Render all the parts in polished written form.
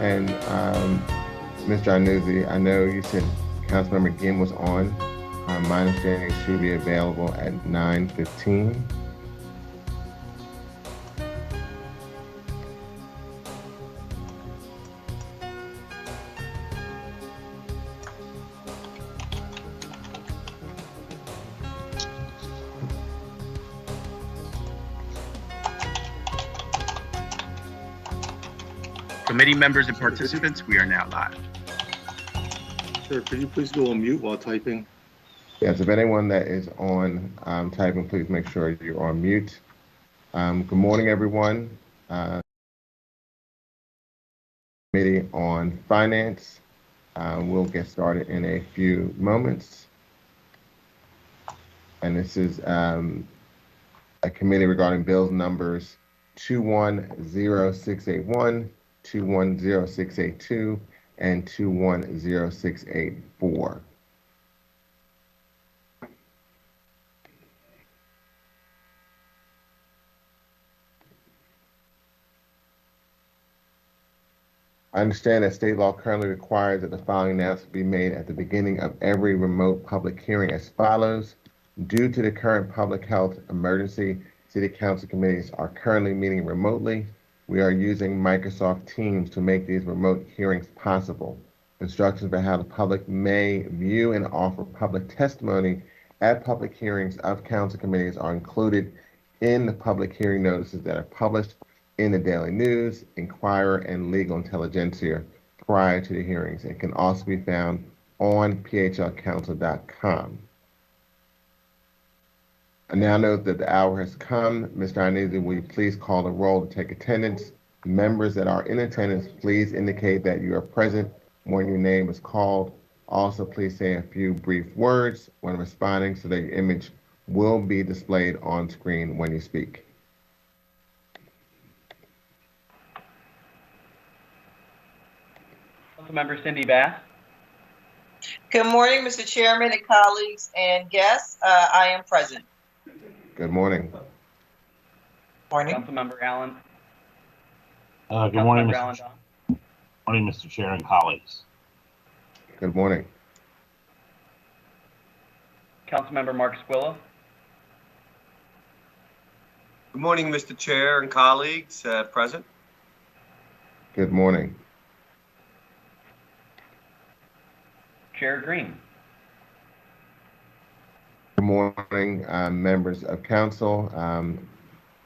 And Mr. Arnuzzi, I know you said Councilmember Ginn was on. My understanding is she'll be available at 9:15. Committee members and participants, we are now live. Sir, could you please go on mute while typing? Yes, if anyone that is on typing, please make sure you're on mute. Good morning, everyone. Committee on Finance. We'll get started in a few moments. And this is a committee regarding bills numbers 210681, 210682, and 210684. I understand that state law currently requires that the following announcement be made at the beginning of every remote public hearing as follows. Due to the current public health emergency, City Council committees are currently meeting remotely. We are using Microsoft Teams to make these remote hearings possible. Instructions for how the public may view and offer public testimony at public hearings of council committees are included in the public hearing notices that are published in the Daily News, Inquirer, and Legal Intelligentsia prior to the hearings and can also be found on phlcouncil.com. I now note that the hour has come. Mr. Arnuzzi, will you please call the roll to take attendance? Members that are in attendance, please indicate that you are present when your name is called. Also, please say a few brief words when responding so that your image will be displayed on screen when you speak. Councilmember Cindy Bass. Good morning, Mr. Chairman and colleagues and guests. I am present. Good morning. Morning. Councilmember Allen. Good morning, Councilmember Mr. Chair and colleagues. Good morning. Councilmember Mark Squilla. Good morning, Mr. Chair and colleagues. Present. Good morning. Chair Green. Good morning, members of council,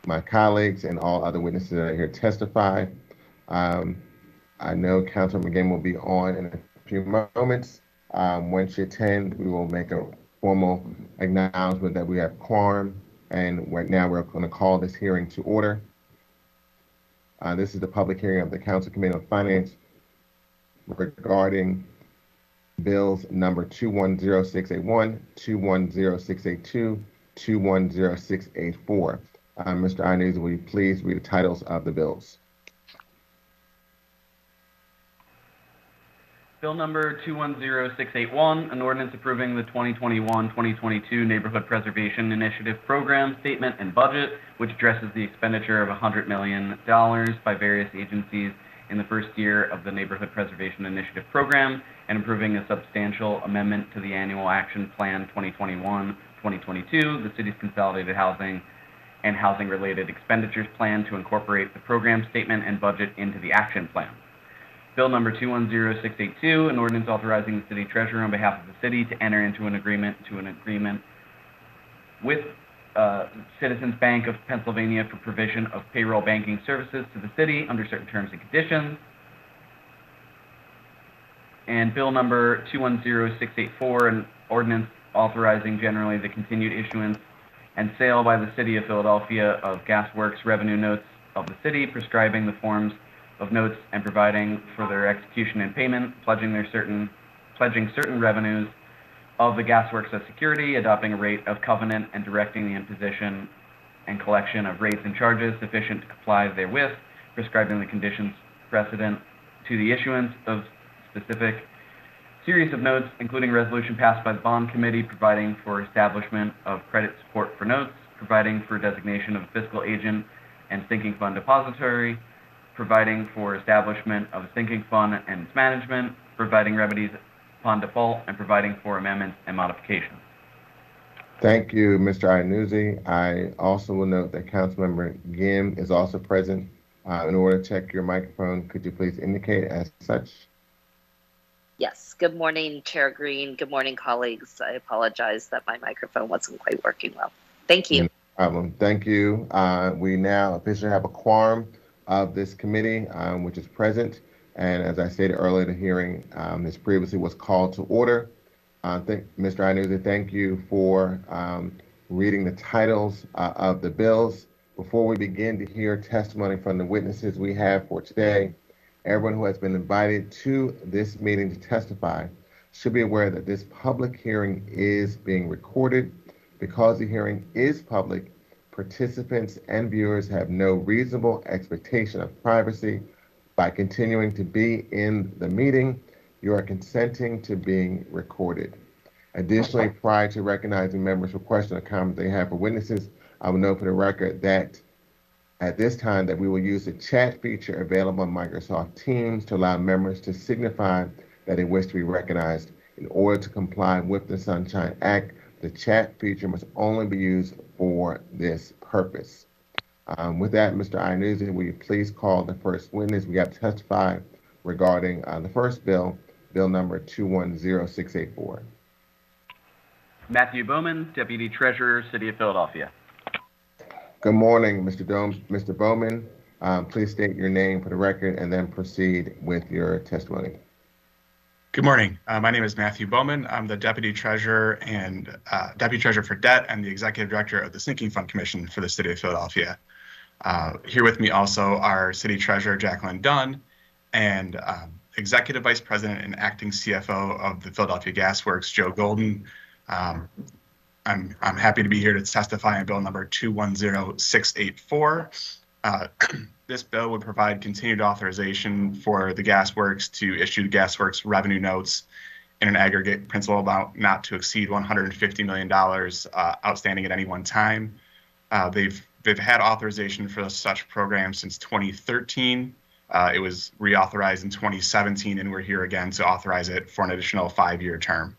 my colleagues, and all other witnesses that are here to testify. I know Councilman McGinn will be on in a few moments. When she attends, we will make a formal acknowledgement that we have quorum, and right now we're going to call this hearing to order. This is the public hearing of the Council Committee on Finance regarding bills number 210681, 210682, 210684. Mr. Arnuzzi, will you please read the titles of the bills? Bill number 210681, an ordinance approving the 2021-2022 Neighborhood Preservation Initiative Program Statement and Budget, which addresses the expenditure of $100 million by various agencies in the first year of the Neighborhood Preservation Initiative Program, and approving a substantial amendment to the Annual Action Plan 2021-2022, the city's consolidated housing and housing-related expenditures plan to incorporate the program statement and budget into the action plan. Bill number 210682, an ordinance authorizing the city treasurer on behalf of the city to enter into an agreement with Citizens Bank of Pennsylvania for provision of payroll banking services to the city under certain terms and conditions. And bill number 210684, an ordinance authorizing generally the continued issuance and sale by the city of Philadelphia of gasworks revenue notes of the city, prescribing the forms of notes and providing for their execution and payment, pledging certain revenues of the gasworks as security, adopting a rate of covenant, and directing the imposition and collection of rates and charges sufficient to comply therewith, prescribing the conditions precedent to the issuance of specific series of notes, including resolution passed by the bond committee, providing for establishment of credit support for notes, providing for designation of a fiscal agent and sinking fund depository, providing for establishment of a sinking fund and its management, providing remedies upon default, and providing for amendments and modifications. Thank you, Mr. Iannuzzi. I also will note that Councilmember Gim is also present. In order to check your microphone, could you please indicate as such? Yes. Good morning, Chair Green. Good morning, colleagues. I apologize that my microphone wasn't quite working well. Thank you. No problem. Thank you. We now officially have a quorum of this committee, which is present. And as I stated earlier, the hearing this previously was called to order. Mr. Iannuzzi, thank you for reading the titles of the bills. Before we begin to hear testimony from the witnesses we have for today, everyone who has been invited to this meeting to testify should be aware that this public hearing is being recorded. Because the hearing is public, participants and viewers have no reasonable expectation of privacy. By continuing to be in the meeting, you are consenting to being recorded. Additionally, prior to recognizing members for questions or comments they have for witnesses, I will note for the record that at this time that we will use the chat feature available on Microsoft Teams to allow members to signify that they wish to be recognized. In order to comply with the Sunshine Act, the chat feature must only be used for this purpose. With that, Mr. Iannuzzi, will you please call the first witness? We have to testify regarding the first bill, bill number 210684. Matthew Bowman, Deputy Treasurer, City of Philadelphia. Good morning, Mr. Bowman. Please state your name for the record and then proceed with your testimony. Good morning. My name is Matthew Bowman. I'm the Deputy Treasurer and Deputy Treasurer for Debt and the Executive Director of the Sinking Fund Commission for the City of Philadelphia. Here with me also are City Treasurer Jacqueline Dunn and Executive Vice President and Acting CFO of the Philadelphia Gas Works, Joe Golden. I'm happy to be here to testify on bill number 210684. This bill would provide continued authorization for the Gas Works to issue Gas Works revenue notes in an aggregate principal amount not to exceed $150 million outstanding at any one time. They've had authorization for such programs since 2013. It was reauthorized in 2017, and we're here again to authorize it for an additional 5-year term.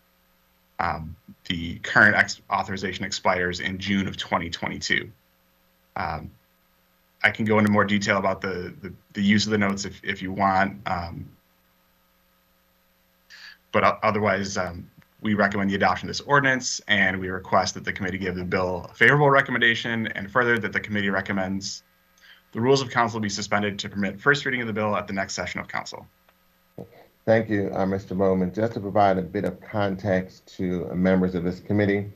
The current authorization expires in June of 2022. I can go into more detail about the use of the notes if you want, but otherwise, we recommend the adoption of this ordinance, and we request that the committee give the bill a favorable recommendation, and further that the committee recommends the rules of council be suspended to permit first reading of the bill at the next session of council. Thank you, Mr. Bowman. Just to provide a bit of context to members of this committee,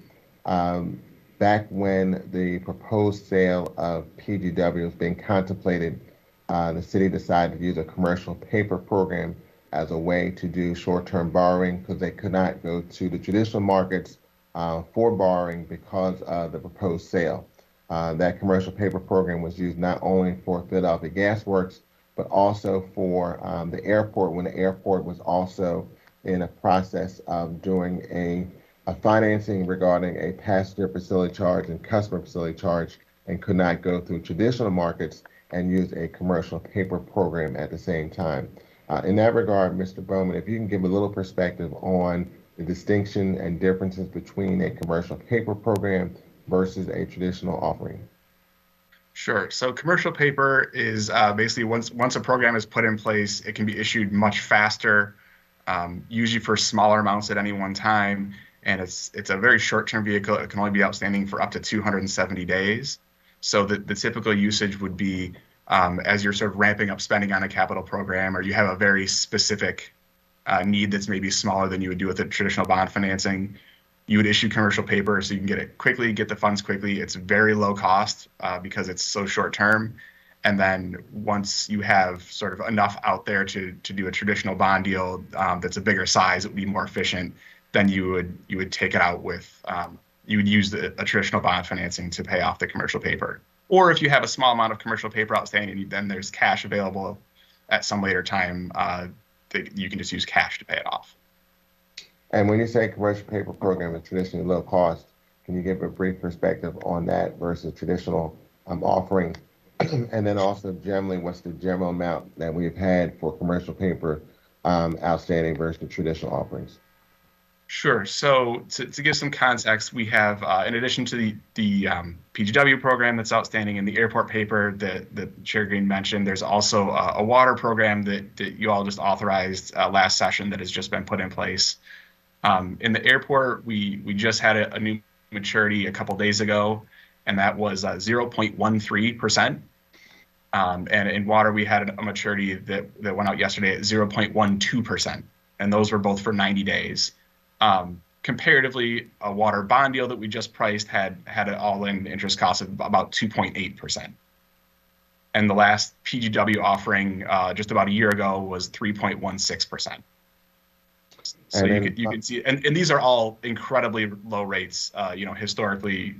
back when the proposed sale of PGW was being contemplated, the city decided to use a commercial paper program as a way to do short-term borrowing because they could not go to the traditional markets for borrowing because of the proposed sale. That commercial paper program was used not only for Philadelphia Gas Works, but also for the airport when the airport was also in a process of doing a financing regarding a passenger facility charge and customer facility charge and could not go through traditional markets and use a commercial paper program at the same time. In that regard, Mr. Bowman, if you can give a little perspective on the distinction and differences between a commercial paper program versus a traditional offering. Sure. So commercial paper is basically once a program is put in place, it can be issued much faster, usually for smaller amounts at any one time. And it's a very short-term vehicle. It can only be outstanding for up to 270 days. So the typical usage would be as you're sort of ramping up spending on a capital program, or you have a very specific need that's maybe smaller than you would do with a traditional bond financing, you would issue commercial paper so you can get it quickly, get the funds quickly. It's very low cost because it's so short-term. And then once you have sort of enough out there to do a traditional bond deal that's a bigger size, it would be more efficient. Then you would take it out with, you would use a traditional bond financing to pay off the commercial paper. Or if you have a small amount of commercial paper outstanding, then there's cash available at some later time that you can just use cash to pay it off. And when you say commercial paper program is traditionally low cost, can you give a brief perspective on that versus traditional offering? And then also generally, what's the general amount that we've had for commercial paper outstanding versus the traditional offerings? Sure. So to give some context, we have, in addition to the PGW program that's outstanding in the airport paper that Chair Green mentioned, there's also a water program that you all just authorized last session that has just been put in place. In the airport, we just had a new maturity a couple days ago, and that was 0.13%. And in water, we had a maturity that went out yesterday at 0.12%, and those were both for 90 days. Comparatively, a water bond deal that we just priced had an all-in interest cost of about 2.8%. And the last PGW offering just about a year ago was 3.16%. So you can see, and these are all incredibly low rates, historically,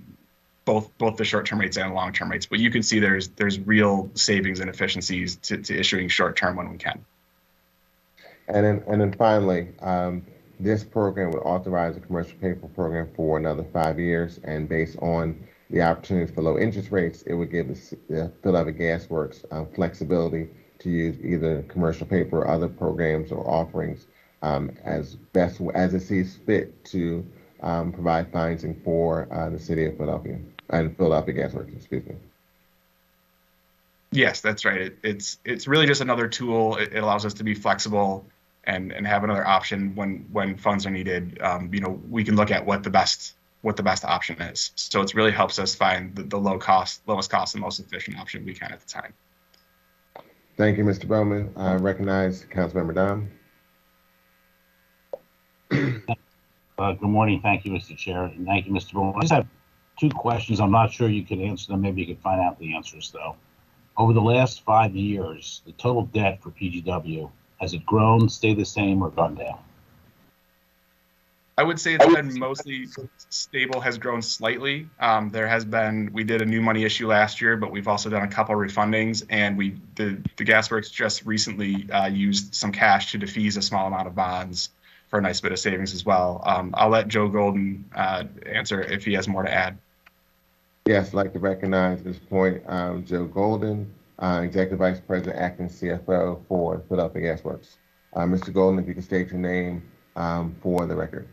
both the short-term rates and long-term rates. But you can see there's real savings and efficiencies to issuing short-term when we can. And then finally, this program would authorize a commercial paper program for another 5 years, and based on the opportunities for low interest rates, it would give the Philadelphia Gas Works flexibility to use either commercial paper or other programs or offerings as best as it sees fit to provide financing for the city of Philadelphia and Philadelphia Gas Works. Excuse me. Yes, that's right. It's really just another tool. It allows us to be flexible and have another option when funds are needed. We can look at what the best option is. So it really helps us find the lowest cost and most efficient option we can at the time. Thank you, Mr. Bowman. I recognize Councilmember Dom. Good morning. Thank you, Mr. Chair. And thank you, Mr. Bowman. I just have two questions. I'm not sure you can answer them. Maybe you can find out the answers, though. Over the last 5 years, the total debt for PGW, has it grown, stayed the same, or gone down? I would say it's been mostly stable, has grown slightly. We did a new money issue last year, but we've also done a couple of refundings, and the Gasworks just recently used some cash to defease a small amount of bonds for a nice bit of savings as well. I'll let Joe Golden answer if he has more to add. Yes, I'd like to recognize at this point Joe Golden, Executive Vice President, Acting CFO for Philadelphia Gas Works. Mr. Golden, if you can state your name for the record.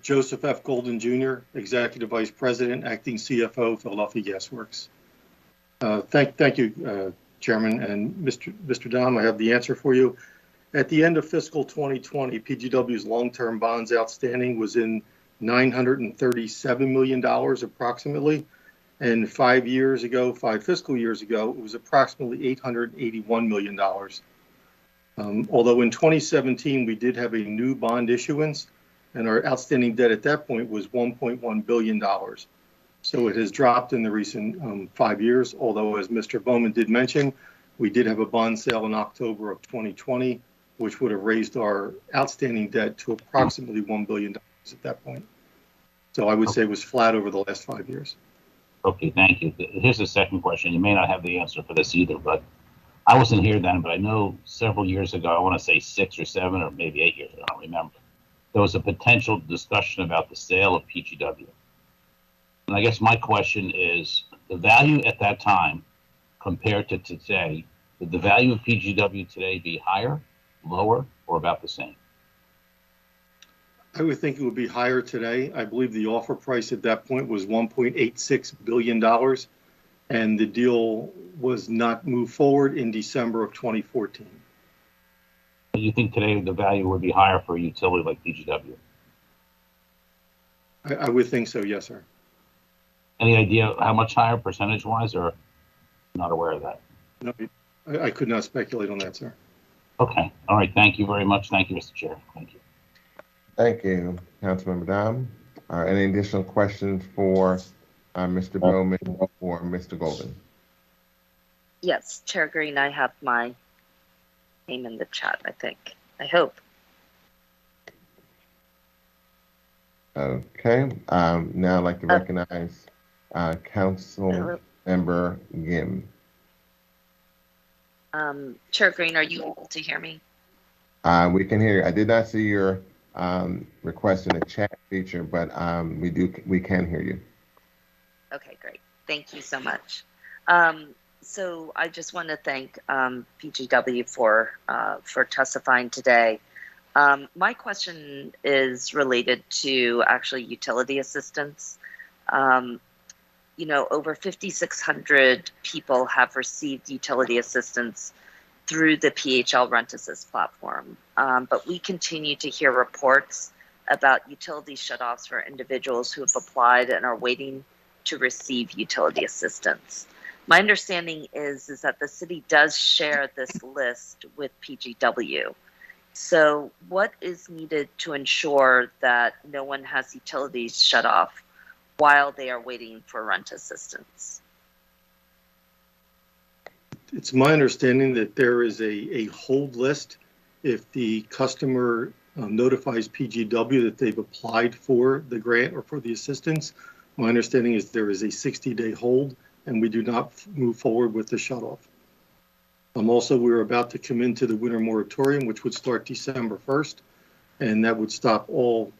Joseph F. Golden Jr., Executive Vice President, Acting CFO, Philadelphia Gas Works. Thank you, Chairman. And Mr. Dom, I have the answer for you. At the end of fiscal 2020, PGW's long-term bonds outstanding was in $937 million approximately. And 5 fiscal years ago, it was approximately $881 million. Although in 2017, we did have a new bond issuance, and our outstanding debt at that point was $1.1 billion. So it has dropped in the recent 5 years, although as Mr. Bowman did mention, we did have a bond sale in October of 2020, which would have raised our outstanding debt to approximately $1 billion at that point. So I would say it was flat over the last 5 years. Okay, thank you. Here's the second question. You may not have the answer for this either, but I wasn't here then, but I know several years ago, I want to say 6 or 7 or maybe 8 years, I don't remember, there was a potential discussion about the sale of PGW. And I guess my question is, the value at that time compared to today, would the value of PGW today be higher, lower, or about the same? I would think it would be higher today. I believe the offer price at that point was $1.86 billion, and the deal was not moved forward in December of 2014. Do you think today the value would be higher for a utility like PGW? I would think so, yes, sir. Any idea how much higher percentage-wise, or not aware of that? No, I could not speculate on that, sir. Okay. All right. Thank you very much. Thank you, Mr. Chair. Thank you. Thank you, Councilmember Dom. Any additional questions for Mr. Bowman or Mr. Golden? Yes, Chair Green, I have my name in the chat, I think. I hope. Okay. Now I'd like to recognize Councilmember Gim. Chair Green, are you able to hear me? We can hear you. I did not see your request in the chat feature, but we can hear you. Okay, great. Thank you so much. So I just want to thank PGW for testifying today. My question is related to actually utility assistance. Over 5,600 people have received utility assistance through the PHL Rent Assist platform. But we continue to hear reports about utility shutoffs for individuals who have applied and are waiting to receive utility assistance. My understanding is that the city does share this list with PGW. So what is needed to ensure that no one has utilities shut off while they are waiting for rent assistance? It's my understanding that there is a hold list if the customer notifies PGW that they've applied for the grant or for the assistance. My understanding is there is a 60-day hold, and we do not move forward with the shutoff. Also, we're about to come into the winter moratorium, which would start December 1st, and that would stop all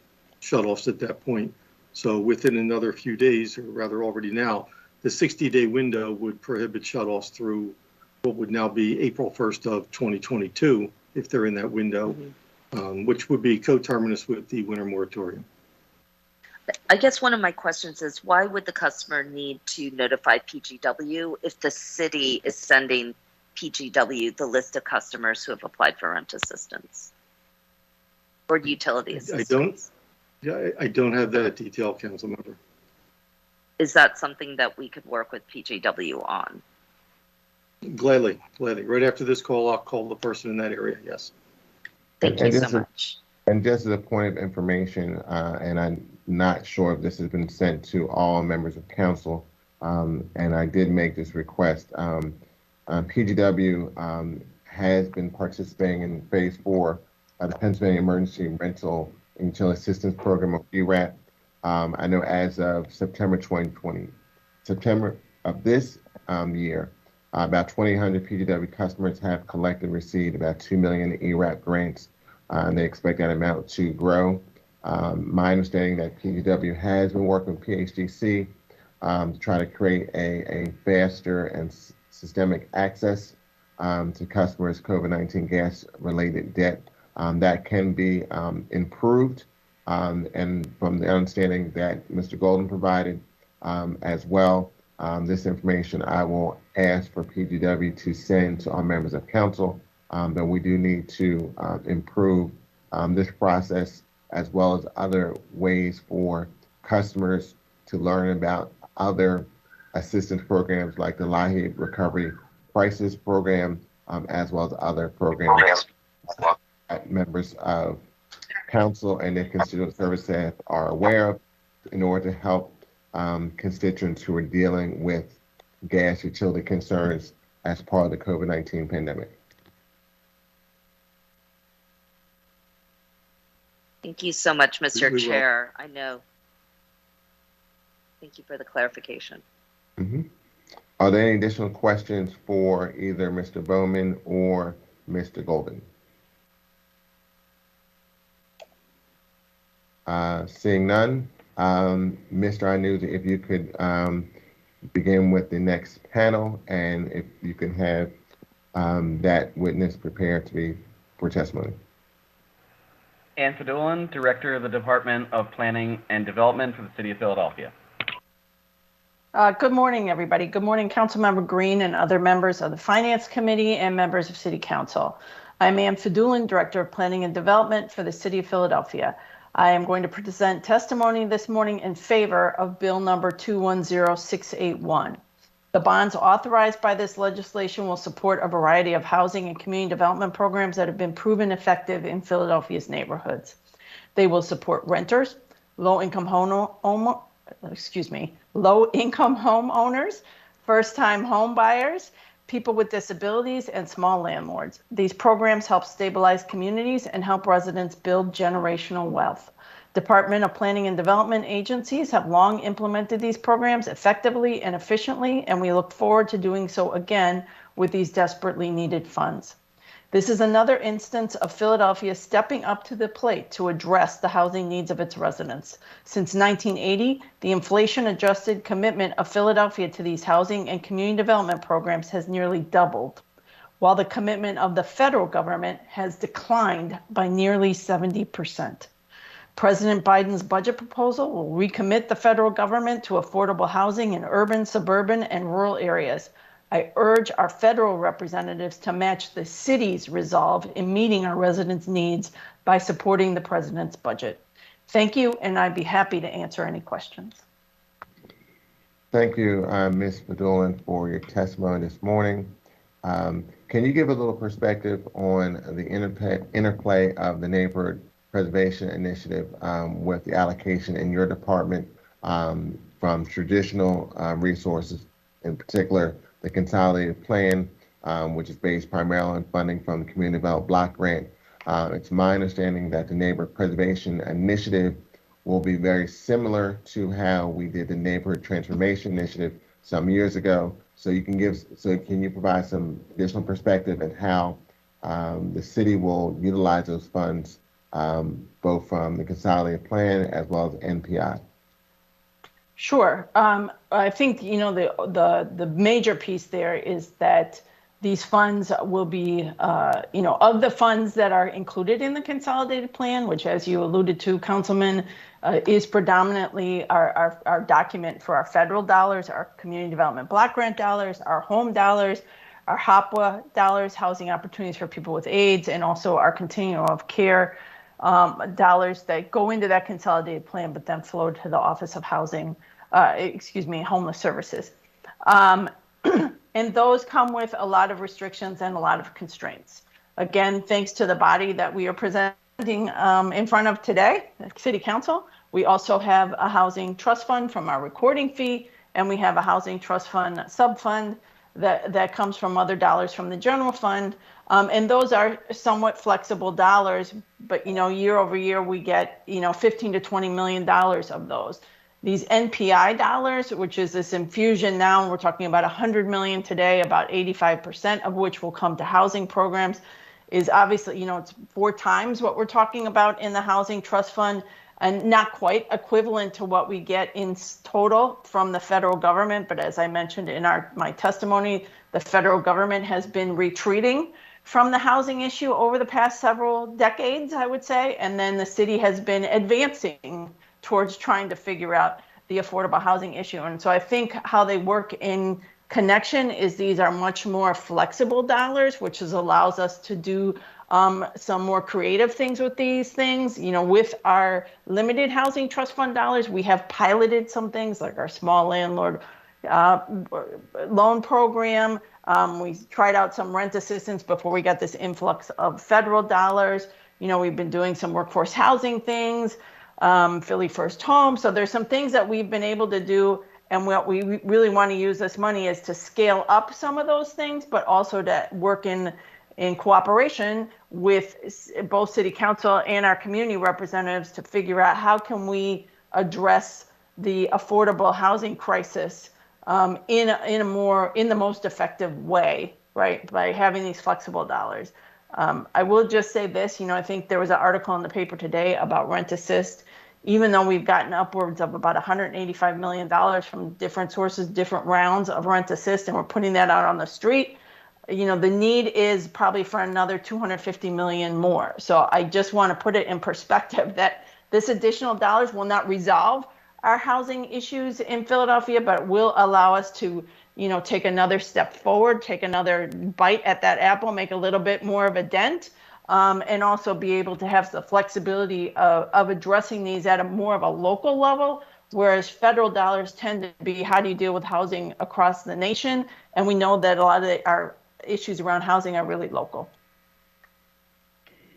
shutoffs at that point. So within another few days, or rather already now, the 60-day window would prohibit shutoffs through what would now be April 1st of 2022, if they're in that window, which would be coterminous with the winter moratorium. I guess one of my questions is, why would the customer need to notify PGW if the city is sending PGW the list of customers who have applied for rent assistance or utility assistance? I don't have that detail, council member. Is that something that we could work with PGW on? Gladly. Right after this call, I'll call the person in that area, yes. Thank you so much. And just as a point of information, and I'm not sure if this has been sent to all members of council, and I did make this request. PGW has been participating in phase 4 of the Pennsylvania Emergency Rental and Utility Assistance Program, or ERAP. I know as of September of this year, about 2,800 PGW customers have collectively received about $2 million ERAP grants, and they expect that amount to grow. My understanding that PGW has been working with PHDC to try to create a faster and systemic access to customers' COVID-19 gas-related debt that can be improved. And from the understanding that Mr. Golden provided as well, this information I will ask for PGW to send to all members of council. But we do need to improve this process, as well as other ways for customers to learn about other assistance programs like the LIHEAP Recovery Crisis Program, as well as other programs that members of council and their constituent service staff are aware of in order to help constituents who are dealing with gas utility concerns as part of the COVID-19 pandemic. Thank you so much, Mr. Chair. I know. Thank you for the clarification. Are there any additional questions for either Mr. Bowman or Mr. Golden? Seeing none, Mr. Iannucci, if you could begin with the next panel, and if you can have that witness prepared to be for testimony. Ann Fedulin, Director of the Department of Planning and Development for the City of Philadelphia. Good morning, everybody. Good morning, Councilmember Green and other members of the Finance Committee and members of City Council. I'm Ann Fedulin, Director of Planning and Development for the City of Philadelphia. I am going to present testimony this morning in favor of Bill number 210681. The bonds authorized by this legislation will support a variety of housing and community development programs that have been proven effective in Philadelphia's neighborhoods. They will support renters, low-income homeowners, first-time home buyers, people with disabilities, and small landlords. These programs help stabilize communities and help residents build generational wealth. Department of Planning and Development agencies have long implemented these programs effectively and efficiently, and we look forward to doing so again with these desperately needed funds. This is another instance of Philadelphia stepping up to the plate to address the housing needs of its residents. Since 1980, the inflation-adjusted commitment of Philadelphia to these housing and community development programs has nearly doubled, while the commitment of the federal government has declined by nearly 70%. President Biden's budget proposal will recommit the federal government to affordable housing in urban, suburban, and rural areas. I urge our federal representatives to match the city's resolve in meeting our residents' needs by supporting the president's budget. Thank you, and I'd be happy to answer any questions. Thank you, Ms. Bedolin, for your testimony this morning. Can you give a little perspective on the interplay of the neighborhood preservation initiative with the allocation in your department from traditional resources, in particular the consolidated plan, which is based primarily on funding from the Community Development Block Grant? It's my understanding that the neighborhood preservation initiative will be very similar to how we did the neighborhood transformation initiative some years ago. So can you provide some additional perspective on how the city will utilize those funds, both from the consolidated plan as well as NPI? Sure. I think, the major piece there is that these funds will be, of the funds that are included in the consolidated plan, which, as you alluded to, Councilman, is predominantly our document for our federal dollars, our community development block grant dollars, our home dollars, our HOPWA dollars, housing opportunities for people with AIDS, and also our continuum of care dollars that go into that consolidated plan, but then flow to the Office of Housing, Homeless Services. And those come with a lot of restrictions and a lot of constraints. Again, thanks to the body that we are presenting in front of today, the City Council, we also have a housing trust fund from our recording fee, and we have a housing trust fund sub-fund that comes from other dollars from the general fund. And those are somewhat flexible dollars, but year over year we get $15 to $20 million of those. These NPI dollars, which is this infusion now, we're talking about $100 million today, about 85% of which will come to housing programs, is obviously, it's 4 times what we're talking about in the housing trust fund, and not quite equivalent to what we get in total from the federal government. But as I mentioned in my testimony, the federal government has been retreating from the housing issue over the past several decades, I would say, and then the city has been advancing towards trying to figure out the affordable housing issue. And so I think how they work in connection is these are much more flexible dollars, which allows us to do some more creative things with these things. With our limited housing trust fund dollars, we have piloted some things like our small landlord loan program. We tried out some rent assistance before we got this influx of federal dollars. We've been doing some workforce housing things, Philly First Home. So there's some things that we've been able to do. And what we really want to use this money is to scale up some of those things, but also to work in cooperation with both City Council and our community representatives to figure out how can we address the affordable housing crisis in the most effective way, right? By having these flexible dollars. I will just say this, I think there was an article in the paper today about rent assist. Even though we've gotten upwards of about $185 million from different sources, different rounds of rent assist, and we're putting that out on the street, the need is probably for another $250 million more. So I just want to put it in perspective that this additional dollars will not resolve our housing issues in Philadelphia, but will allow us to, take another step forward, take another bite at that apple, make a little bit more of a dent. And also be able to have the flexibility of addressing these at more of a local level, whereas federal dollars tend to be how do you deal with housing across the nation? And we know that a lot of our issues around housing are really local.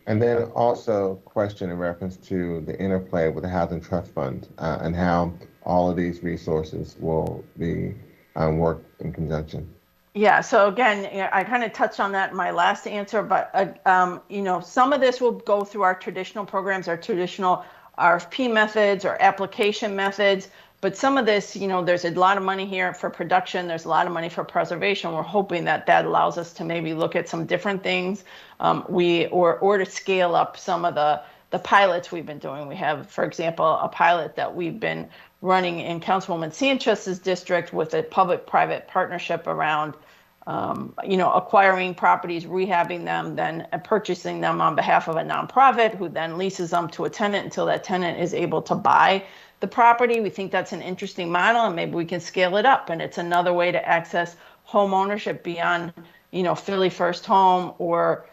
And then also question in reference to the interplay with the Housing Trust Fund and how all of these resources will be worked in conjunction. Yeah, so again, I kind of touched on that in my last answer, but some of this will go through our traditional programs, our traditional RFP methods or application methods. But some of this, there's a lot of money here for production. There's a lot of money for preservation. We're hoping that allows us to maybe look at some different things. Or to scale up some of the pilots we've been doing. We have, for example, a pilot that we've been running in Councilwoman Sanchez's district with a public-private partnership around, acquiring properties, rehabbing them, then purchasing them on behalf of a nonprofit who then leases them to a tenant until that tenant is able to buy the property. We think that's an interesting model, and maybe we can scale it up. And it's another way to access home ownership beyond, Philly First Home or,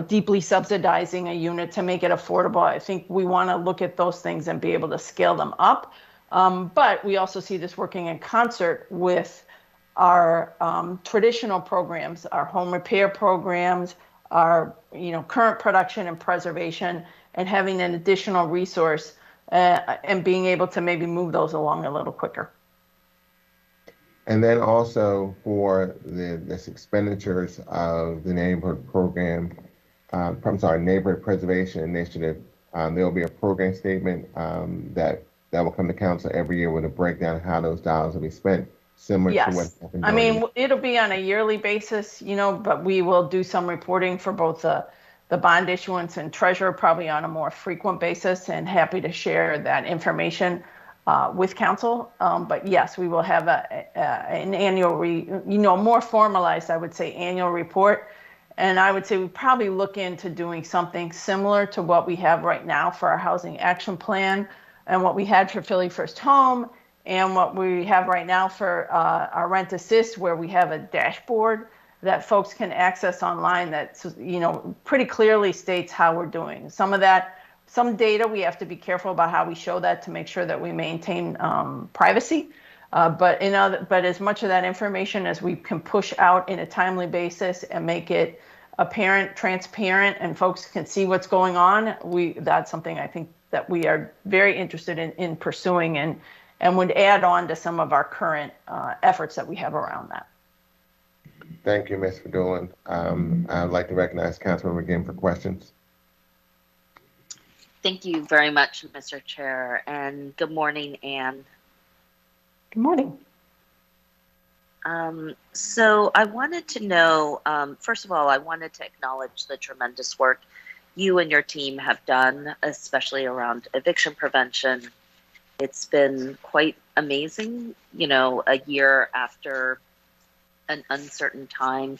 deeply subsidizing a unit to make it affordable. I think we want to look at those things and be able to scale them up. But we also see this working in concert with our traditional programs, our home repair programs, our current production and preservation, and having an additional resource and being able to maybe move those along a little quicker. And then also for this expenditures of the neighborhood program, neighborhood preservation initiative, there will be a program statement that will come to council every year with a breakdown of how those dollars will be spent, similar to what happened. I mean, it'll be on a yearly basis, but we will do some reporting for both the bond issuance and treasurer, probably on a more frequent basis, and happy to share that information with council. But yes, we will have an annual, more formalized, I would say, annual report. And I would say we probably look into doing something similar to what we have right now for our housing action plan and what we had for Philly First Home and what we have right now for our rent assist, where we have a dashboard that folks can access online that, pretty clearly states how we're doing. Some data, we have to be careful about how we show that to make sure that we maintain privacy. But as much of that information as we can push out in a timely basis and make it apparent, transparent, and folks can see what's going on, that's something I think that we are very interested in pursuing and would add on to some of our current efforts that we have around that. Thank you, Ms. Fedulin. I'd like to recognize Councilmember Ginn for questions. Thank you very much, Mr. Chair, and good morning, Anne. Good morning. So I wanted to know, first of all, I wanted to acknowledge the tremendous work you and your team have done, especially around eviction prevention. It's been quite amazing, a year after an uncertain time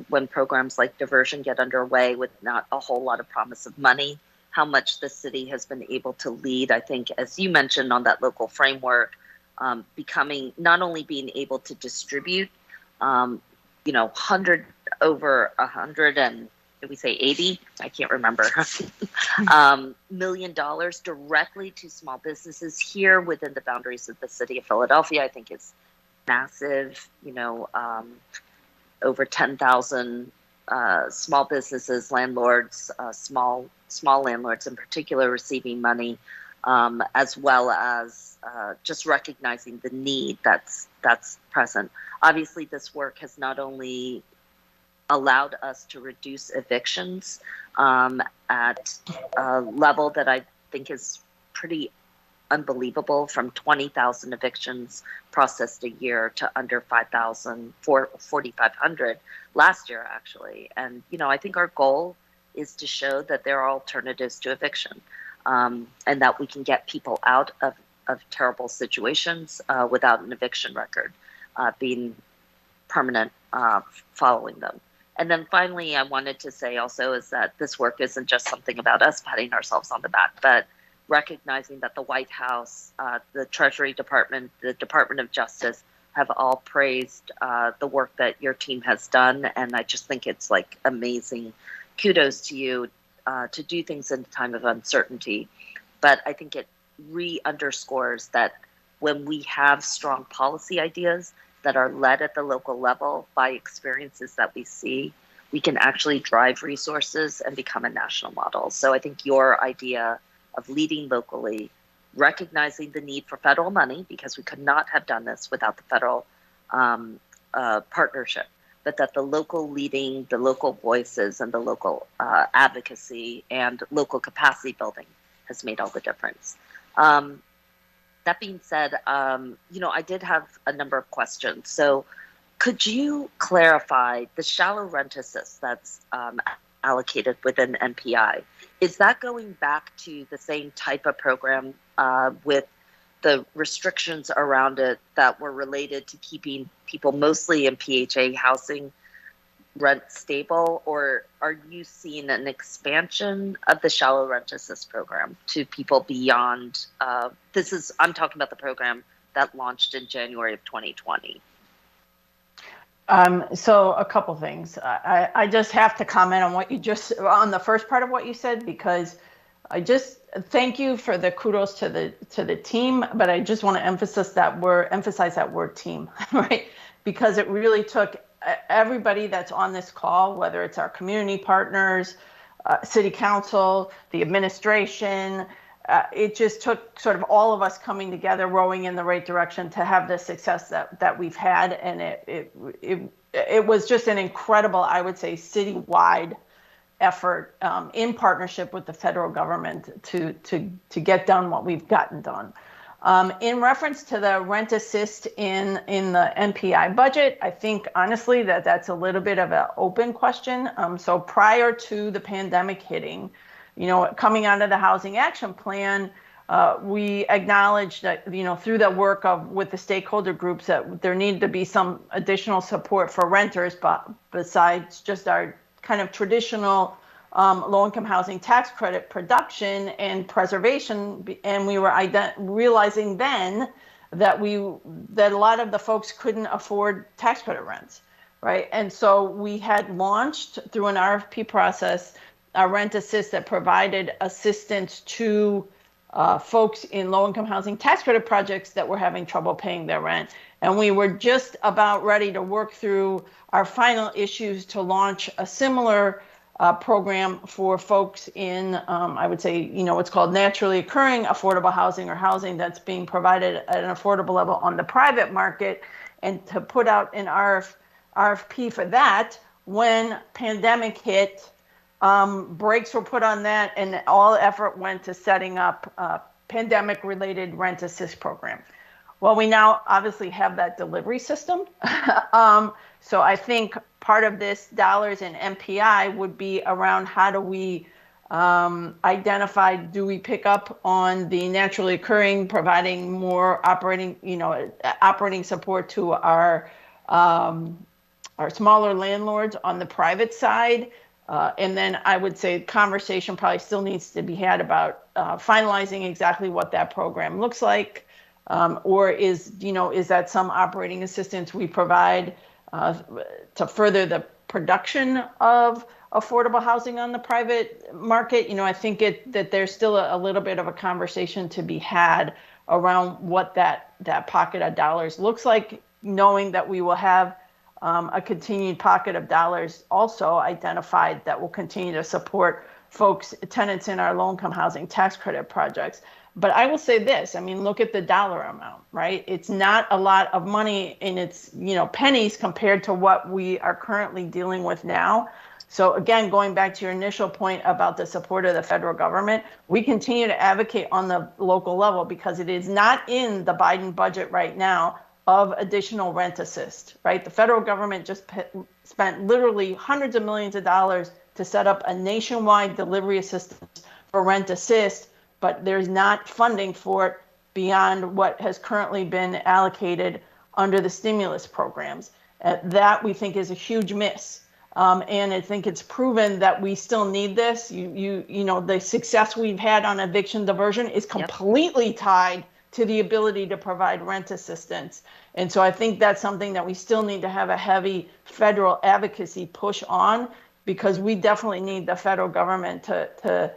when programs like diversion get underway with not a whole lot of promise of money, how much the city has been able to lead, I think, as you mentioned on that local framework, becoming not only being able to distribute, over 100 and did we say 80? I can't remember. $1 million directly to small businesses here within the boundaries of the city of Philadelphia, I think is massive. Over 10,000 small businesses, landlords, small landlords in particular, receiving money, as well as just recognizing the need that's present. Obviously, this work has not only allowed us to reduce evictions at a level that I think is pretty unbelievable, from 20,000 evictions processed a year to under 4,500 last year, actually. And, I think our goal is to show that there are alternatives to eviction, and that we can get people out of terrible situations without an eviction record being permanent following them. And then finally, I wanted to say also is that this work isn't just something about us patting ourselves on the back, but recognizing that the White House, the Treasury Department, the Department of Justice have all praised the work that your team has done. And I just think it's like amazing. Kudos to you to do things in a time of uncertainty. But I think it re-underscores that when we have strong policy ideas that are led at the local level by experiences that we see, we can actually drive resources and become a national model. So I think your idea of leading locally, recognizing the need for federal money, because we could not have done this without the federal partnership, but that the local leading, the local voices and the local advocacy and local capacity building has made all the difference. That being said, I did have a number of questions. So could you clarify the shallow rent assist that's allocated within NPI? Is that going back to the same type of program with the restrictions around it that were related to keeping people mostly in PHA housing rent stable, or are you seeing an expansion of the shallow rent assist program to people beyond I'm talking about the program that launched in January of 2020? So a couple things. I just have to comment on the first part of what you said, because I just thank you for the kudos to the team, but I just want to emphasize that word team, right? Because it really took everybody that's on this call, whether it's our community partners, city council, the administration, it just took sort of all of us coming together, rowing in the right direction to have the success that we've had. And it was just an incredible, I would say, citywide effort in partnership with the federal government to get done what we've gotten done. In reference to the rent assist in the NPI budget, I think honestly that's a little bit of an open question. So prior to the pandemic hitting, coming out of the Housing Action Plan, we acknowledged that, through the work with the stakeholder groups, that there needed to be some additional support for renters, but besides just our kind of traditional low-income housing tax credit production and preservation. And we were realizing then that a lot of the folks couldn't afford tax credit rents, right? And so we had launched through an RFP process a rent assist that provided assistance to folks in low-income housing tax credit projects that were having trouble paying their rent. And we were just about ready to work through our final issues to launch a similar program for folks in, I would say, what's called naturally occurring affordable housing, or housing that's being provided at an affordable level on the private market, and to put out an RFP for that. When pandemic hit, brakes were put on that, and all effort went to setting up a pandemic-related rent assist program. Well, we now obviously have that delivery system. So I think part of this dollars in MPI would be around how do we identify, do we pick up on the naturally occurring, providing more operating support to our smaller landlords on the private side. And then I would say conversation probably still needs to be had about finalizing exactly what that program looks like. Or is that some operating assistance we provide to further the production of affordable housing on the private market? I think that there's still a little bit of a conversation to be had around what that pocket of dollars looks like, knowing that we will have a continued pocket of dollars also identified that will continue to support tenants in our low-income housing tax credit projects. But I will say this, look at the dollar amount, right? It's not a lot of money, and it's, pennies compared to what we are currently dealing with now. So again, going back to your initial point about the support of the federal government, we continue to advocate on the local level, because it is not in the Biden budget right now of additional rent assist, right? The federal government just spent literally hundreds of millions of dollars to set up a nationwide delivery assistance for rent assist, but there's not funding for it beyond what has currently been allocated under the stimulus programs. That we think is a huge miss. And I think it's proven that we still need this. The success we've had on eviction diversion is completely tied to the ability to provide rent assistance. And so I think that's something that we still need to have a heavy federal advocacy push on, because we definitely need the federal government to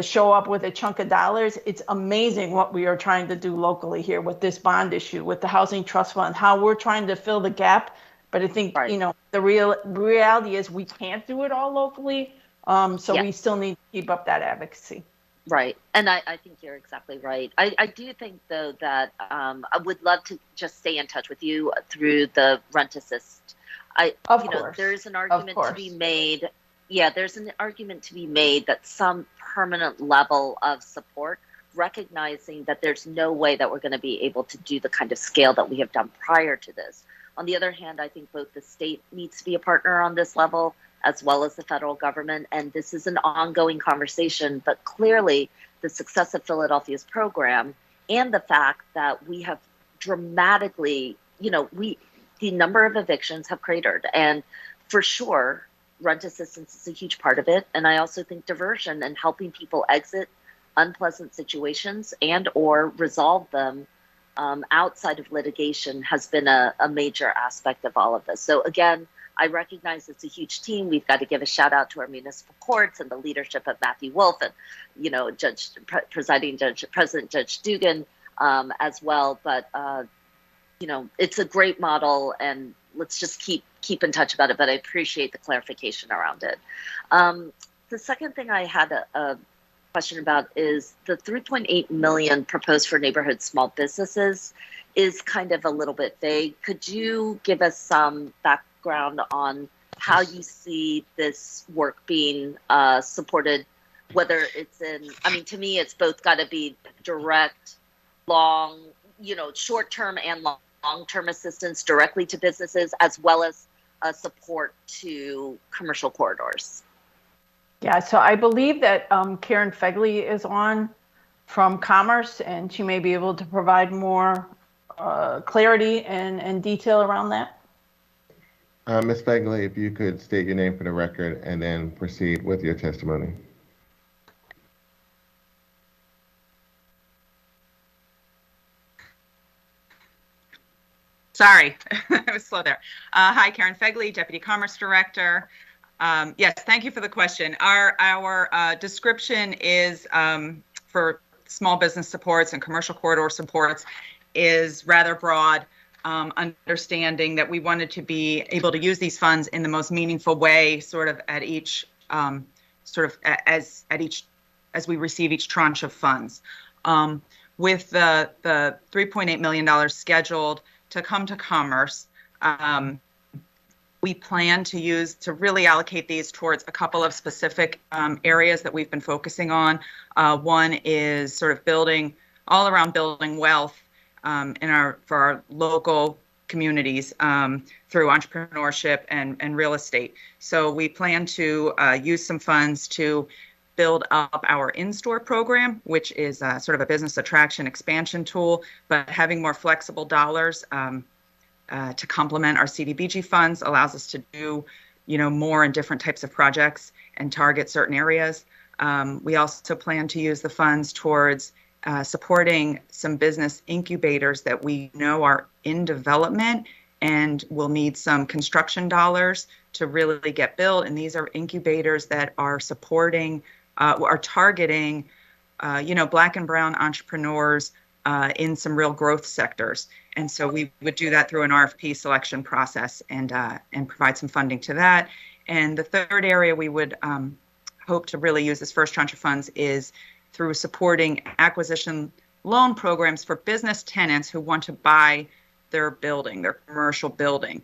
show up with a chunk of dollars. It's amazing what we are trying to do locally here with this bond issue, with the Housing Trust Fund, how we're trying to fill the gap. But I think, the reality is we can't do it all locally. We still need to keep up that advocacy. Right. And I think you're exactly right. I do think, though, that I would love to just stay in touch with you through the rent assist. There's an argument to be made. Yeah, there's an argument to be made that some permanent level of support, recognizing that there's no way that we're going to be able to do the kind of scale that we have done prior to this. On the other hand, I think both the state needs to be a partner on this level, as well as the federal government. And this is an ongoing conversation, but clearly the success of Philadelphia's program and the fact that we have dramatically, the number of evictions have cratered. And for sure, rent assistance is a huge part of it. And I also think diversion and helping people exit unpleasant situations and or resolve them outside of litigation has been a major aspect of all of this. So again, I recognize it's a huge team. We've got to give a shout out to our municipal courts and the leadership of Matthew Wolf and, President Judge Dugan as well. But, it's a great model, and let's just keep in touch about it. But I appreciate the clarification around it. The second thing I had a question about is the 3.8 million proposed for neighborhood small businesses is kind of a little bit vague. Could you give us some background on how you see this work being supported, whether it's to me, it's both got to be direct, short-term and long-term assistance directly to businesses, as well as support to commercial corridors. Yeah, so I believe that Karen Fegley is on from Commerce, and she may be able to provide more clarity and detail around that. Ms. Fegley, if you could state your name for the record and then proceed with your testimony. Sorry, I was slow there. Hi, Karen Fegley, Deputy Commerce Director. Yes, thank you for the question. Our description is for small business supports and commercial corridor supports is rather broad, understanding that we wanted to be able to use these funds in the most meaningful way, sort of at each, as we receive each tranche of funds. With the $3.8 million scheduled to come to Commerce, we plan to really allocate these towards a couple of specific areas that we've been focusing on. One is sort of building wealth for our local communities through entrepreneurship and real estate. So we plan to use some funds to build up our in-store program, which is sort of a business attraction expansion tool, but having more flexible dollars to complement our CDBG funds allows us to do, more and different types of projects and target certain areas. We also plan to use the funds towards supporting some business incubators that we know are in development and will need some construction dollars to really get built. And these are incubators that are targeting, Black and brown entrepreneurs in some real growth sectors. And so we would do that through an RFP selection process and provide some funding to that. And the third area we would hope to really use this first tranche of funds is through supporting acquisition loan programs for business tenants who want to buy their commercial building.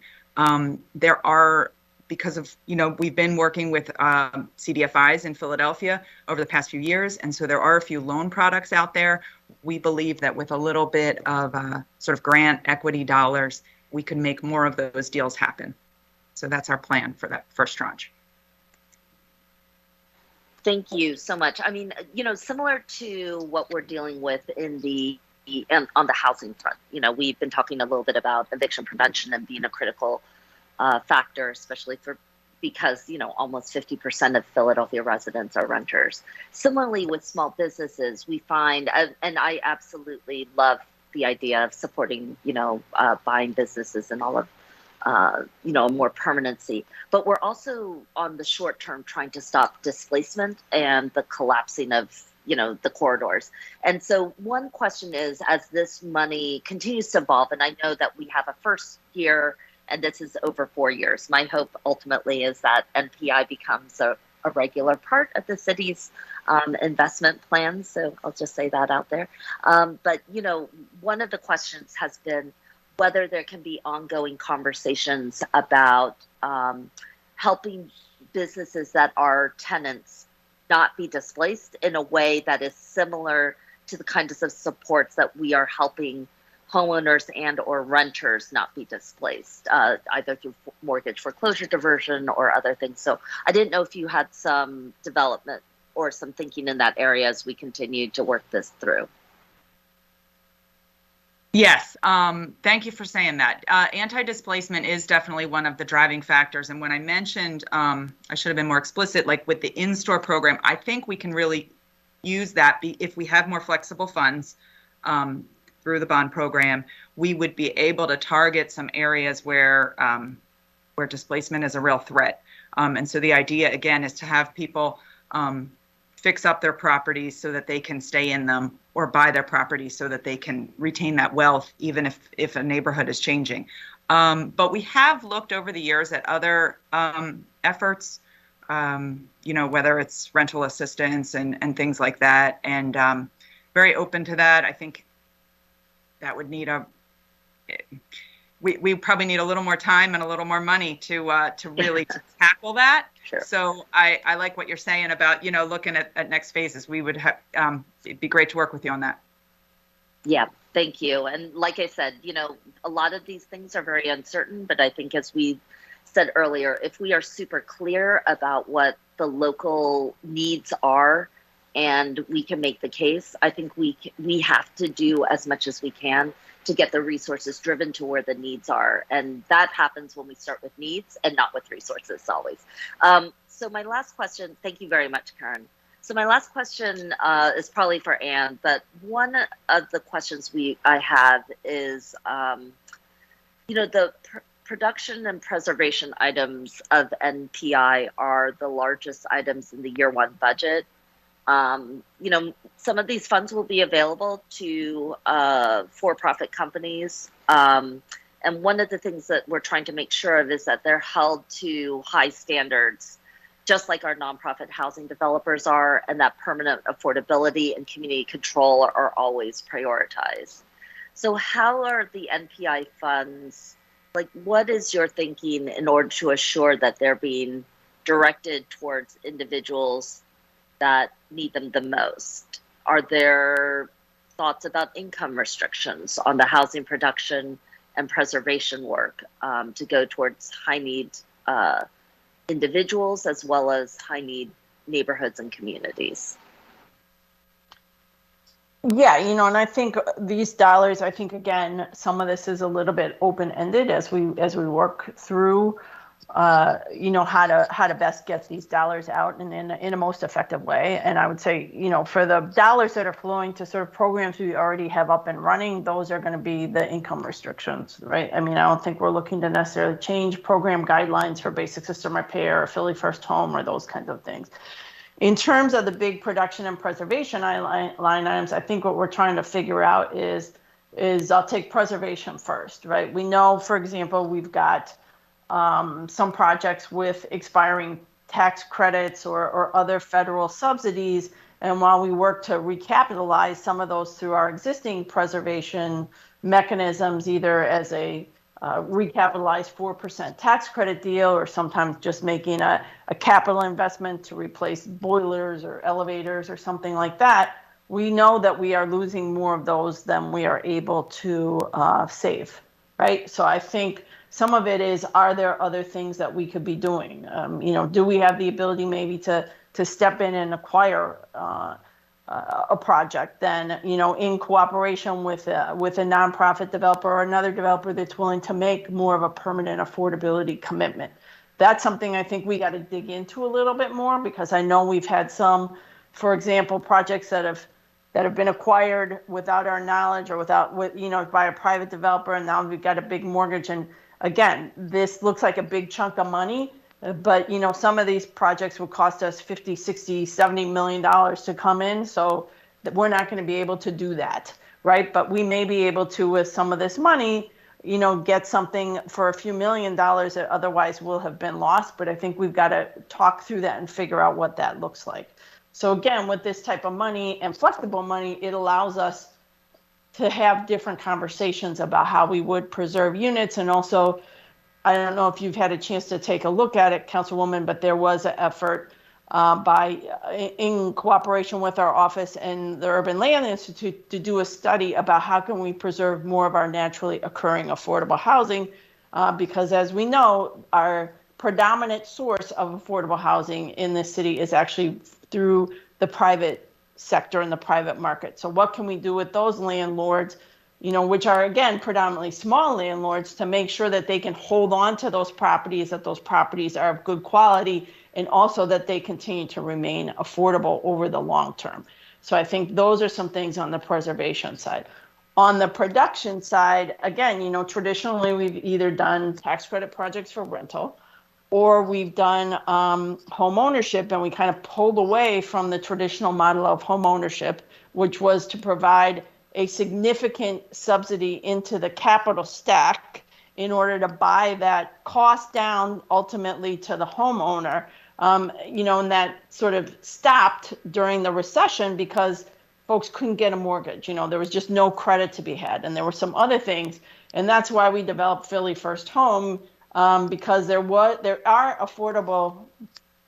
Because of, we've been working with CDFIs in Philadelphia over the past few years. And so there are a few loan products out there. We believe that with a little bit of sort of grant equity dollars, we can make more of those deals happen. So that's our plan for that first tranche. Thank you so much. I mean, similar to what we're dealing with on the housing front, we've been talking a little bit about eviction prevention and being a critical factor, especially because almost 50% of Philadelphia residents are renters. Similarly, with small businesses, we find, and I absolutely love the idea of supporting, buying businesses and all of, more permanency. But we're also on the short term trying to stop displacement and the collapsing of, the corridors. And so one question is, as this money continues to evolve, and I know that we have a first year and this is over 4 years. My hope ultimately is that NPI becomes a regular part of the city's investment plan. So I'll just say that out there. But, one of the questions has been whether there can be ongoing conversations about helping businesses that are tenants not be displaced in a way that is similar to the kinds of supports that we are helping homeowners and or renters not be displaced, either through mortgage foreclosure diversion or other things. So I didn't know if you had some development or some thinking in that area as we continue to work this through. Yes, thank you for saying that. Anti-displacement is definitely one of the driving factors. And when I mentioned, I should have been more explicit, like with the in-store program, I think we can really use that if we have more flexible funds through the bond program. We would be able to target some areas where displacement is a real threat. And so the idea, again, is to have people fix up their properties so that they can stay in them, or buy their properties so that they can retain that wealth, even if a neighborhood is changing. But we have looked over the years at other efforts, whether it's rental assistance and things like that, and very open to that. I think that would need we probably need a little more time and a little more money to really tackle that. Sure. So I like what you're saying about, looking at next phases. We would have, it'd be great to work with you on that. Yeah, thank you. And like I said, a lot of these things are very uncertain, but I think, as we said earlier, if we are super clear about what the local needs are and we can make the case, I think we have to do as much as we can to get the resources driven to where the needs are. And that happens when we start with needs and not with resources always. So my last question, thank you very much, Karen. So my last question is probably for Anne, but one of the questions I have is, the production and preservation items of NPI are the largest items in the year one budget. Some of these funds will be available to for-profit companies. And one of the things that we're trying to make sure of is that they're held to high standards, just like our nonprofit housing developers are, and that permanent affordability and community control are always prioritized. So how are the NPI funds, what is your thinking in order to assure that they're being directed towards individuals that need them the most? Are there thoughts about income restrictions on the housing production and preservation work to go towards high need individuals as well as high need neighborhoods and communities? Yeah, and I think these dollars, again, some of this is a little bit open-ended as we work through how to best get these dollars out and in a most effective way. And I would say, for the dollars that are flowing to sort of programs we already have up and running, those are going to be the income restrictions, right? I don't think we're looking to necessarily change program guidelines for basic system repair or Philly First Home or those kinds of things. In terms of the big production and preservation line items, I think what we're trying to figure out is I'll take preservation first, right? We know, for example, we've got some projects with expiring tax credits or other federal subsidies. And while we work to recapitalize some of those through our existing preservation mechanisms, either as a recapitalized 4% tax credit deal, or sometimes just making a capital investment to replace boilers or elevators or something like that, we know that we are losing more of those than we are able to save, right? So I think some of it is, are there other things that we could be doing? Do we have the ability maybe to step in and acquire a project then, in cooperation with a nonprofit developer or another developer that's willing to make more of a permanent affordability commitment? That's something I think we got to dig into a little bit more, because I know we've had some, for example, projects that have been acquired without our knowledge or by a private developer, and now we've got a big mortgage. And again, this looks like a big chunk of money, but some of these projects will cost us $50, $60, $70 million to come in, so we're not going to be able to do that, right? But we may be able to, with some of this money, get something for a few $1 million that otherwise will have been lost. But I think we've got to talk through that and figure out what that looks like. So again, with this type of money and flexible money, it allows us to have different conversations about how we would preserve units. And also, I don't know if you've had a chance to take a look at it, Councilwoman, but there was an effort in cooperation with our office and the Urban Land Institute to do a study about how can we preserve more of our naturally occurring affordable housing, because as we know, our predominant source of affordable housing in this city is actually through the private sector and the private market. So what can we do with those landlords, which are, again, predominantly small landlords, to make sure that they can hold on to those properties, that those properties are of good quality, and also that they continue to remain affordable over the long term. So I think those are some things on the preservation side. On the production side, again, traditionally we've either done tax credit projects for rental, or we've done home ownership, and we kind of pulled away from the traditional model of home ownership, which was to provide a significant subsidy into the capital stack in order to buy that cost down ultimately to the homeowner. And that sort of stopped during the recession because folks couldn't get a mortgage. There was just no credit to be had, and there were some other things. And that's why we developed Philly First Home, because there are affordable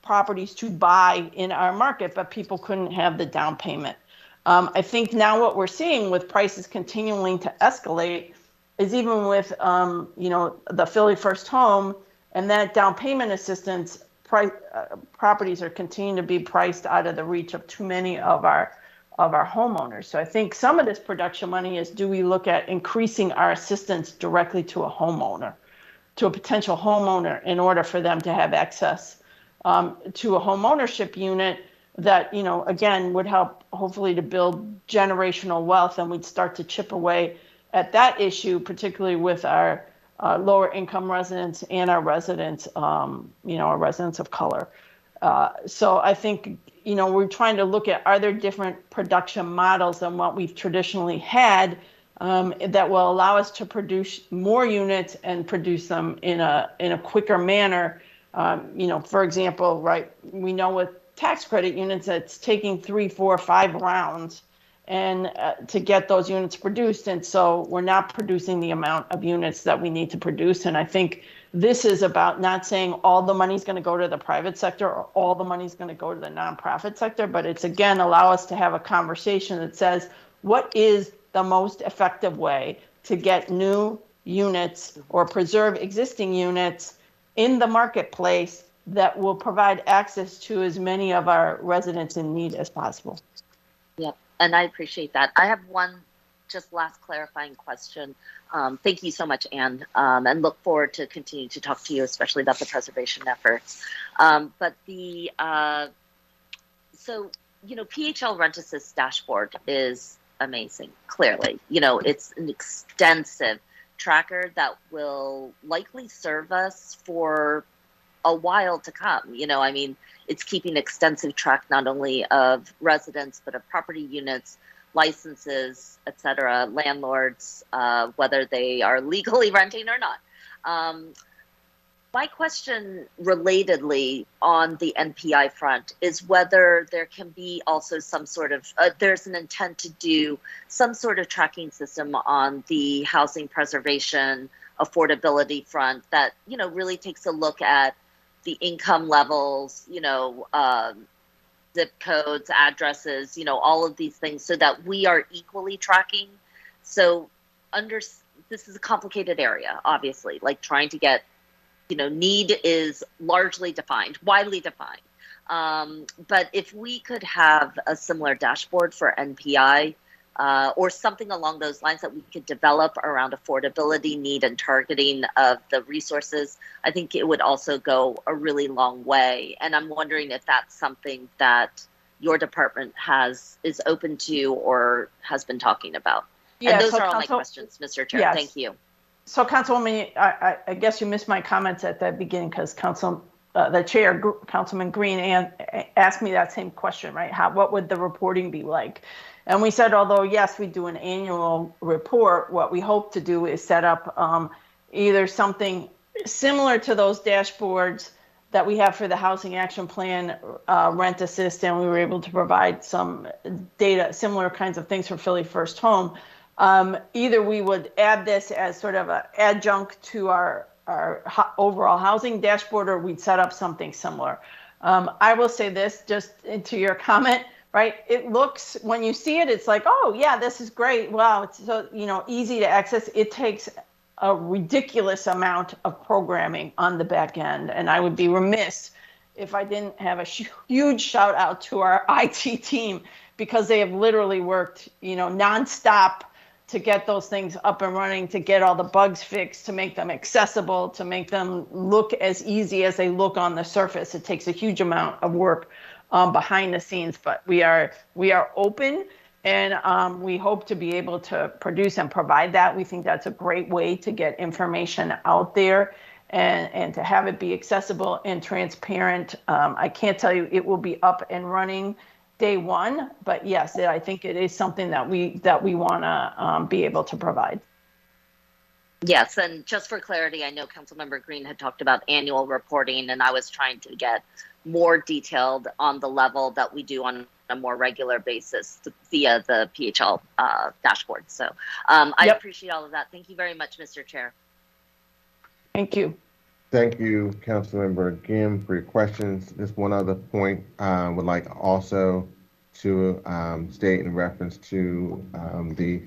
properties to buy in our market, but people couldn't have the down payment. I think now what we're seeing with prices continuing to escalate is even with the Philly First Home and that down payment assistance, properties are continuing to be priced out of the reach of too many of our homeowners. So I think some of this production money is, do we look at increasing our assistance directly to a homeowner, to a potential homeowner, in order for them to have access to a home ownership unit that, again, would help hopefully to build generational wealth, and we'd start to chip away at that issue, particularly with our lower income residents and our residents, our residents of color. So I think, we're trying to look at, are there different production models than what we've traditionally had that will allow us to produce more units and produce them in a quicker manner. For example, right, we know with tax credit units, it's taking 3, 4, 5 rounds and to get those units produced. And so we're not producing the amount of units that we need to produce. And I think this is about not saying all the money's going to go to the private sector or all the money's going to go to the nonprofit sector, but it's, again, allow us to have a conversation that says, what is the most effective way to get new units or preserve existing units in the marketplace that will provide access to as many of our residents in need as possible. Yep, and I appreciate that. I have one just last clarifying question. Thank you so much, Anne, and look forward to continuing to talk to you, especially about the preservation efforts. But PHL Rent-Assist dashboard is amazing, clearly. It's an extensive tracker that will likely serve us for a while to come. It's keeping extensive track not only of residents, but of property units, licenses, etc., landlords, whether they are legally renting or not. My question relatedly on the NPI front is whether there can be also some sort of, there's an intent to do some sort of tracking system on the housing preservation affordability front that, really takes a look at the income levels, zip codes, addresses, all of these things, so that we are equally tracking. So this is a complicated area, obviously, like trying to get, need is largely defined, widely defined. But if we could have a similar dashboard for NPI, or something along those lines that we could develop around affordability, need, and targeting of the resources, I think it would also go a really long way. And I'm wondering if that's something that your department is open to or has been talking about. Yeah, and those are all my questions, Mr. Chair. Yes. Thank you. So, Councilwoman, I guess you missed my comments at the beginning because the chair, Councilman Green, asked me that same question, right? What would the reporting be like? And we said, although, yes, we do an annual report, what we hope to do is set up either something similar to those dashboards that we have for the Housing Action Plan, Rent Assist, and we were able to provide some data, similar kinds of things for Philly First Home. Either we would add this as sort of an adjunct to our overall housing dashboard, or we'd set up something similar. I will say this, just to your comment, right? It looks, when you see it, it's like, oh yeah, this is great. Wow, it's so, easy to access. It takes a ridiculous amount of programming on the back end. And I would be remiss if I didn't have a huge shout out to our IT team, because they have literally worked, nonstop to get those things up and running, to get all the bugs fixed, to make them accessible, to make them look as easy as they look on the surface. It takes a huge amount of work behind the scenes, but we are open, and we hope to be able to produce and provide that. We think that's a great way to get information out there, and to have it be accessible and transparent. I can't tell you it will be up and running day one, but yes, I think it is something that we want to be able to provide. Yes, and just for clarity, I know Councilmember Green had talked about annual reporting, and I was trying to get more detailed on the level that we do on a more regular basis via the PHL dashboard. So I appreciate all of that. Thank you very much, Mr. Chair. Thank you. Thank you, Councilmember Gim, for your questions. Just one other point I would like also to state in reference to the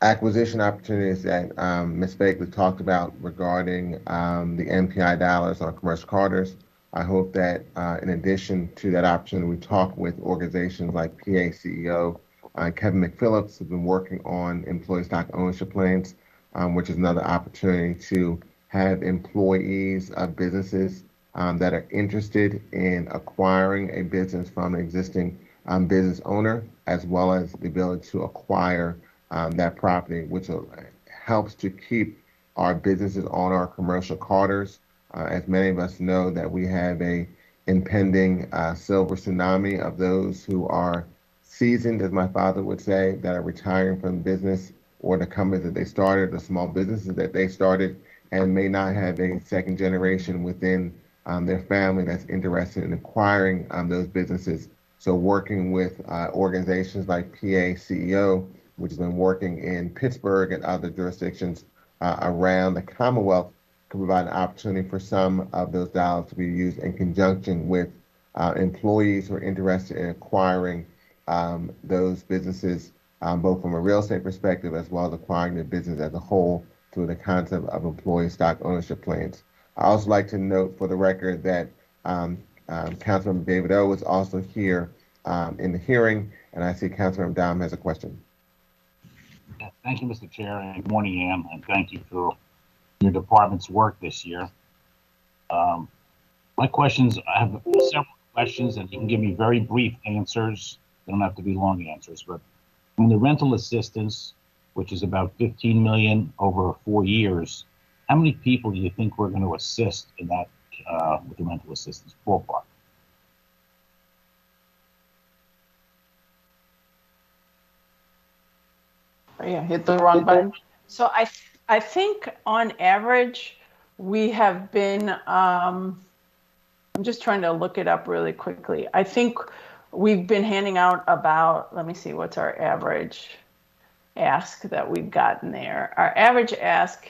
acquisition opportunities that Ms. Bakley talked about regarding the MPI dollars on commercial corridors. I hope that in addition to that opportunity, we talk with organizations like PA CEO Kevin McPhillips, who's been working on employee stock ownership plans, which is another opportunity to have employees of businesses that are interested in acquiring a business from an existing business owner, as well as the ability to acquire that property, which helps to keep our businesses on our commercial corridors. As many of us know, that we have a impending silver tsunami of those who are seasoned, as my father would say, that are retiring from business or the companies that they started, the small businesses that they started, and may not have a second generation within their family that's interested in acquiring those businesses. So working with organizations like PA CEO, which has been working in Pittsburgh and other jurisdictions around the Commonwealth, can provide an opportunity for some of those dollars to be used in conjunction with employees who are interested in acquiring those businesses, both from a real estate perspective as well as acquiring the business as a whole through the concept of employee stock ownership plans. I also like to note for the record that Councilmember David O was also here in the hearing, and I see Councilmember Dom has a question. Thank you, Mr. Chair, and good morning, Ann, and thank you for your department's work this year. My questions, I have several questions, and you can give me very brief answers. They don't have to be long answers, but on the rental assistance, which is about 15 million over 4 years, how many people do you think we're going to assist in that with the rental assistance ballpark? Yeah, hit the wrong button. So I think on average we have been, I'm just trying to look it up really quickly. I think we've been handing out about, let me see, what's our average ask that we've gotten there. Our average ask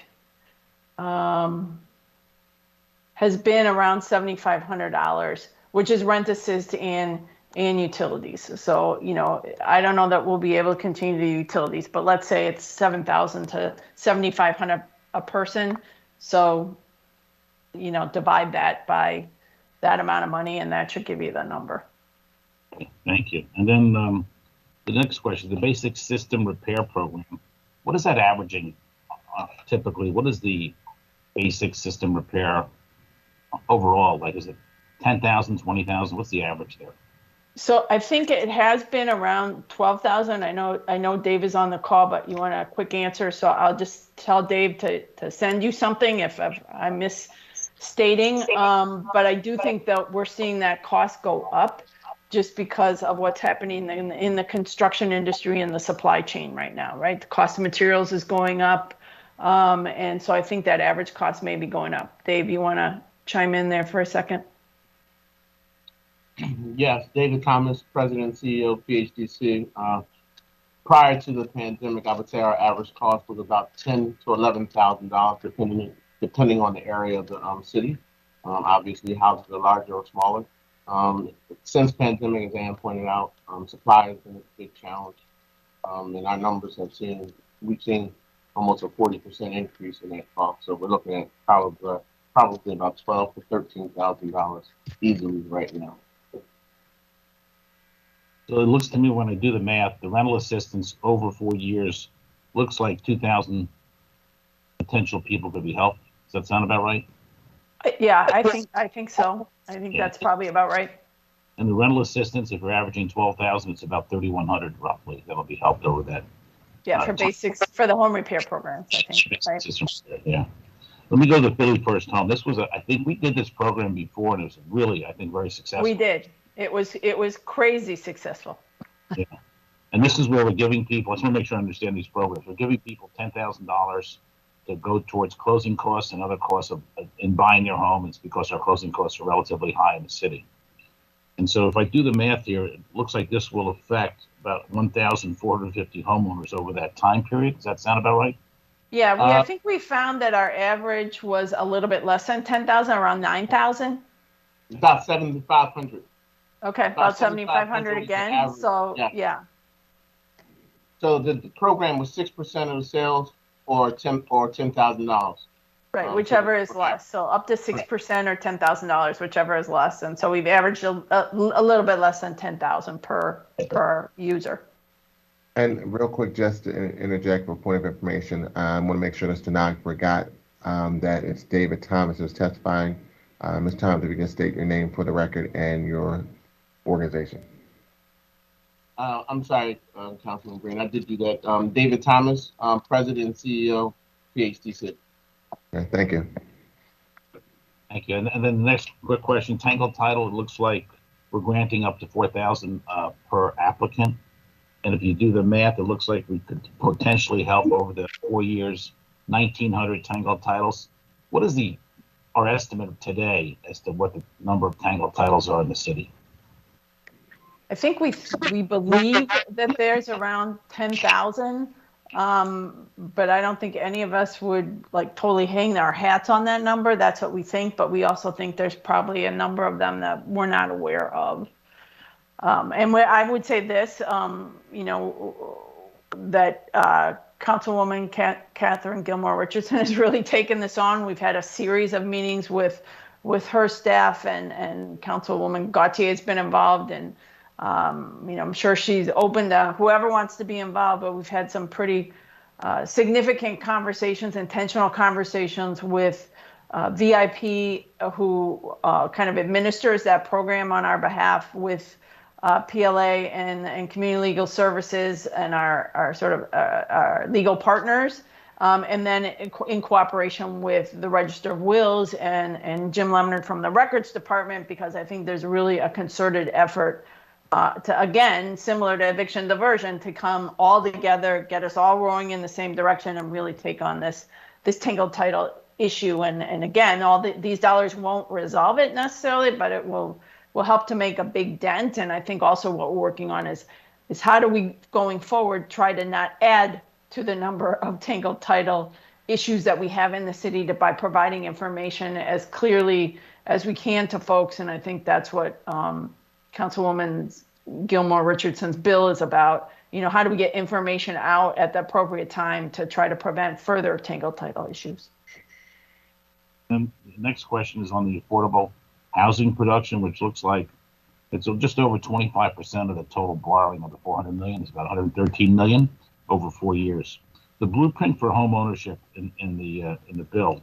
has been around $7,500, which is rent assist and utilities. So, I don't know that we'll be able to continue the utilities, but let's say it's $7,000 to $7,500 a person. So, divide that by that amount of money, and that should give you the number. Okay, thank you. And then the next question, the basic system repair program, what is that averaging typically? What is the basic system repair overall? Like, is it 10,000, 20,000? What's the average there? So I think it has been around 12,000. I know Dave is on the call, but you want a quick answer. So I'll just tell Dave to send you something if I'm misstating. But I do think that we're seeing that cost go up just because of what's happening in the construction industry and the supply chain right now, right? The cost of materials is going up. And so I think that average cost may be going up. Dave, you want to chime in there for a second? Yes, David Thomas, President and CEO of PHDC. Prior to the pandemic, I would say our average cost was about $10,000 to $11,000, depending on the area of the city. Obviously, houses are larger or smaller. Since pandemic, as Ann pointed out, supply has been a big challenge, and our numbers we've seen almost a 40% increase in that cost. So we're looking at probably about $12,000 to $13,000 easily right now. So it looks to me when I do the math, the rental assistance over 4 years looks like 2,000 potential people could be helped. Does that sound about right? Yeah, I think so. I think Yeah. that's probably about right. And the rental assistance, if you're averaging 12,000, it's about 3,100 roughly. That'll be helped over that. Yeah, for basics, for the home repair programs, I think, right? Yeah. Let me go to Philly First Home. This was I think we did this program before, and it was really, I think, very successful. We did. It was crazy successful. Yeah. And this is where we're giving people, I just want to make sure I understand these programs. We're giving people $10,000 to go towards closing costs and other costs in buying their home. It's because our closing costs are relatively high in the city. And so if I do the math here, it looks like this will affect about 1,450 homeowners over that time period. Does that sound about right? Yeah, I think we found that our average was a little bit less than 10,000, around 9,000. About 7,500. Okay, about 7,500 again. So yeah. So the program was 6% of the sales, or $10,000. Right, whichever is less. So up to 6% or $10,000, whichever is less. And so we've averaged a little bit less than 10,000 per user. And real quick, just to interject for a point of information, I want to make sure Mr. Nog forgot that it's David Thomas who's testifying. Ms. Thomas, if you can state your name for the record and your organization. I'm sorry, Councilman Green, I did do that. David Thomas, President and CEO, PHDC. Okay, thank you. Thank you. And then the next quick question, Tangled Title, it looks like we're granting up to 4,000 per applicant. And if you do the math, it looks like we could potentially help over the 4 years, 1,900 Tangled Titles. What is our estimate today as to what the number of Tangled Titles are in the city? I think we believe that there's around 10,000, but I don't think any of us would like totally hang our hats on that number. That's what we think, but we also think there's probably a number of them that we're not aware of. And I would say this, that Councilwoman Catherine Gilmore Richardson has really taken this on. We've had a series of meetings with her staff, and Councilwoman Gautier has been involved, and I'm sure she's open to whoever wants to be involved, but we've had some pretty significant conversations, intentional conversations with VIP, who kind of administers that program on our behalf, with PLA and Community Legal Services and our sort of our legal partners, and then in cooperation with the Register of Wills and Jim Lemnard from the Records Department, because I think there's really a concerted effort to, again, similar to eviction diversion, to come all together, get us all rowing in the same direction, and really take on this Tangled Title issue. And again, these dollars won't resolve it necessarily, but it will help to make a big dent. And I think also what we're working on is how do we, going forward, try to not add to the number of Tangled Title issues that we have in the city by providing information as clearly as we can to folks. And I think that's what Councilwoman Gilmore Richardson's bill is about. How do we get information out at the appropriate time to try to prevent further Tangled Title issues? And the next question is on the affordable housing production, which looks like it's just over 25% of the total borrowing of the $400 million. It's about $113 million over 4 years. The blueprint for home ownership in the bill,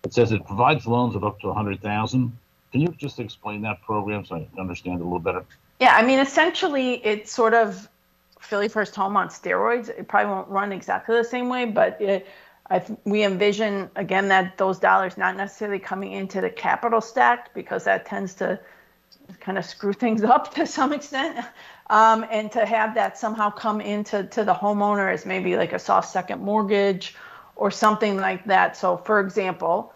it says it provides loans of up to $100,000. Can you just explain that program so I can understand it a little better? Yeah, I mean, essentially, it's sort of Philly First Home on steroids. It probably won't run exactly the same way, but we envision, again, that those dollars not necessarily coming into the capital stack, because that tends to kind of screw things up to some extent, and to have that somehow come into the homeowner as maybe like a soft second mortgage or something like that. So, for example,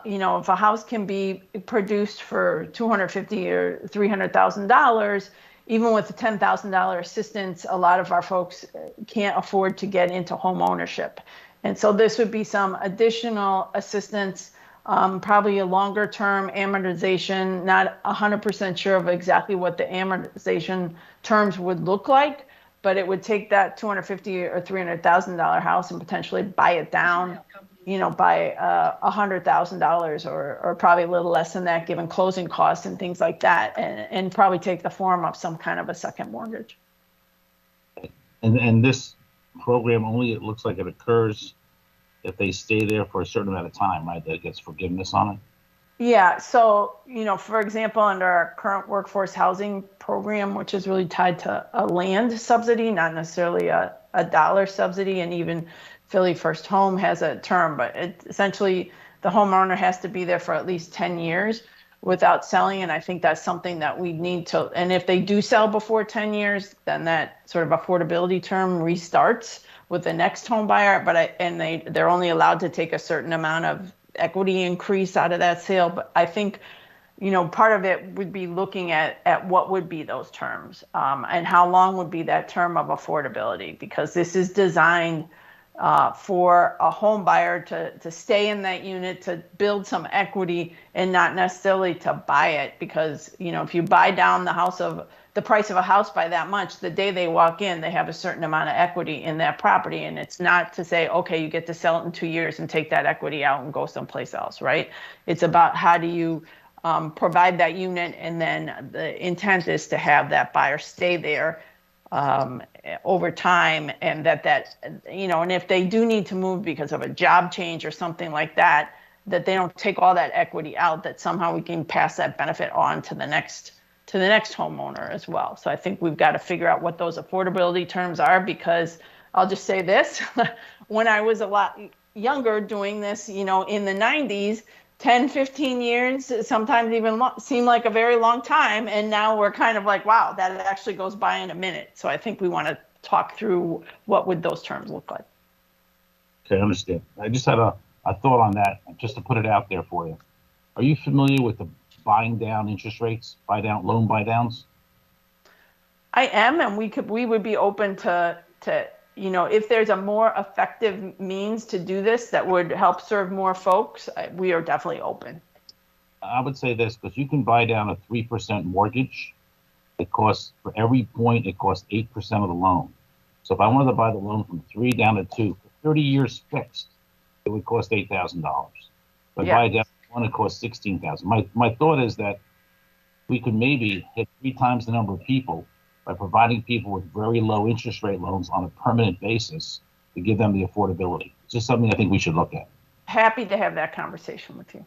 if a house can be produced for $250,000 or $300,000, even with the $10,000 assistance, a lot of our folks can't afford to get into home ownership. And so this would be some additional assistance probably a longer term amortization, not 100% sure of exactly what the amortization terms would look like, but it would take that $250,000 or $300,000 house and potentially buy it down, by $100,000 or probably a little less than that, given closing costs and things like that, and probably take the form of some kind of a second mortgage. And this program only, it looks like it occurs if they stay there for a certain amount of time, right? That gets forgiveness on it. Yeah, so, for example, under our current workforce housing program, which is really tied to a land subsidy, not necessarily a dollar subsidy, and even Philly First Home has a term, but essentially the homeowner has to be there for at least 10 years without selling, and I think that's something that we need to, and if they do sell before 10 years, then that sort of affordability term restarts with the next home buyer, they're only allowed to take a certain amount of equity increase out of that sale. But I think, part of it would be looking at what would be those terms, and how long would be that term of affordability, because this is designed for a home buyer to stay in that unit, to build some equity, and not necessarily to buy it, because if you buy down the price of a house by that much, the day they walk in, they have a certain amount of equity in that property. And it's not to say, okay, you get to sell it in 2 years and take that equity out and go someplace else, right? It's about how do you provide that unit, and then the intent is to have that buyer stay there over time, and and if they do need to move because of a job change or something like that, that they don't take all that equity out, that somehow we can pass that benefit on to the next homeowner as well. So I think we've got to figure out what those affordability terms are, because I'll just say this, when I was a lot younger doing this, in the 90s, 10, 15 years, sometimes even seem like a very long time. And now we're kind of like, wow, that actually goes by in a minute. So I think we want to talk through what would those terms look like. Okay, I understand. I just had a thought on that, just to put it out there for you. Are you familiar with the buying down interest rates, loan buy downs? I am, and we would be open to if there's a more effective means to do this that would help serve more folks, we are definitely open. I would say this, because you can buy down a 3% mortgage. It costs, for every point, it costs 8% of the loan. So if I wanted to buy the loan from 3 down to 2 for 30 years fixed, it would cost $8,000. If I buy it down to 1, it costs $16,000. My thought is that we could maybe hit 3 times the number of people by providing people with very low interest rate loans on a permanent basis to give them the affordability. It's just something I think we should look at. Happy to have that conversation with you.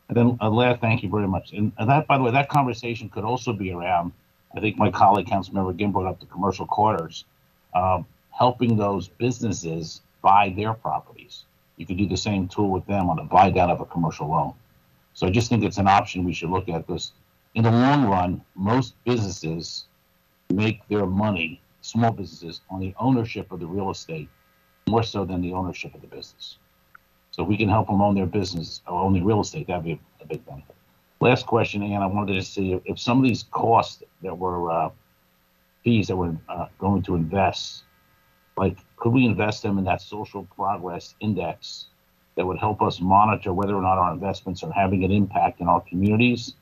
And then, thank you very much. And that, by the way, that conversation could also be around, I think my colleague, Councilmember Ginn, brought up the commercial quarters, helping those businesses buy their properties. You could do the same tool with them on a buy down of a commercial loan. So I just think it's an option we should look at, because in the long run, most businesses make their money, small businesses, on the ownership of the real estate, more so than the ownership of the business. So if we can help them own their business or own the real estate, that'd be a big benefit. Last question, Ann, I wanted to see if some of these costs that were fees that we're going to invest, like, could we invest them in that social progress index that would help us monitor whether or not our investments are having an impact in our communities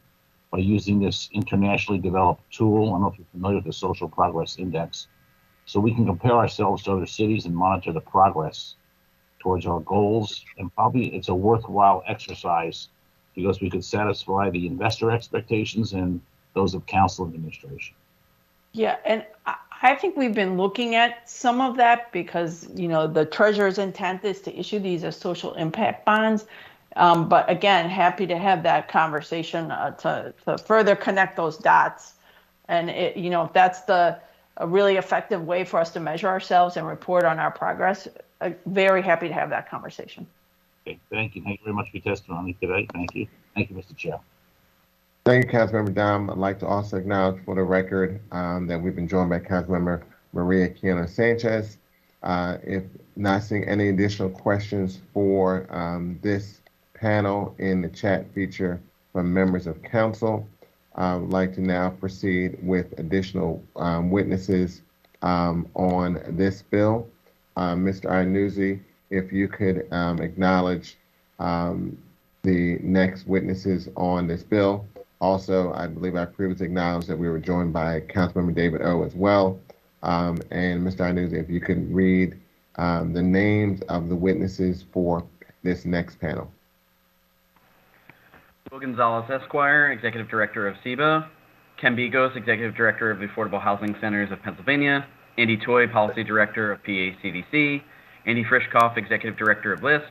by using this internationally developed tool? I don't know if you're familiar with the social progress index. So we can compare ourselves to other cities and monitor the progress towards our goals. And probably it's a worthwhile exercise, because we could satisfy the investor expectations and those of council and administration. Yeah, and I think we've been looking at some of that, because the treasurer's intent is to issue these as social impact bonds. But again, happy to have that conversation to further connect those dots. And if that's a really effective way for us to measure ourselves and report on our progress, very happy to have that conversation. Okay, thank you. Thank you very much for your testimony today. Thank you. Thank you, Mr. Chair. Thank you, Councilmember Dom. I'd like to also acknowledge for the record that we've been joined by Councilmember Maria Kiana Sanchez. If not seeing any additional questions for this panel in the chat feature from members of council, I would like to now proceed with additional witnesses on this bill. Mr. Iannuzzi, if you could acknowledge the the next witnesses on this bill. Also, I believe I previously acknowledged that we were joined by Councilmember David O as well. And Mr. Iannuzzi, if you could read the names of the witnesses for this next panel. Will Gonzalez Esquire, Executive Director of SEBA. Ken Bigos, Executive Director of the Affordable Housing Centers of Pennsylvania. Andy Toy, Policy Director of PACDC. Andy Frischkopf, Executive Director of LISC.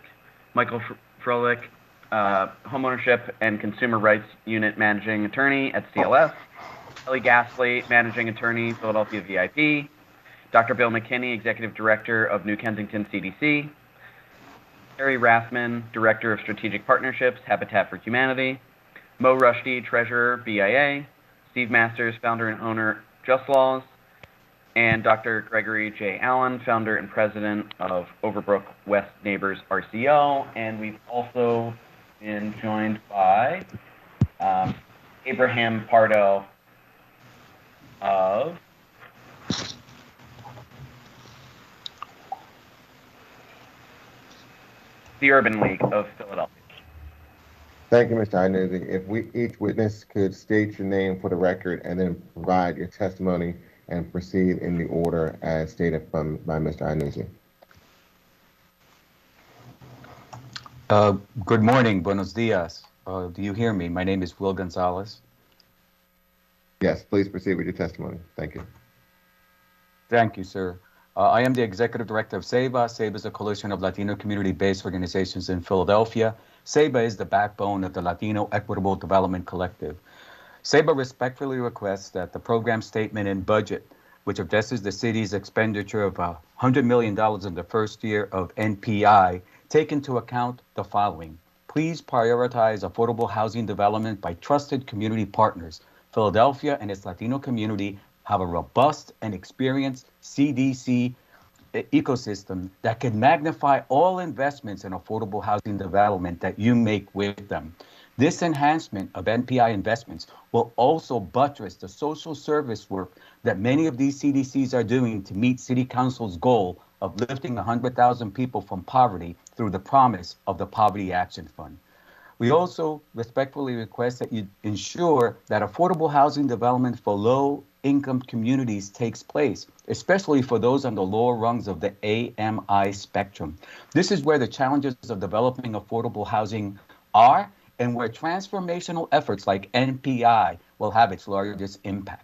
Michael Froelich, Homeownership and Consumer Rights Unit Managing Attorney at CLS. Ellie Gasly, Managing Attorney, Philadelphia VIP. Dr. Bill McKinney, Executive Director of New Kensington CDC. Harry Rathman, Director of Strategic Partnerships, Habitat for Humanity. Mo Rushdie, Treasurer, BIA. Steve Masters, Founder and Owner, Just Laws. And Dr. Gregory J. Allen, Founder and President of Overbrook West Neighbors RCO. And we've also been joined by Abraham Pardo of the Urban League of Philadelphia. Thank you, Mr. Iannuzzi. If each witness could state your name for the record and then provide your testimony and proceed in the order as stated by Mr. Iannuzzi. Good morning, buenos dias. Do you hear me? My name is Will Gonzalez. Yes, please proceed with your testimony. Thank you. Thank you, sir. I am the Executive Director of SEBA. SEBA is a coalition of Latino community-based organizations in Philadelphia. SEBA is the backbone of the Latino Equitable Development Collective. SEBA respectfully requests that the program statement and budget, which addresses the city's expenditure of $100 million in the first year of NPI, take into account the following. Please prioritize affordable housing development by trusted community partners. Philadelphia and its Latino community have a robust and experienced CDC ecosystem that can magnify all investments in affordable housing development that you make with them. This enhancement of NPI investments will also buttress the social service work that many of these CDCs are doing to meet City Council's goal of lifting 100,000 people from poverty through the promise of the Poverty Action Fund. We also respectfully request that you ensure that affordable housing development for low-income communities takes place, especially for those on the lower rungs of the AMI spectrum. This is where the challenges of developing affordable housing are and where transformational efforts like NPI will have its largest impact.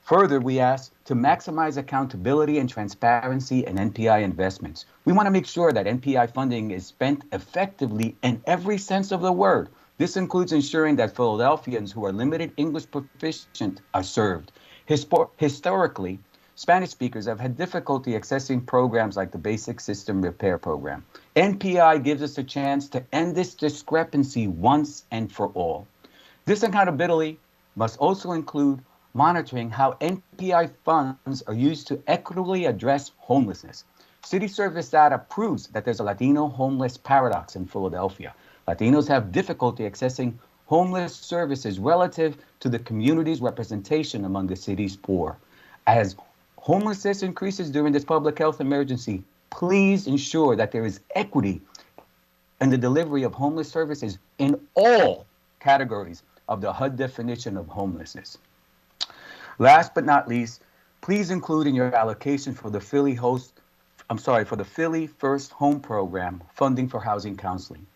Further, we ask to maximize accountability and transparency in NPI investments. We want to make sure that NPI funding is spent effectively in every sense of the word. This includes ensuring that Philadelphians who are limited English proficient are served. Historically, Spanish speakers have had difficulty accessing programs like the Basic System Repair Program. NPI gives us a chance to end this discrepancy once and for all. This accountability must also include monitoring how NPI funds are used to equitably address homelessness. City service data proves that there's a Latino homeless paradox in Philadelphia. Latinos have difficulty accessing homeless services relative to the community's representation among the city's poor. As homelessness increases during this public health emergency, please ensure that there is equity in the delivery of homeless services in all categories of the HUD definition of homelessness. Last but not least, please include in your allocation for the Philly First Home Program funding for housing counseling.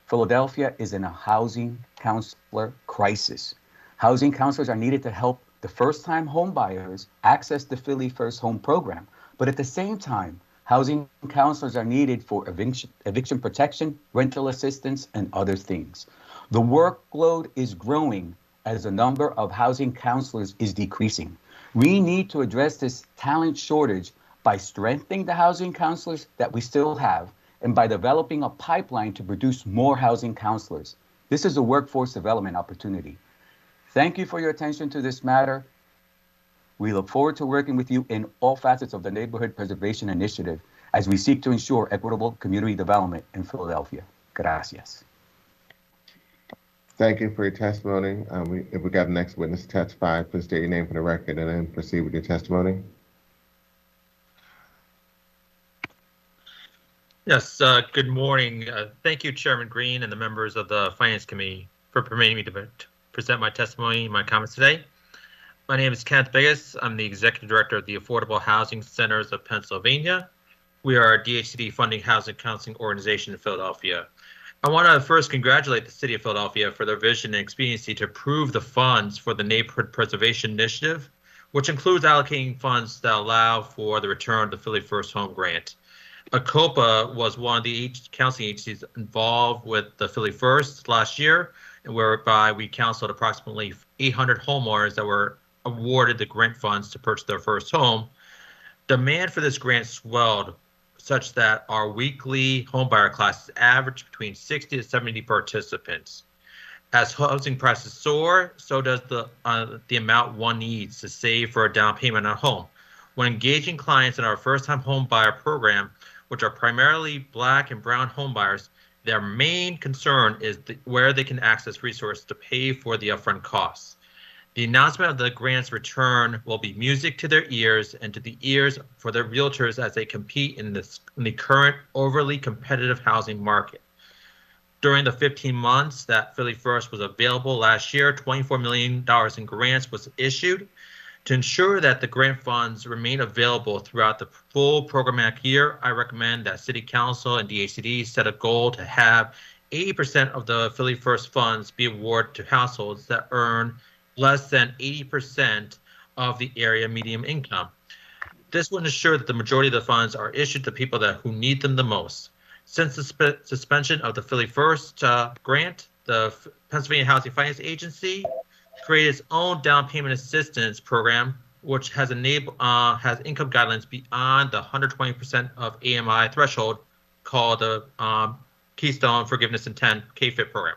Philadelphia is in a housing counselor crisis. Housing counselors are needed to help the first-time home buyers access the Philly First Home Program. But at the same time, housing counselors are needed for eviction protection, rental assistance, and other things. The workload is growing as the number of housing counselors is decreasing. We need to address this talent shortage by strengthening the housing counselors that we still have and by developing a pipeline to produce more housing counselors. This is a workforce development opportunity. Thank you for your attention to this matter. We look forward to working with you in all facets of the Neighborhood Preservation Initiative as we seek to ensure equitable community development in Philadelphia. Gracias. Thank you for your testimony. If we got the next witness to testify, please state your name for the record and then proceed with your testimony. Yes, good morning. Thank you, Chairman Green and the members of the Finance Committee for permitting me to present my testimony and my comments today. My name is Kenneth Biggis. I'm the Executive Director of the Affordable Housing Centers of Pennsylvania. We are a DHCD funding housing counseling organization in Philadelphia. I want to first congratulate the City of Philadelphia for their vision and expediency to approve the funds for the Neighborhood Preservation Initiative, which includes allocating funds that allow for the return of the Philly First Home Grant. ACOPA was one of the counseling agencies involved with the Philly First last year, whereby we counseled approximately 800 homeowners that were awarded the grant funds to purchase their first home. Demand for this grant swelled such that our weekly homebuyer classes averaged between 60 to 70 participants. As housing prices soar, so does the amount one needs to save for a down payment on a home. When engaging clients in our first-time home buyer program, which are primarily Black and Brown home buyers, their main concern is where they can access resources to pay for the upfront costs. The announcement of the grant's return will be music to their ears and to the ears for their realtors as they compete in the current overly competitive housing market. During the 15 months that Philly First was available last year, $24 million in grants was issued. To ensure that the grant funds remain available throughout the full programmatic year, I recommend that City Council and DHCD set a goal to have 80% of the Philly First funds be awarded to households that earn less than 80% of the area median income. This will ensure that the majority of the funds are issued to people who need them the most. Since the suspension of the Philly First grant, the Pennsylvania Housing Finance Agency created its own down payment assistance program, which has has income guidelines beyond the 120% of AMI threshold, called the Keystone Forgiveness and 10 KFIT program.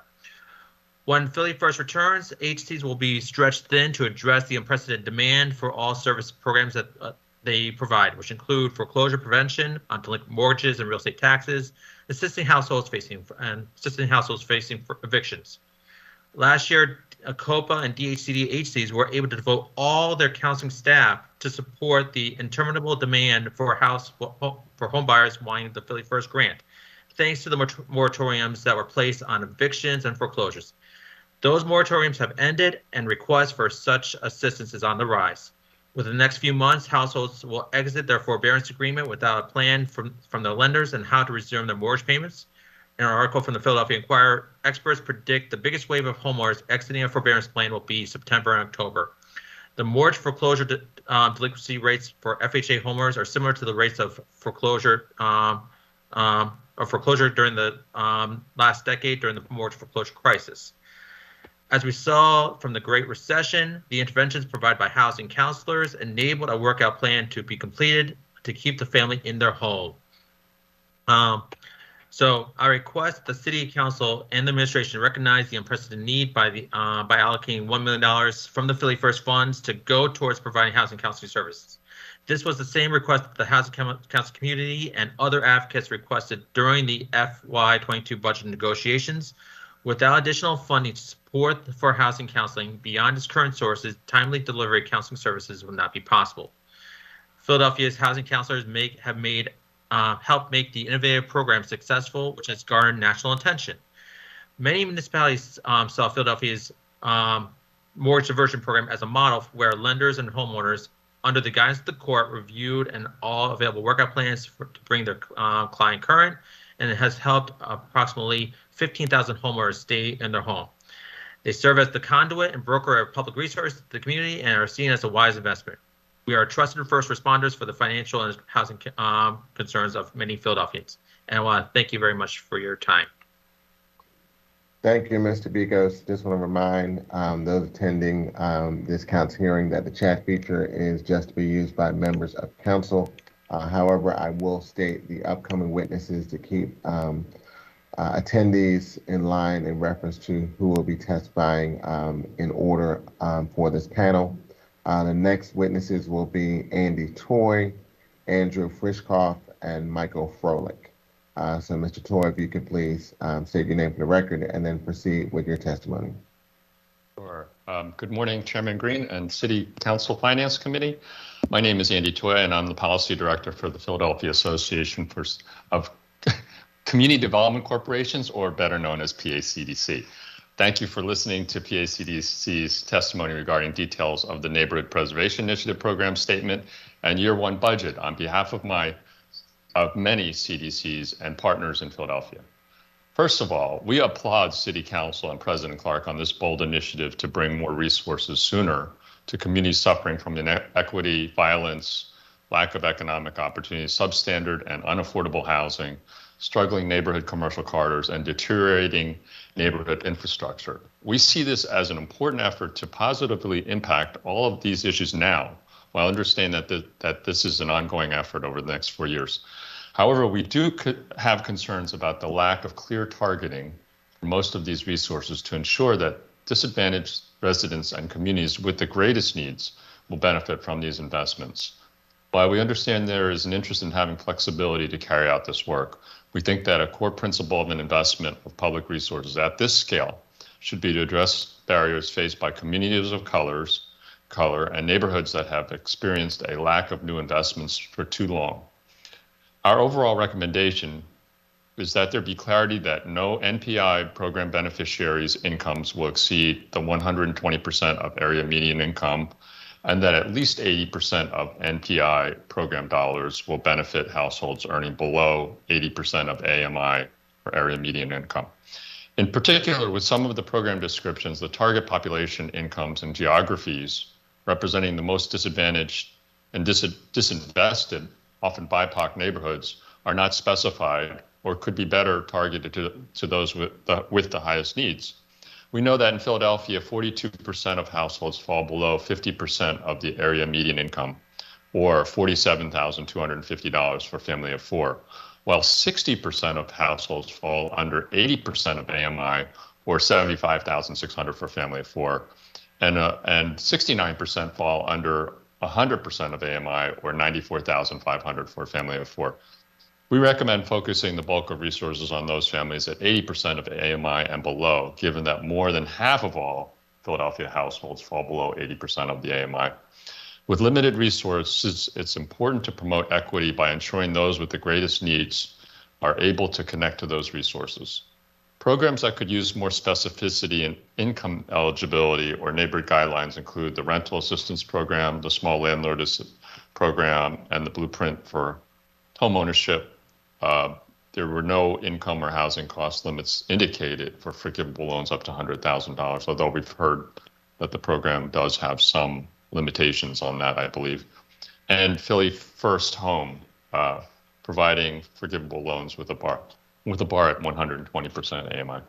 When Philly First returns, agencies will be stretched thin to address the unprecedented demand for all service programs that they provide, which include foreclosure prevention on delinquent mortgages and real estate taxes, assisting households facing evictions. Last year, ACOPA and DHCD agencies were able to devote all their counseling staff to support the interminable demand for home buyers wanting the Philly First grant, thanks to the moratoriums that were placed on evictions and foreclosures. Those moratoriums have ended, and requests for such assistance is on the rise. Within the next few months, households will exit their forbearance agreement without a plan from their lenders on how to resume their mortgage payments. In an article from the Philadelphia Inquirer, experts predict the biggest wave of homeowners exiting a forbearance plan will be September and October. The mortgage foreclosure delinquency rates for FHA homeowners are similar to the rates of foreclosure during the last decade during the mortgage foreclosure crisis. As we saw from the Great Recession, the interventions provided by housing counselors enabled a workout plan to be completed to keep the family in their home. So I request the City Council and the administration recognize the unprecedented need by allocating $1 million from the Philly First funds to go towards providing housing counseling services. This was the same request that the housing council community and other advocates requested during the FY22 budget negotiations. Without additional funding to support for housing counseling beyond its current sources, timely delivery of counseling services will not be possible. Philadelphia's housing counselors have helped make the innovative program successful, which has garnered national attention. Many municipalities saw Philadelphia's mortgage diversion program as a model where lenders and homeowners, under the guidance of the court, reviewed and all available workout plans to bring their client current, and it has helped approximately 15,000 homeowners stay in their home. They serve as the conduit and broker of public resources to the community and are seen as a wise investment. We are trusted first responders for the financial and housing concerns of many Philadelphians. And I want to thank you very much for your time. Thank you, Mr. Bigos. Just want to remind those attending this council hearing that the chat feature is just to be used by members of council. However, I will state the upcoming witnesses to keep attendees in line in reference to who will be testifying in order for this panel. The next witnesses will be Andy Toy, Andrew Frischkoff, and Michael Froelich. So, Mr. Toy, if you could please state your name for the record and then proceed with your testimony. Sure. Good morning, Chairman Green and City Council Finance Committee. My name is Andy Toy, and I'm the Policy Director for the Philadelphia Association of community development corporations, or better known as PACDC. Thank you for listening to PACDC's testimony regarding details of the Neighborhood Preservation Initiative program statement and year one budget on behalf of many CDCs and partners in Philadelphia. First of all, we applaud City Council and President Clark on this bold initiative to bring more resources sooner to communities suffering from inequity, violence, lack of economic opportunity, substandard and unaffordable housing, struggling neighborhood commercial corridors, and deteriorating neighborhood infrastructure. We see this as an important effort to positively impact all of these issues now, while understanding that this is an ongoing effort over the next 4 years. However, we do have concerns about the lack of clear targeting for most of these resources to ensure that disadvantaged residents and communities with the greatest needs will benefit from these investments. While we understand there is an interest in having flexibility to carry out this work, we think that a core principle of an investment of public resources at this scale should be to address barriers faced by communities of color and neighborhoods that have experienced a lack of new investments for too long. Our overall recommendation is that there be clarity that no NPI program beneficiaries' incomes will exceed the 120% of area median income, and that at least 80% of NPI program dollars will benefit households earning below 80% of AMI or area median income. In particular, with some of the program descriptions, the target population incomes and geographies representing the most disadvantaged and disinvested, often BIPOC neighborhoods, are not specified or could be better targeted to those with the highest needs. We know that in Philadelphia, 42% of households fall below 50% of the area median income, or $47,250 for a family of four, while 60% of households fall under 80% of AMI, or $75,600 for a family of four, and 69% fall under 100% of AMI, or $94,500 for a family of four. We recommend focusing the bulk of resources on those families at 80% of AMI and below, given that more than half of all Philadelphia households fall below 80% of the AMI. With limited resources, it's important to promote equity by ensuring those with the greatest needs are able to connect to those resources. Programs that could use more specificity in income eligibility or neighborhood guidelines include the Rental Assistance Program, the Small Landlord Program, and the Blueprint for Homeownership. There were no income or housing cost limits indicated for forgivable loans up to $100,000, although we've heard that the program does have some limitations on that, I believe. And Philly First Home, providing forgivable loans with a bar at 120% AMI.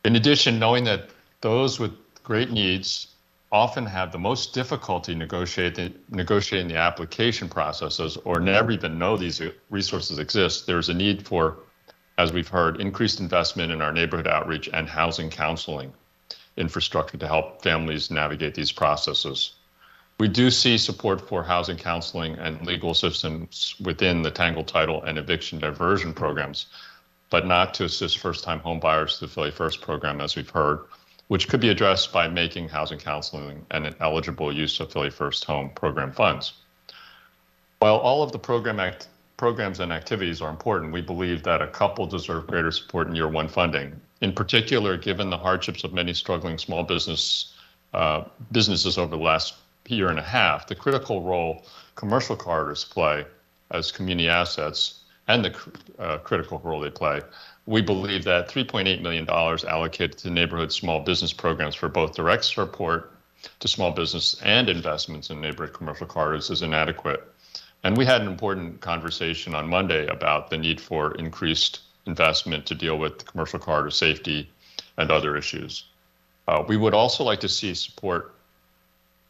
In addition, knowing that those with great needs often have the most difficulty negotiating the application processes or never even know these resources exist, there's a need for, as we've heard, increased investment in our neighborhood outreach and housing counseling infrastructure to help families navigate these processes. We do see support for housing counseling and legal assistance within the Tangle Title and eviction diversion programs, but not to assist first-time homebuyers through the Philly First program, as we've heard, which could be addressed by making housing counseling an eligible use of Philly First Home program funds. While all of the programs and activities are important, we believe that a couple deserve greater support in year one funding. In particular, given the hardships of many struggling small businesses over the last year and a half, the critical role commercial corridors play as community assets and the critical role they play, we believe that $3.8 million allocated to neighborhood small business programs for both direct support to small business and investments in neighborhood commercial corridors is inadequate. And we had an important conversation on Monday about the need for increased investment to deal with commercial corridor safety and other issues. We would also like to see support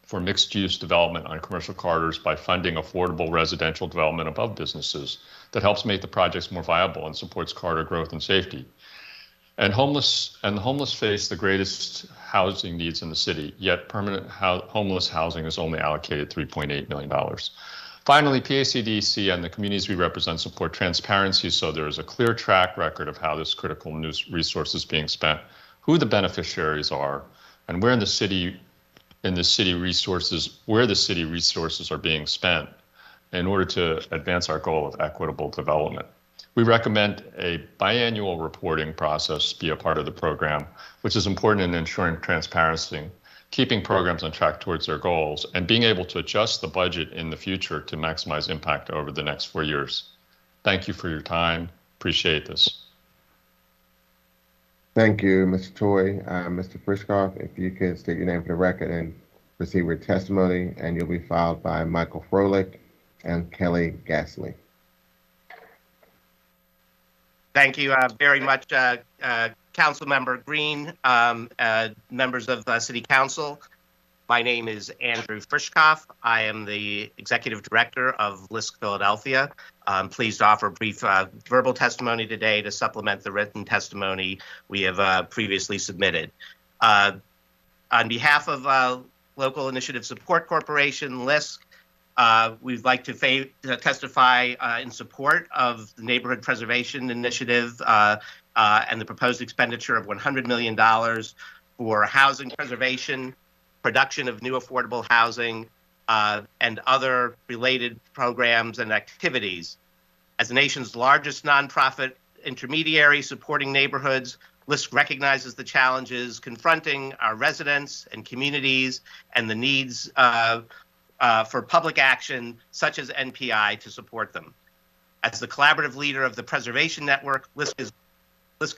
for mixed-use development on commercial corridors by funding affordable residential development above businesses that helps make the projects more viable and supports corridor growth and safety. And the homeless face the greatest housing needs in the city, yet permanent homeless housing is only allocated $3.8 million. Finally, PACDC and the communities we represent support transparency so there is a clear track record of how this critical news resource is being spent, who the beneficiaries are, and where the city resources are being spent in order to advance our goal of equitable development. We recommend a biannual reporting process be a part of the program, which is important in ensuring transparency, keeping programs on track towards their goals, and being able to adjust the budget in the future to maximize impact over the next 4 years. Thank you for your time. Appreciate this. Thank you, Mr. Toy. Mr. Frischkoff, if you could state your name for the record and proceed with testimony, and you'll be followed by Michael Froelich and Kelly Gasly. Thank you very much, Council Member Green, members of City Council. My name is Andrew Frischkoff. I am the Executive Director of LISC Philadelphia. I'm pleased to offer a brief verbal testimony today to supplement the written testimony we have previously submitted. On behalf of Local Initiative Support Corporation, LISC, we'd like to testify in support of the Neighborhood Preservation Initiative and the proposed expenditure of $100 million for housing preservation, production of new affordable housing, and other related programs and activities. As the nation's largest nonprofit intermediary supporting neighborhoods, LISC recognizes the challenges confronting our residents and communities and the needs for public action such as NPI to support them. As the collaborative leader of the Preservation Network, LISC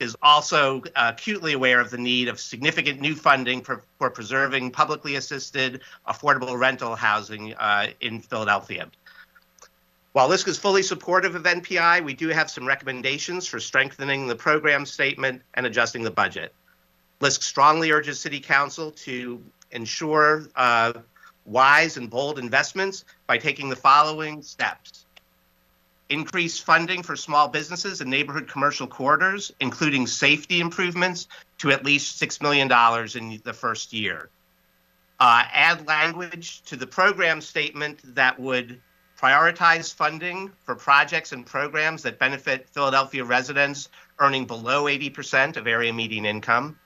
is also acutely aware of the need of significant new funding for preserving publicly assisted affordable rental housing in Philadelphia. While LISC is fully supportive of NPI, we do have some recommendations for strengthening the program statement and adjusting the budget. LISC strongly urges City Council to ensure wise and bold investments by taking the following steps. Increase funding for small businesses and neighborhood commercial corridors, including safety improvements, to at least $6 million in the first year. Add language to the program statement that would prioritize funding for projects and programs that benefit Philadelphia residents earning below 80% of area median income.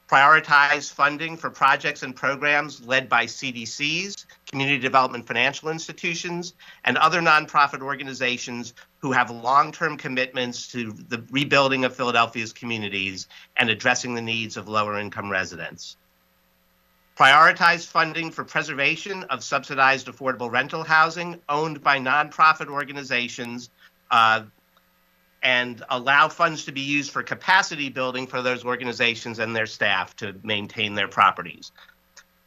Prioritize funding for projects and programs led by CDCs, community development financial institutions, and other nonprofit organizations who have long-term commitments to the rebuilding of Philadelphia's communities and addressing the needs of lower-income residents. Prioritize funding for preservation of subsidized affordable rental housing owned by nonprofit organizations and allow funds to be used for capacity building for those organizations and their staff to maintain their properties.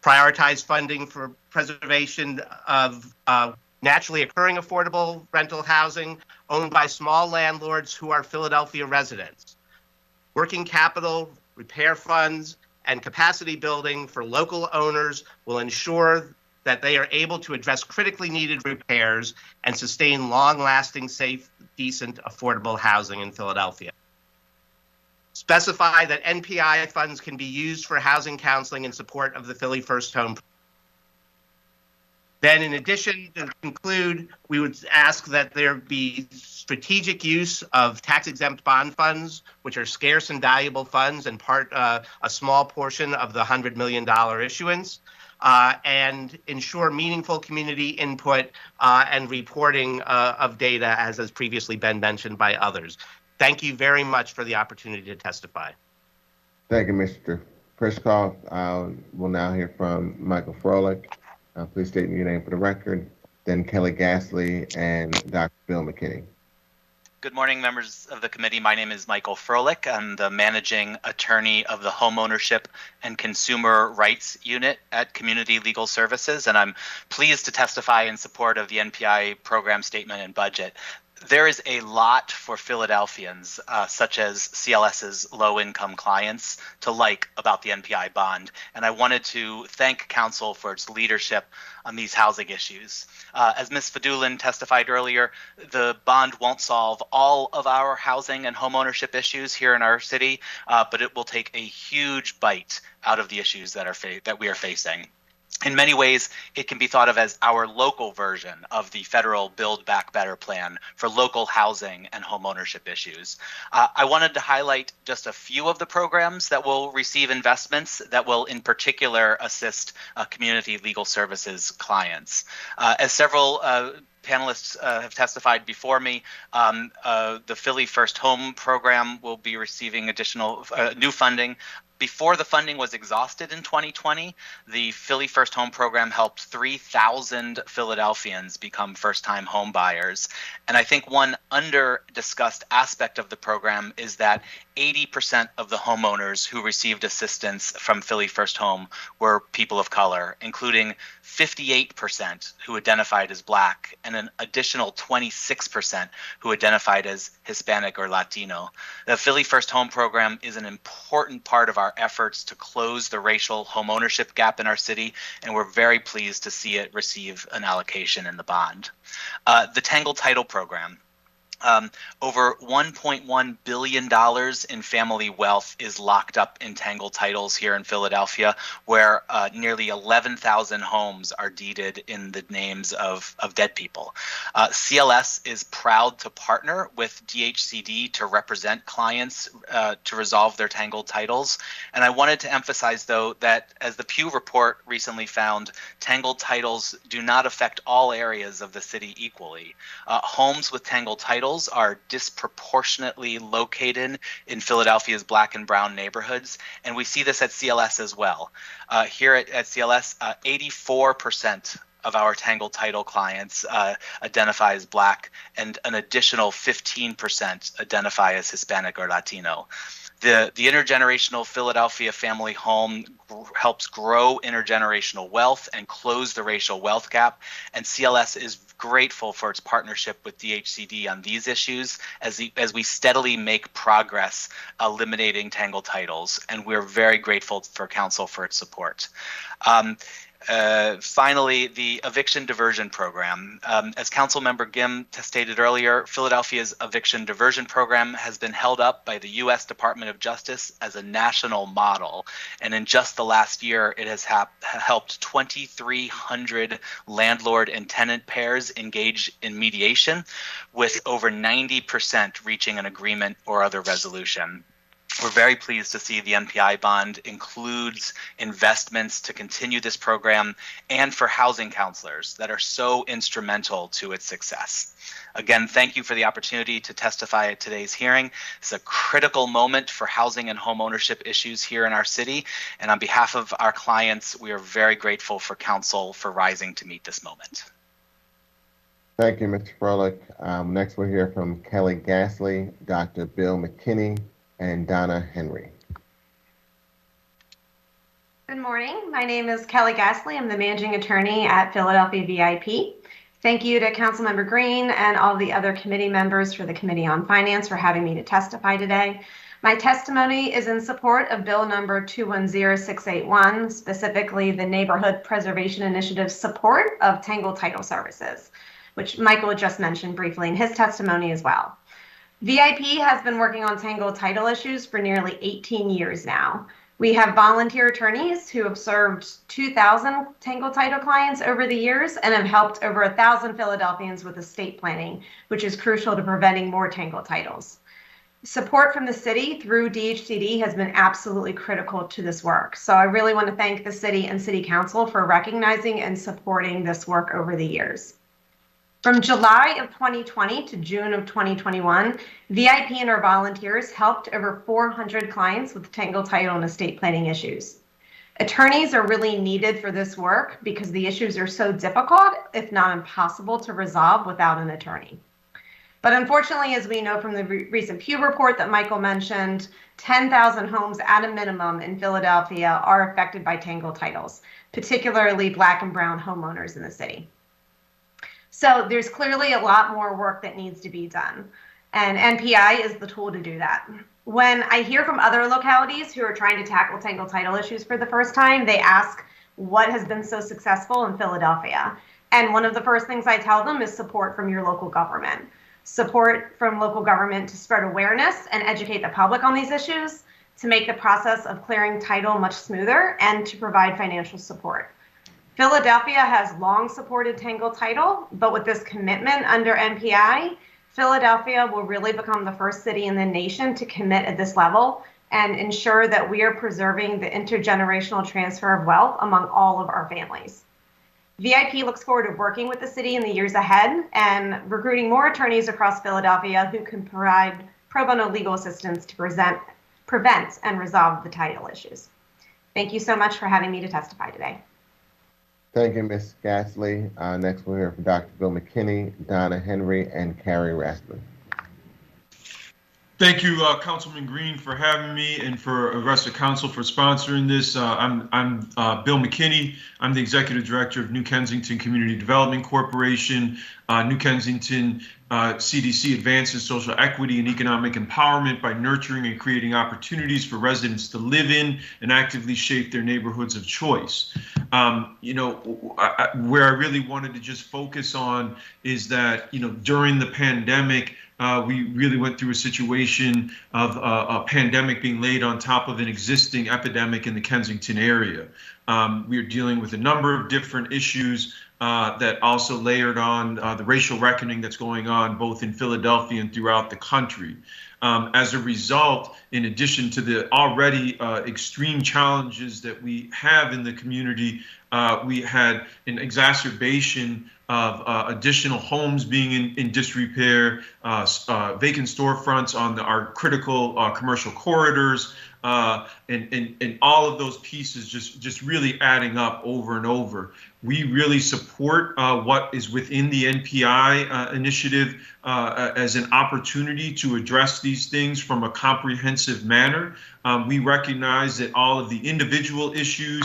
Prioritize funding for preservation of naturally occurring affordable rental housing owned by small landlords who are Philadelphia residents. Working capital, repair funds, and capacity building for local owners will ensure that they are able to address critically needed repairs and sustain long-lasting, safe, decent, affordable housing in Philadelphia. Specify that NPI funds can be used for housing counseling in support of the Philly First Home. Then, in addition, to conclude, we would ask that there be strategic use of tax-exempt bond funds, which are scarce and valuable funds and a small portion of the $100 million issuance, and ensure meaningful community input and reporting of data, as has previously been mentioned by others. Thank you very much for the opportunity to testify. Thank you, Mr. Frischkoff. We'll now hear from Michael Froelich. Please state your name for the record, then Kelly Gasly and Dr. Bill McKinney. Good morning, members of the committee. My name is Michael Froelich. I'm the managing attorney of the Homeownership and Consumer Rights Unit at Community Legal Services, and I'm pleased to testify in support of the NPI program statement and budget. There is a lot for Philadelphians, such as CLS's low-income clients, to like about the NPI bond, and I wanted to thank Council for its leadership on these housing issues. As Ms. Fedulin testified earlier, the bond won't solve all of our housing and homeownership issues here in our city, but it will take a huge bite out of the issues that we are facing. In many ways, it can be thought of as our local version of the federal Build Back Better plan for local housing and homeownership issues. I wanted to highlight just a few of the programs that will receive investments that will in particular assist community legal services clients. As several panelists have testified before me, the Philly First Home program will be receiving additional new funding. Before the funding was exhausted in 2020, the Philly First Home program helped 3,000 Philadelphians become first-time home buyers. And I think one under-discussed aspect of the program is that 80% of the homeowners who received assistance from Philly First Home were people of color, including 58% who identified as Black and an additional 26% who identified as Hispanic or Latino. The Philly First Home program is an important part of our efforts to close the racial homeownership gap in our city, and we're very pleased to see it receive an allocation in the bond. The Tangle Title program. Over $1.1 billion in family wealth is locked up in Tangle Titles here in Philadelphia, where nearly 11,000 homes are deeded in the names of dead people. CLS is proud to partner with DHCD to represent clients to resolve their Tangle Titles. And I wanted to emphasize, though, that as the Pew report recently found, Tangle Titles do not affect all areas of the city equally. Homes with Tangle Titles are disproportionately located in Philadelphia's Black and brown neighborhoods, and we see this at CLS as well. Here at CLS, 84% of our Tangle Title clients identify as Black, and an additional 15% identify as Hispanic or Latino. The intergenerational Philadelphia family home helps grow intergenerational wealth and close the racial wealth gap, and CLS is grateful for its partnership with DHCD on these issues as we steadily make progress eliminating Tangle Titles, and we're very grateful for Council for its support. Finally, the eviction diversion program. As Councilmember Gim stated earlier, Philadelphia's eviction diversion program has been held up by the U.S. Department of Justice as a national model. And in just the last year, it has helped 2,300 landlord and tenant pairs engage in mediation, with over 90% reaching an agreement or other resolution. We're very pleased to see the NPI bond includes investments to continue this program and for housing counselors that are so instrumental to its success. Again, thank you for the opportunity to testify at today's hearing. It's a critical moment for housing and home ownership issues here in our city. And on behalf of our clients, we are very grateful for Council for rising to meet this moment. Thank you, Mr. Froelich. Next, we'll hear from Kelly Gasly, Dr. Bill McKinney, and Donna Henry. Good morning. My name is Kelly Gasly. I'm the managing attorney at Philadelphia VIP. Thank you to Councilmember Green and all the other committee members for the Committee on Finance for having me to testify today. My testimony is in support of Bill number 210681, specifically the Neighborhood Preservation Initiative's support of Tangle Title Services, which Michael just mentioned briefly in his testimony as well. VIP has been working on Tangle Title issues for nearly 18 years now. We have volunteer attorneys who have served 2,000 Tangle Title clients over the years and have helped over 1,000 Philadelphians with estate planning, which is crucial to preventing more Tangle Titles. Support from the city through DHCD has been absolutely critical to this work. So I really want to thank the city and City Council for recognizing and supporting this work over the years. From July of 2020 to June of 2021, VIP and our volunteers helped over 400 clients with Tangle Title and estate planning issues. Attorneys are really needed for this work because the issues are so difficult, if not impossible, to resolve without an attorney. But unfortunately, as we know from the recent Pew report that Michael mentioned, 10,000 homes at a minimum in Philadelphia are affected by Tangle Titles, particularly Black and brown homeowners in the city. So there's clearly a lot more work that needs to be done, and NPI is the tool to do that. When I hear from other localities who are trying to tackle Tangle Title issues for the first time, they ask what has been so successful in Philadelphia. And one of the first things I tell them is support from your local government. Support from local government to spread awareness and educate the public on these issues, to make the process of clearing title much smoother, and to provide financial support. Philadelphia has long supported Tangle Title, but with this commitment under NPI, Philadelphia will really become the first city in the nation to commit at this level and ensure that we are preserving the intergenerational transfer of wealth among all of our families. VIP looks forward to working with the city in the years ahead and recruiting more attorneys across Philadelphia who can provide pro bono legal assistance to prevent and resolve the title issues. Thank you so much for having me to testify today. Thank you, Ms. Gasly. Next, we'll hear from Dr. Bill McKinney, Donna Henry, and Carrie Rathman. Thank you, Councilman Green, for having me, and for the rest of council for sponsoring this. I'm Bill McKinney. I'm the Executive Director of New Kensington Community Development Corporation. New Kensington CDC advances social equity and economic empowerment by nurturing and creating opportunities for residents to live in and actively shape their neighborhoods of choice. Where I really wanted to just focus on is that, during the pandemic, we really went through a situation of a pandemic being laid on top of an existing epidemic in the Kensington area. We are dealing with a number of different issues that also layered on the racial reckoning that's going on both in Philadelphia and throughout the country. As a result, in addition to the already extreme challenges that we have in the community, we had an exacerbation of additional homes being in disrepair, vacant storefronts on our critical commercial corridors, and all of those pieces just really adding up over and over. We really support what is within the NPI initiative as an opportunity to address these things from a comprehensive manner. We recognize that all of the individual issues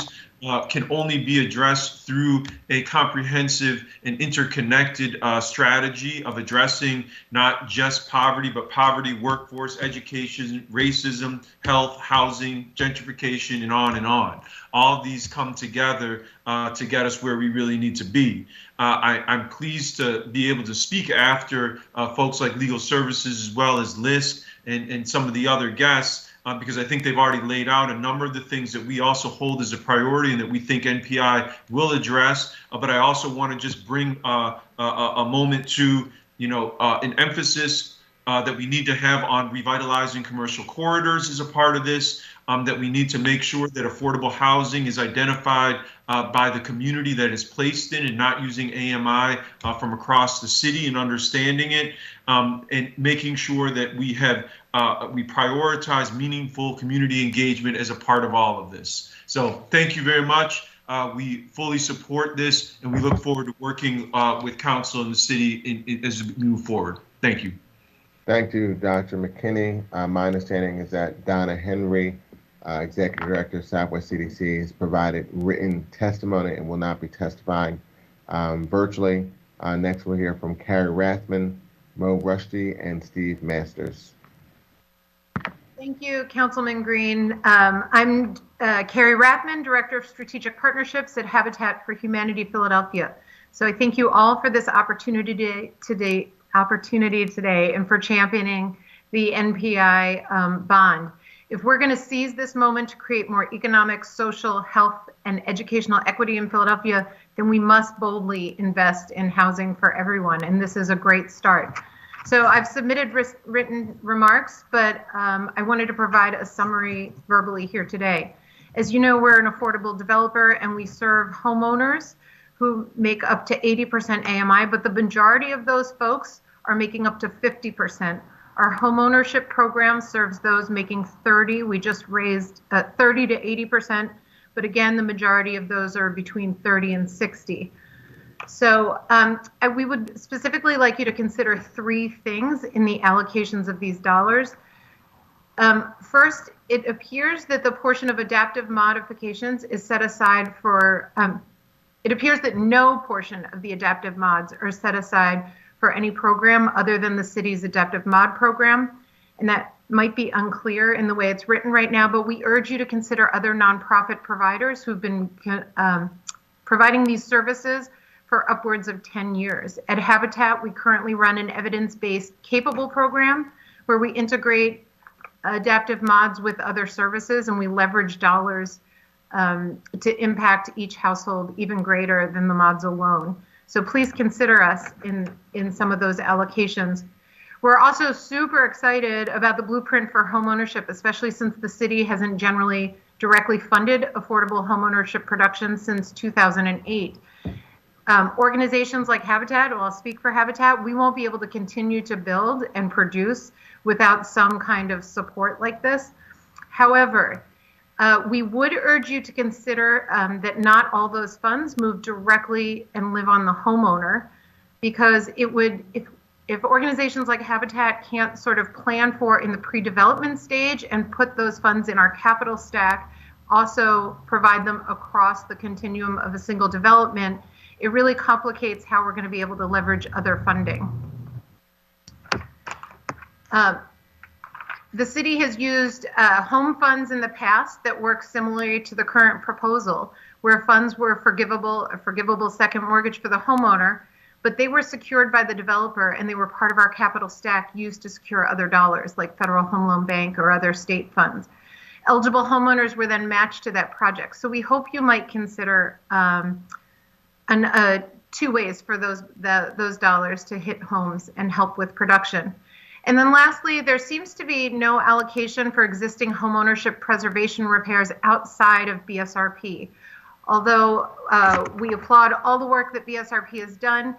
can only be addressed through a comprehensive and interconnected strategy of addressing not just poverty, but poverty, workforce, education, racism, health, housing, gentrification, and on and on. All of these come together to get us where we really need to be. I'm pleased to be able to speak after folks like Legal Services as well as LISC and some of the other guests, because I think they've already laid out a number of the things that we also hold as a priority and that we think NPI will address. But I also want to just bring a moment to, an emphasis that we need to have on revitalizing commercial corridors as a part of this, that we need to make sure that affordable housing is identified by the community that is placed in and not using AMI from across the city and understanding it, and making sure that we prioritize meaningful community engagement as a part of all of this. So thank you very much. We fully support this, and we look forward to working with council and the city as we move forward. Thank you. Thank you, Dr. McKinney. My understanding is that Donna Henry, Executive Director of Southwest CDC, has provided written testimony and will not be testifying virtually. Next, we'll hear from Carrie Rathman, Mo Rushdie, and Steve Masters. Thank you, Councilman Green. I'm Carrie Rathman, Director of Strategic Partnerships at Habitat for Humanity Philadelphia. So I thank you all for this opportunity today and for championing the NPI bond. If we're going to seize this moment to create more economic, social, health, and educational equity in Philadelphia, then we must boldly invest in housing for everyone, and this is a great start. So I've submitted written remarks, but I wanted to provide a summary verbally here today. As you know, we're an affordable developer, and we serve homeowners who make up to 80% AMI, but the majority of those folks are making up to 50%. Our homeownership program serves those making 30. We just raised 30 to 80%, but again, the majority of those are between 30 and 60. So we would specifically like you to consider three things in the allocations of these dollars. First, it appears that the portion of adaptive modifications is set aside for, it appears that no portion of the adaptive mods are set aside for any program other than the city's adaptive mod program. And that might be unclear in the way it's written right now, but we urge you to consider other nonprofit providers who've been providing these services for upwards of 10 years. At Habitat, we currently run an evidence-based capable program where we integrate adaptive mods with other services, and we leverage dollars to impact each household even greater than the mods alone. So please consider us in some of those allocations. We're also super excited about the blueprint for homeownership, especially since the city hasn't generally directly funded affordable homeownership production since 2008. Organizations like Habitat, well, I'll speak for Habitat, we won't be able to continue to build and produce without some kind of support like this. However, we would urge you to consider that not all those funds move directly and live on the homeowner, because it would, if organizations like Habitat can't sort of plan for in the pre-development stage and put those funds in our capital stack, also provide them across the continuum of a single development, it really complicates how we're going to be able to leverage other funding. The city has used home funds in the past that work similarly to the current proposal, where funds were a forgivable second mortgage for the homeowner, but they were secured by the developer and they were part of our capital stack used to secure other dollars like Federal Home Loan Bank or other state funds. Eligible homeowners were then matched to that project. So we hope you might consider two ways for those dollars to hit homes and help with production. And then lastly, there seems to be no allocation for existing homeownership preservation repairs outside of BSRP. Although we applaud all the work that BSRP has done,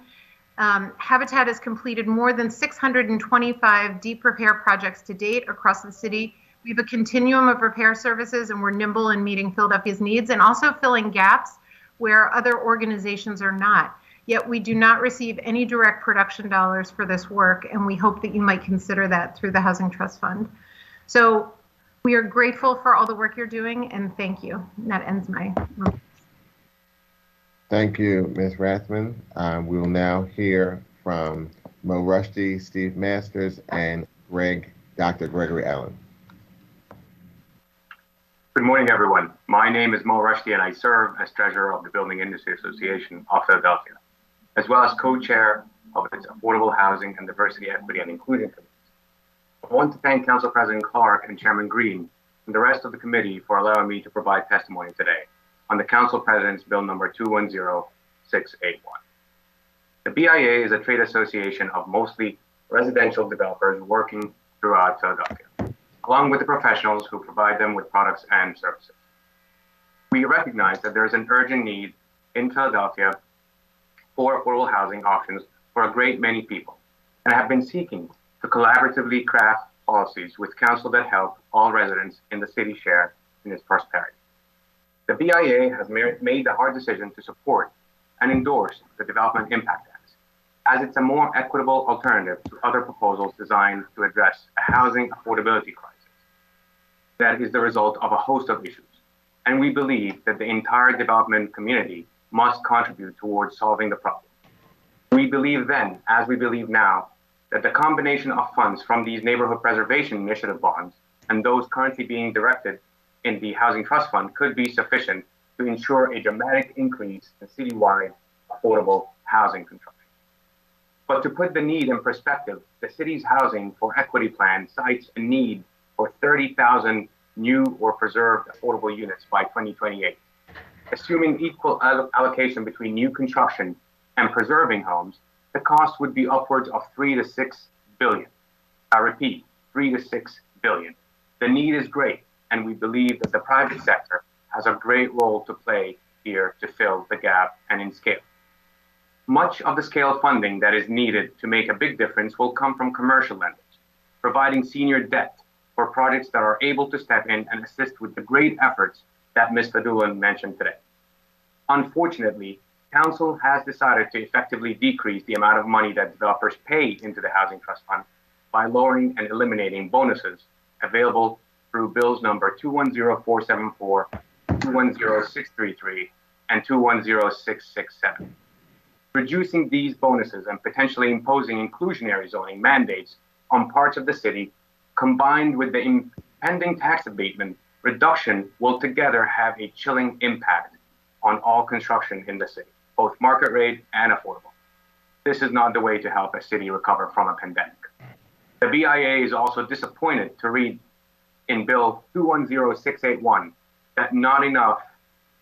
Habitat has completed more than 625 deep repair projects to date across the city. We have a continuum of repair services, and we're nimble in meeting Philadelphia's needs and also filling gaps where other organizations are not. Yet we do not receive any direct production dollars for this work, and we hope that you might consider that through the Housing Trust Fund. So we are grateful for all the work you're doing, and thank you. And that ends my remarks. Thank you, Ms. Rathman. We will now hear from Mo Rushdie, Steve Masters, and Dr. Gregory Allen. Good morning, everyone. My name is Mo Rushdie, and I serve as treasurer of the Building Industry Association of Philadelphia, as well as co-chair of its Affordable Housing and Diversity, Equity, and Inclusion Committee. I want to thank Council President Clark and Chairman Green and the rest of the committee for allowing me to provide testimony today on the Council President's Bill number 210681. The BIA is a trade association of mostly residential developers working throughout Philadelphia, along with the professionals who provide them with products and services. We recognize that there is an urgent need in Philadelphia for affordable housing options for a great many people, and have been seeking to collaboratively craft policies with council that help all residents in the city share in its prosperity. The BIA has made the hard decision to support and endorse the Development Impact Act, as it's a more equitable alternative to other proposals designed to address a housing affordability crisis that is the result of a host of issues. And we believe that the entire development community must contribute towards solving the problem. We believe then, as we believe now, that the combination of funds from these neighborhood preservation initiative bonds and those currently being directed in the Housing Trust Fund could be sufficient to ensure a dramatic increase in citywide affordable housing construction. But to put the need in perspective, the city's Housing for Equity plan cites a need for 30,000 new or preserved affordable units by 2028. Assuming equal allocation between new construction and preserving homes, the cost would be upwards of 3 to 6 billion. I repeat, 3 to 6 billion. The need is great, and we believe that the private sector has a great role to play here to fill the gap and in scale. Much of the scale funding that is needed to make a big difference will come from commercial lenders, providing senior debt for projects that are able to step in and assist with the great efforts that Ms. Fadulin mentioned today. Unfortunately, Council has decided to effectively decrease the amount of money that developers pay into the Housing Trust Fund by lowering and eliminating bonuses available through bills number 210474, 210633, and 210667. Reducing these bonuses and potentially imposing inclusionary zoning mandates on parts of the city, combined with the impending tax abatement reduction, will together have a chilling impact on all construction in the city, both market rate and affordable. This is not the way to help a city recover from a pandemic. The BIA is also disappointed to read in Bill 210681 that not enough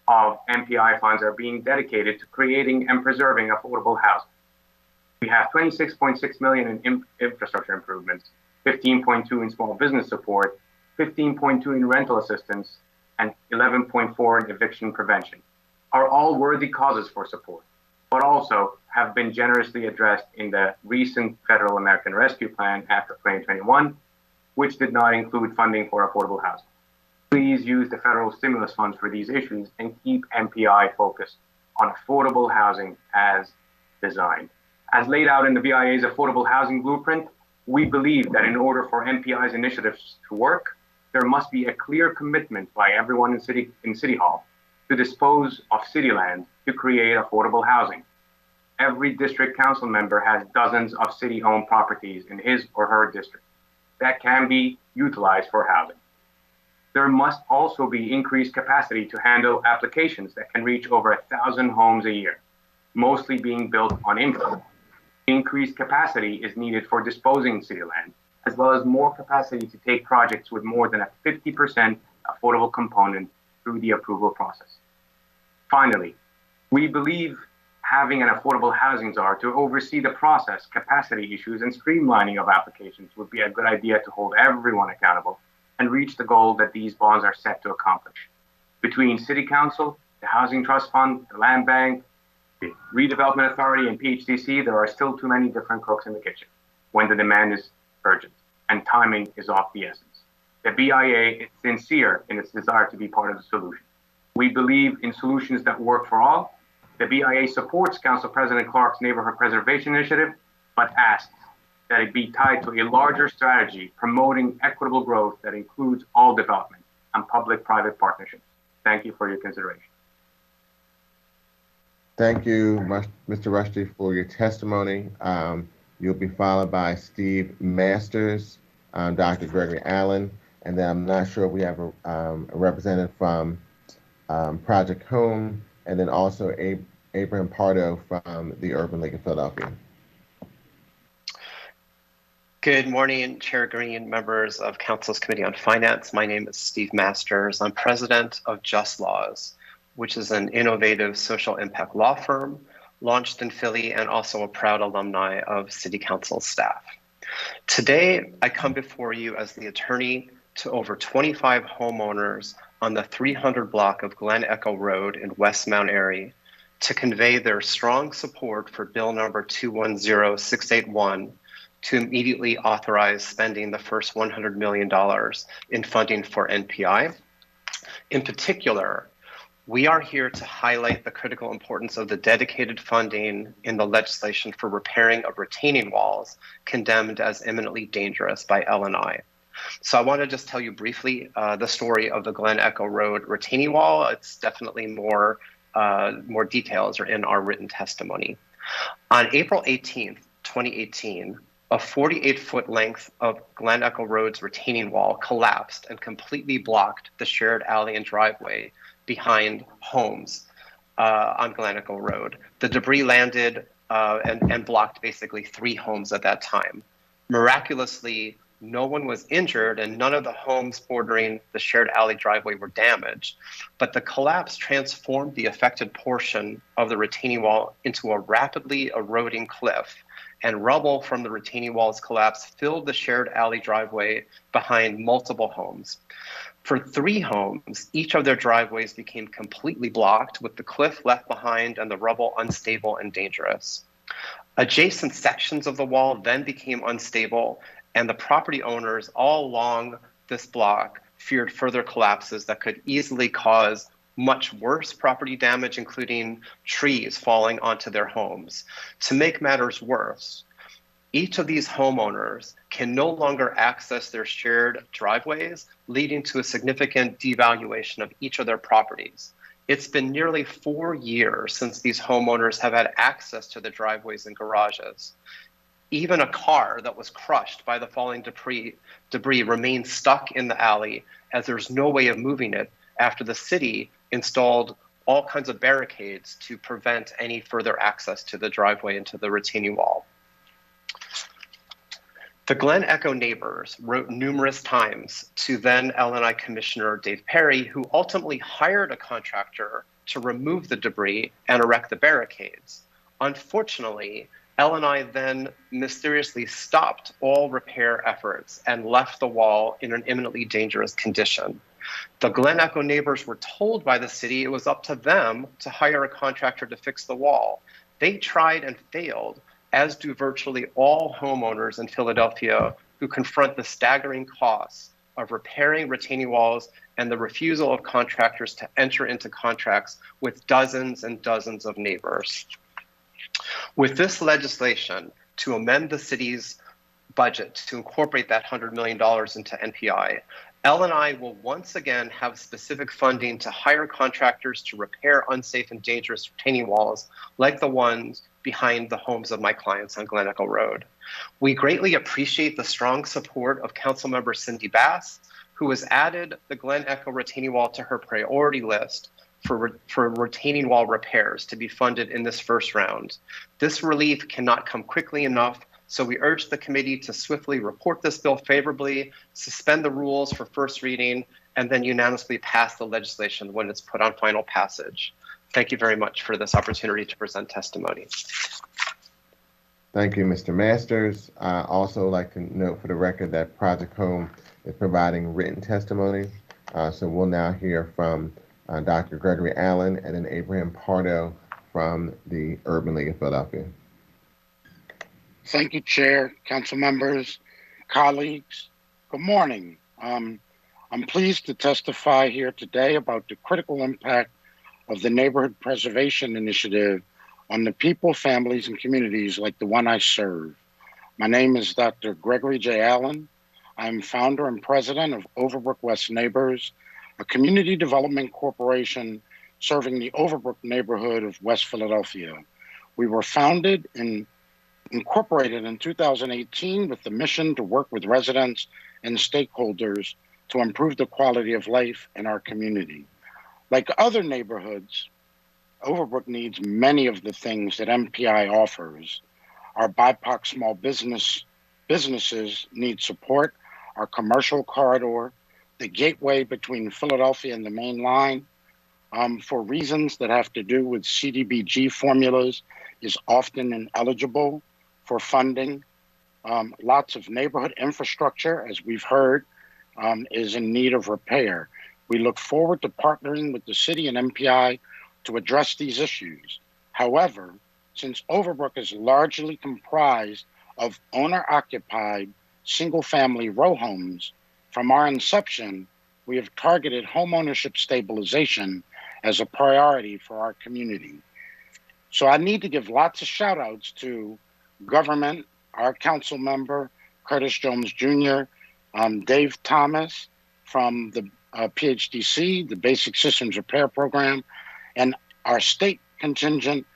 of MPI funds are being dedicated to creating and preserving affordable housing. We have 26.6 million in infrastructure improvements, 15.2 in small business support, 15.2 in rental assistance, and 11.4 in eviction prevention, are all worthy causes for support, but also have been generously addressed in the recent Federal American Rescue Plan after 2021, which did not include funding for affordable housing. Please use the federal stimulus funds for these issues and keep MPI focused on affordable housing as designed. As laid out in the BIA's Affordable Housing Blueprint, we believe that in order for MPI's initiatives to work, there must be a clear commitment by everyone in City Hall to dispose of city land to create affordable housing. Every district council member has dozens of city-owned properties in his or her district that can be utilized for housing. There must also be increased capacity to handle applications that can reach over 1,000 homes a year, mostly being built on info. Increased capacity is needed for disposing city land, as well as more capacity to take projects with more than a 50% affordable component through the approval process. Finally, we believe having an affordable housing czar to oversee the process, capacity issues, and streamlining of applications would be a good idea to hold everyone accountable and reach the goal that these bonds are set to accomplish. Between City Council, the Housing Trust Fund, the Land Bank, the Redevelopment Authority, and PHCC, there are still too many different cooks in the kitchen when the demand is urgent and timing is of the essence. The BIA is sincere in its desire to be part of the solution. We believe in solutions that work for all. The BIA supports Council President Clark's Neighborhood Preservation Initiative, but asks that it be tied to a larger strategy promoting equitable growth that includes all development and public-private partnerships. Thank you for your consideration. Thank you, Mr. Rushdie, for your testimony. You'll be followed by Steve Masters, Dr. Gregory Allen, and then I'm not sure if we have a representative from Project Home, and then also Abraham Pardo from the Urban League of Philadelphia. Good morning, Chair Green, members of Council's Committee on Finance. My name is Steve Masters. I'm president of Just Laws, which is an innovative social impact law firm launched in Philly and also a proud alumni of City Council staff. Today, I come before you as the attorney to over 25 homeowners on the 300 block of Glen Echo Road in West Mount Airy to convey their strong support for Bill number 210681 to immediately authorize spending the first $100 million in funding for NPI. In particular, we are here to highlight the critical importance of the dedicated funding in the legislation for repairing of retaining walls condemned as eminently dangerous by L&I. So I want to just tell you briefly the story of the Glen Echo Road retaining wall. It's definitely more details are in our written testimony. On April 18th, 2018, a 48-foot length of Glen Echo Road's retaining wall collapsed and completely blocked the shared alley and driveway behind homes on Glen Echo Road. The debris landed and blocked basically 3 homes at that time. Miraculously, no one was injured and none of the homes bordering the shared alley driveway were damaged, but the collapse transformed the affected portion of the retaining wall into a rapidly eroding cliff, and rubble from the retaining wall's collapse filled the shared alley driveway behind multiple homes. For 3 homes, each of their driveways became completely blocked with the cliff left behind and the rubble unstable and dangerous. Adjacent sections of the wall then became unstable, and the property owners all along this block feared further collapses that could easily cause much worse property damage, including trees falling onto their homes. To make matters worse, each of these homeowners can no longer access their shared driveways, leading to a significant devaluation of each of their properties. It's been nearly 4 years since these homeowners have had access to the driveways and garages. Even a car that was crushed by the falling debris remains stuck in the alley, as there's no way of moving it after the city installed all kinds of barricades to prevent any further access to the driveway and to the retaining wall. The Glen Echo neighbors wrote numerous times to then L&I Commissioner Dave Perry, who ultimately hired a contractor to remove the debris and erect the barricades. Unfortunately, L&I then mysteriously stopped all repair efforts and left the wall in an imminently dangerous condition. The Glen Echo neighbors were told by the city it was up to them to hire a contractor to fix the wall. They tried and failed, as do virtually all homeowners in Philadelphia who confront the staggering costs of repairing retaining walls and the refusal of contractors to enter into contracts with dozens and dozens of neighbors. With this legislation to amend the city's budget to incorporate that $100 million into NPI, L&I will once again have specific funding to hire contractors to repair unsafe and dangerous retaining walls like the ones behind the homes of my clients on Glen Echo Road. We greatly appreciate the strong support of Councilmember Cindy Bass, who has added the Glen Echo retaining wall to her priority list for retaining wall repairs to be funded in this first round. This relief cannot come quickly enough, so we urge the committee to swiftly report this bill favorably, suspend the rules for first reading, and then unanimously pass the legislation when it's put on final passage. Thank you very much for this opportunity to present testimony. Thank you, Mr. Masters. I also like to note for the record that Project Home is providing written testimony. So we'll now hear from Dr. Gregory Allen and then Abraham Pardo from the Urban League of Philadelphia. Thank you, Chair, council members, colleagues. Good morning. I'm pleased to testify here today about the critical impact of the Neighborhood Preservation Initiative on the people, families, and communities like the one I serve. My name is Dr. Gregory J. Allen. I'm founder and president of Overbrook West Neighbors, a community development corporation serving the Overbrook neighborhood of West Philadelphia. We were founded and incorporated in 2018 with the mission to work with residents and stakeholders to improve the quality of life in our community. Like other neighborhoods, Overbrook needs many of the things that MPI offers. Our BIPOC small businesses need support, our commercial corridor, the gateway between Philadelphia and the main line, for reasons that have to do with CDBG formulas, is often ineligible for funding. Lots of neighborhood infrastructure, as we've heard, is in need of repair. We look forward to partnering with the city and MPI to address these issues. However, since Overbrook is largely comprised of owner-occupied single-family row homes, from our inception, we have targeted homeownership stabilization as a priority for our community. So I need to give lots of shout outs to government, our council member, Curtis Jones Jr., Dave Thomas from the PHDC, the Basic Systems Repair Program, and our state contingent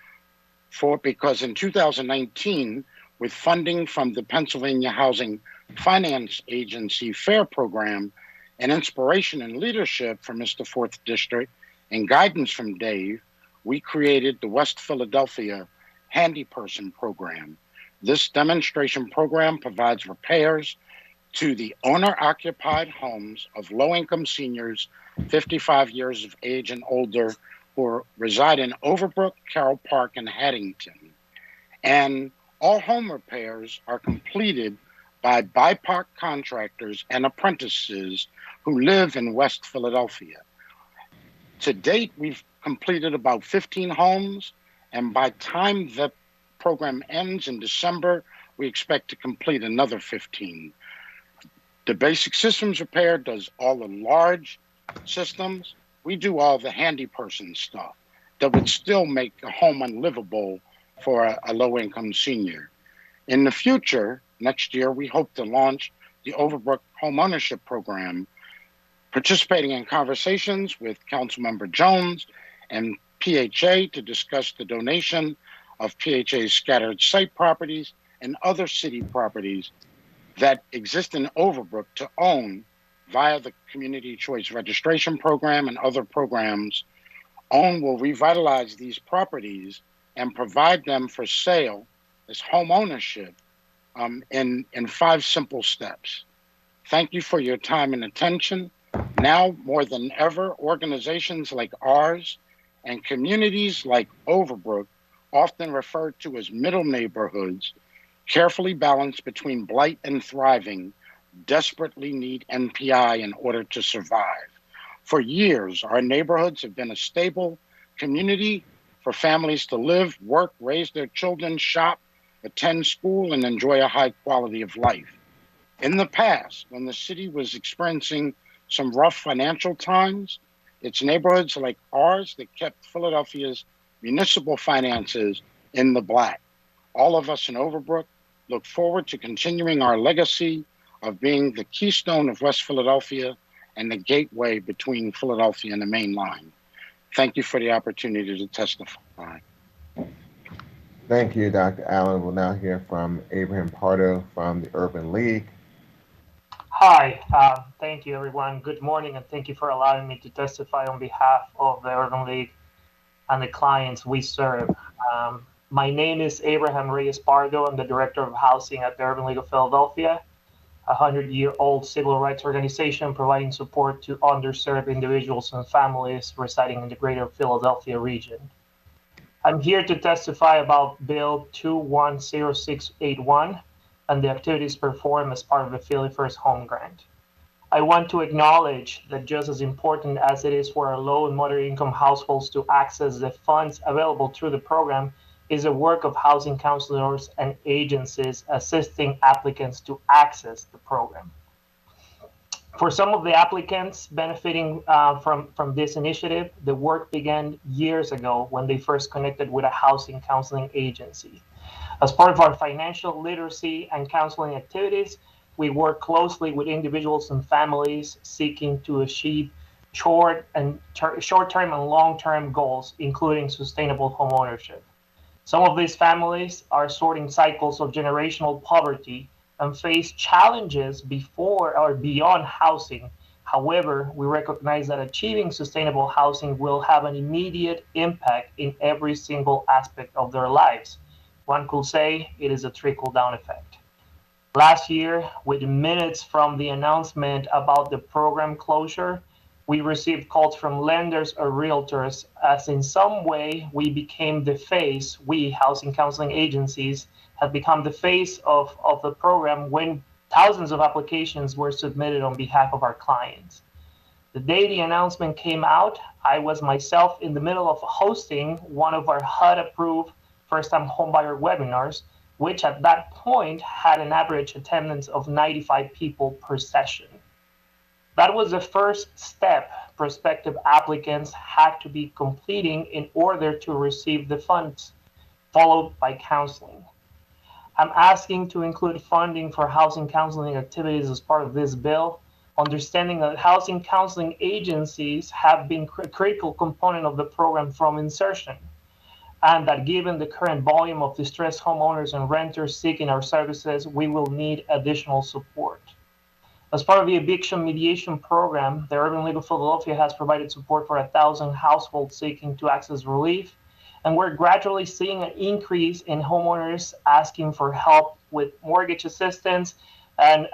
because in 2019, with funding from the Pennsylvania Housing Finance Agency FAIR program and inspiration and leadership from Mr. 4th District and guidance from Dave, we created the West Philadelphia Handy Person Program. This demonstration program provides repairs to the owner-occupied homes of low-income seniors 55 years of age and older who reside in Overbrook, Carroll Park, and Haddington. And all home repairs are completed by BIPOC contractors and apprentices who live in West Philadelphia. To date, we've completed about 15 homes, and by time the program ends in December, we expect to complete another 15. The Basic Systems Repair does all the large systems. We do all the handy person stuff that would still make a home unlivable for a low-income senior. In the future, next year, we hope to launch the Overbrook Home Ownership Program, participating in conversations with Councilmember Jones and PHA to discuss the donation of PHA's scattered site properties and other city properties that exist in Overbrook to own via the Community Choice Registration Program and other programs. OWN will revitalize these properties and provide them for sale as home ownership in 5 simple steps. Thank you for your time and attention. Now, more than ever, organizations like ours and communities like Overbrook, often referred to as middle neighborhoods, carefully balanced between blight and thriving, desperately need NPI in order to survive. For years, our neighborhoods have been a stable community for families to live, work, raise their children, shop, attend school, and enjoy a high quality of life. In the past, when the city was experiencing some rough financial times, it's neighborhoods like ours that kept Philadelphia's municipal finances in the black. All of us in Overbrook look forward to continuing our legacy of being the keystone of West Philadelphia and the gateway between Philadelphia and the main line. Thank you for the opportunity to testify. Thank you, Dr. Allen. We'll now hear from Abraham Pardo from the Urban League. Hi, thank you everyone. Good morning, and thank you for allowing me to testify on behalf of the Urban League and the clients we serve. My name is Abraham Reyes Pardo. I'm the Director of Housing at the Urban League of Philadelphia, a 100-year-old civil rights organization providing support to underserved individuals and families residing in the greater Philadelphia region. I'm here to testify about Bill 210681 and the activities performed as part of the Philly First Home Grant. I want to acknowledge that just as important as it is for our low and moderate income households to access the funds available through the program is the work of housing counselors and agencies assisting applicants to access the program. For some of the applicants benefiting from this initiative, the work began years ago when they first connected with a housing counseling agency. As part of our financial literacy and counseling activities, we work closely with individuals and families seeking to achieve short-term and long-term goals, including sustainable homeownership. Some of these families are sorting cycles of generational poverty and face challenges before or beyond housing. However, we recognize that achieving sustainable housing will have an immediate impact in every single aspect of their lives. One could say it is a trickle-down effect. Last year, with minutes from the announcement about the program closure, we received calls from lenders or realtors as in some way we became the face, we housing counseling agencies have become the face of the program when thousands of applications were submitted on behalf of our clients. The day the announcement came out, I was myself in the middle of hosting one of our HUD-approved first-time homebuyer webinars, which at that point had an average attendance of 95 people per session. That was the first step prospective applicants had to be completing in order to receive the funds, followed by counseling. I'm asking to include funding for housing counseling activities as part of this bill, understanding that housing counseling agencies have been a critical component of the program from insertion, and that given the current volume of distressed homeowners and renters seeking our services, we will need additional support. As part of the eviction mediation program, the Urban League of Philadelphia has provided support for 1,000 households seeking to access relief, and we're gradually seeing an increase in homeowners asking for help with mortgage assistance, and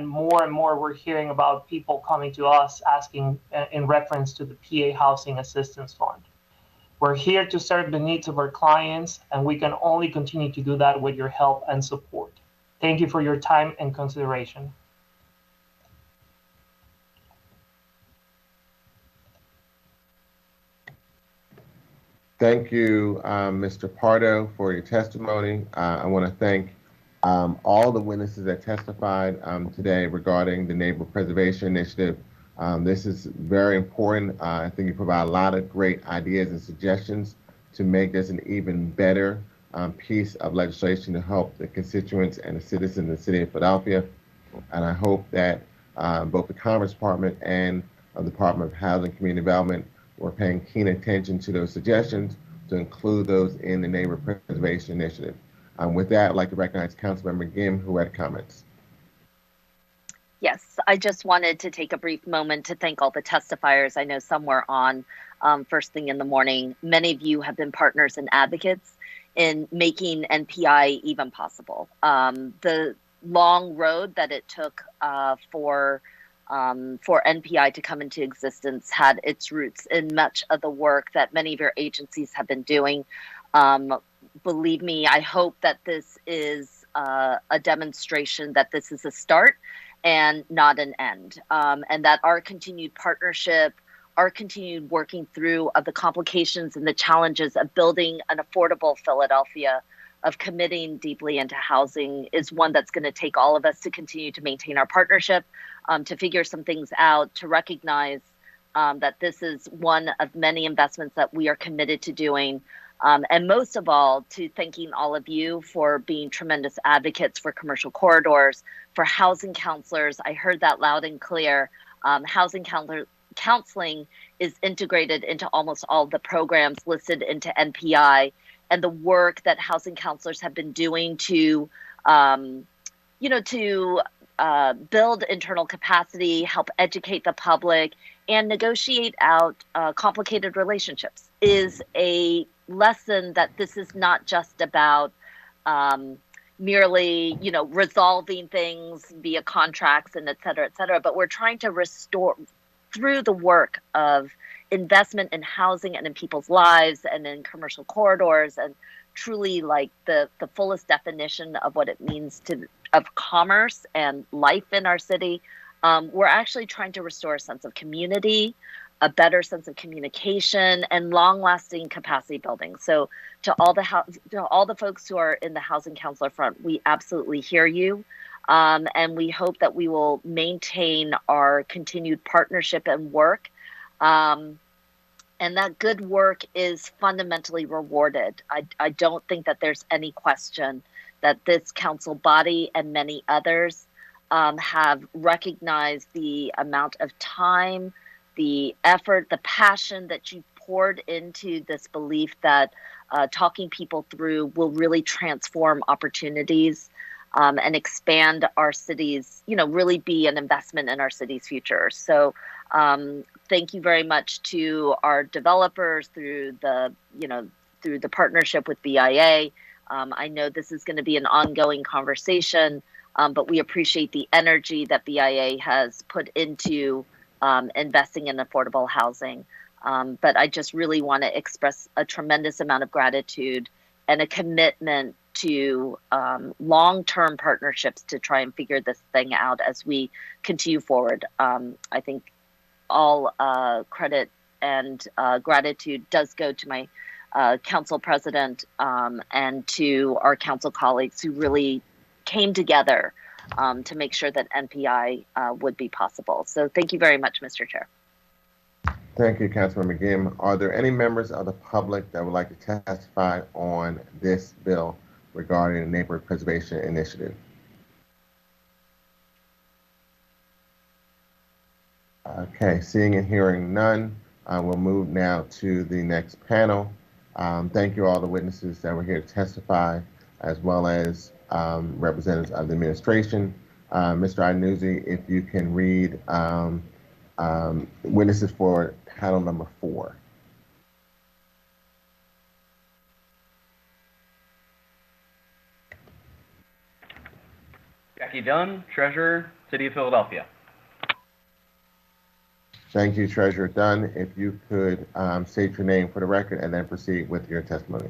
more we're hearing about people coming to us asking in reference to the PA Housing Assistance Fund. We're here to serve the needs of our clients, and we can only continue to do that with your help and support. Thank you for your time and consideration. Thank you, Mr. Pardo, for your testimony. I want to thank all the witnesses that testified today regarding the Neighborhood Preservation Initiative. This is very important. I think you provide a lot of great ideas and suggestions to make this an even better piece of legislation to help the constituents and the citizens of the city of Philadelphia. And I hope that both the Commerce Department and the Department of Housing and Community Development were paying keen attention to those suggestions to include those in the Neighborhood Preservation Initiative. With that, I'd like to recognize Councilmember Gim, who had comments. Yes, I just wanted to take a brief moment to thank all the testifiers. I know some were on first thing in the morning. Many of you have been partners and advocates in making NPI even possible. The long road that it took for for NPI to come into existence had its roots in much of the work that many of your agencies have been doing. Believe me, I hope that this is a demonstration that this is a start and not an end, and that our continued partnership, our continued working through of the complications and the challenges of building an affordable Philadelphia, of committing deeply into housing, is one that's going to take all of us to continue to maintain our partnership, to figure some things out, to recognize that this is one of many investments that we are committed to doing. And most of all, to thanking all of you for being tremendous advocates for commercial corridors, for housing counselors. I heard that loud and clear. Housing counseling is integrated into almost all the programs listed into NPI, and the work that housing counselors have been doing to, build internal capacity, help educate the public, and negotiate out complicated relationships is a lesson that this is not just about merely, resolving things via contracts and et cetera, but we're trying to restore through the work of investment in housing and in people's lives and in commercial corridors, and truly like the fullest definition of what it means of commerce and life in our city. We're actually trying to restore a sense of community, a better sense of communication, and long-lasting capacity building. So to all the folks who are in the housing counselor front, we absolutely hear you. And we hope that we will maintain our continued partnership and work. And that good work is fundamentally rewarded. I don't think that there's any question that this council body and many others have recognized the amount of time, the effort, the passion that you poured into this belief that talking people through will really transform opportunities and expand our cities, really be an investment in our city's future. So thank you very much to our developers through the partnership with BIA. I know this is going to be an ongoing conversation, but we appreciate the energy that BIA has put into investing in affordable housing. But I just really want to express a tremendous amount of gratitude and a commitment to long-term partnerships to try and figure this thing out as we continue forward. I think all credit and gratitude does go to my council president and to our council colleagues who really came together to make sure that NPI would be possible. So thank you very much, Mr. Chair. Thank you, Councilman McGinn. Are there any members of the public that would like to testify on this bill regarding the Neighborhood Preservation Initiative? Okay, seeing and hearing none, we'll move now to the next panel. Thank you all the witnesses that were here to testify, as well as representatives of the administration. Mr. Iannuzzi, if you can read witnesses for panel number 4. Jackie Dunn, Treasurer, City of Philadelphia. Thank you, Treasurer Dunn. If you could state your name for the record and then proceed with your testimony.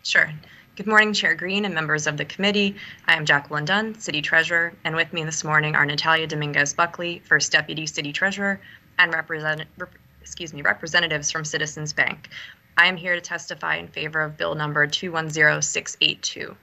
Sure. Good morning, Chair Green and members of the committee. I am Jacqueline Dunn, City Treasurer, and with me this morning are Natalia Dominguez-Buckley, First Deputy City Treasurer, and representatives from Citizens Bank. I am here to testify in favor of Bill number 210682.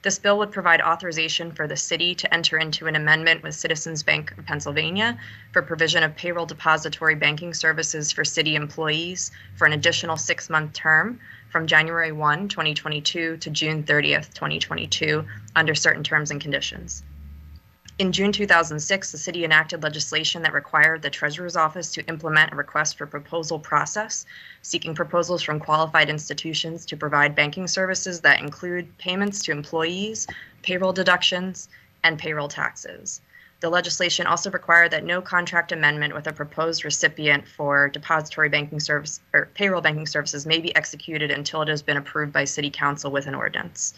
This bill would provide authorization for the city to enter into an amendment with Citizens Bank of Pennsylvania for provision of payroll depository banking services for city employees for an additional 6-month term from January 1, 2022 to June 30th, 2022, under certain terms and conditions. In June 2006, the city enacted legislation that required the Treasurer's Office to implement a request for proposal process, seeking proposals from qualified institutions to provide banking services that include payments to employees, payroll deductions, and payroll taxes. The legislation also required that no contract amendment with a proposed recipient for depository banking service or payroll banking services may be executed until it has been approved by City Council with an ordinance.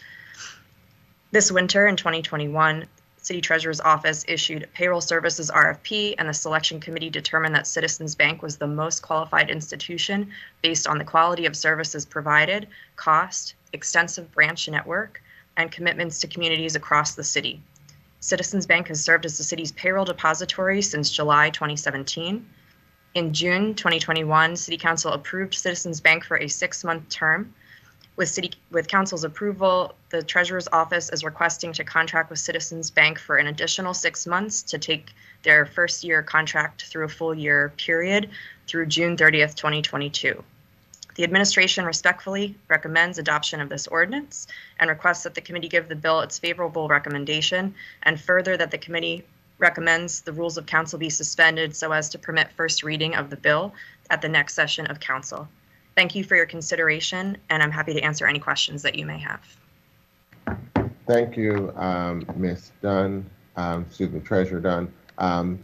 This winter in 2021, City Treasurer's Office issued a payroll services RFP, and the selection committee determined that Citizens Bank was the most qualified institution based on the quality of services provided, cost, extensive branch network, and commitments to communities across the city. Citizens Bank has served as the city's payroll depository since July 2017. In June 2021, City Council approved Citizens Bank for a 6-month term. With Council's approval, the Treasurer's Office is requesting to contract with Citizens Bank for an additional 6 months to take their first year contract through a full year period through June 30th, 2022. The administration respectfully recommends adoption of this ordinance and requests that the committee give the bill its favorable recommendation, and further that the committee recommends the rules of council be suspended so as to permit first reading of the bill at the next session of council. Thank you for your consideration, and I'm happy to answer any questions that you may have. Thank you, Ms. Dunn, Treasurer Dunn.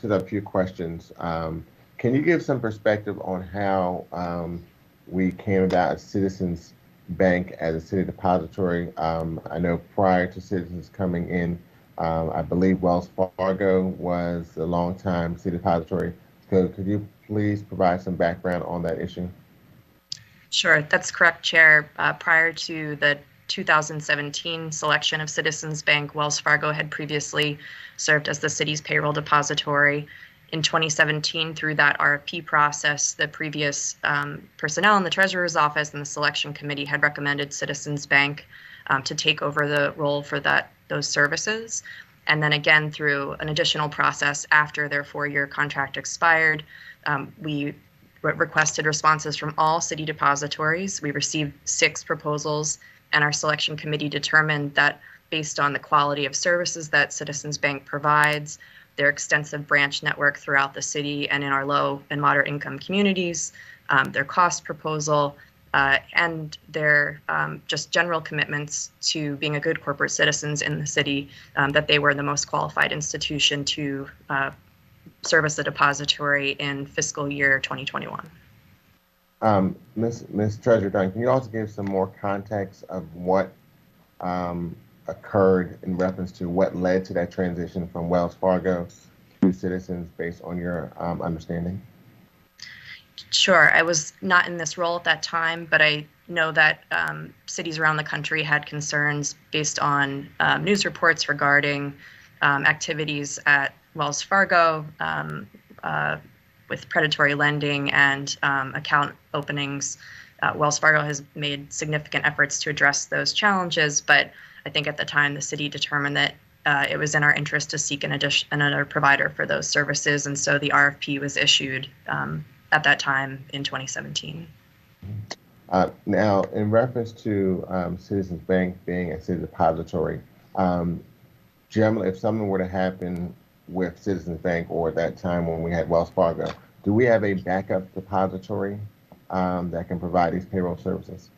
Just a few questions. Can you give some perspective on how we came about Citizens Bank as a city depository? I know prior to Citizens coming in, I believe Wells Fargo was a longtime city depository. So could you please provide some background on that issue? Sure, that's correct, Chair. Prior to the 2017 selection of Citizens Bank, Wells Fargo had previously served as the city's payroll depository. In 2017, through that RFP process, the previous personnel in the Treasurer's Office and the selection committee had recommended Citizens Bank to take over the role for those services. And then again, through an additional process after their 4-year contract expired, we requested responses from all city depositories. We received 6 proposals, and our selection committee determined that based on the quality of services that Citizens Bank provides, their extensive branch network throughout the city and in our low and moderate income communities, their cost proposal, and their just general commitments to being a good corporate citizens in the city, that they were the most qualified institution to serve as the depository in fiscal year 2021. Ms. Treasurer Dunn, can you also give some more context of what occurred in reference to what led to that transition from Wells Fargo to Citizens based on your understanding? Sure. I was not in this role at that time, but I know that cities around the country had concerns based on news reports regarding activities at Wells Fargo with predatory lending and account openings. Wells Fargo has made significant efforts to address those challenges, but I think at the time the city determined that it was in our interest to seek another provider for those services, and so the RFP was issued at that time in 2017. Now, in reference to Citizens Bank being a city depository, generally, if something were to happen with Citizens Bank or at that time when we had Wells Fargo, do we have a backup depository that can provide these payroll services?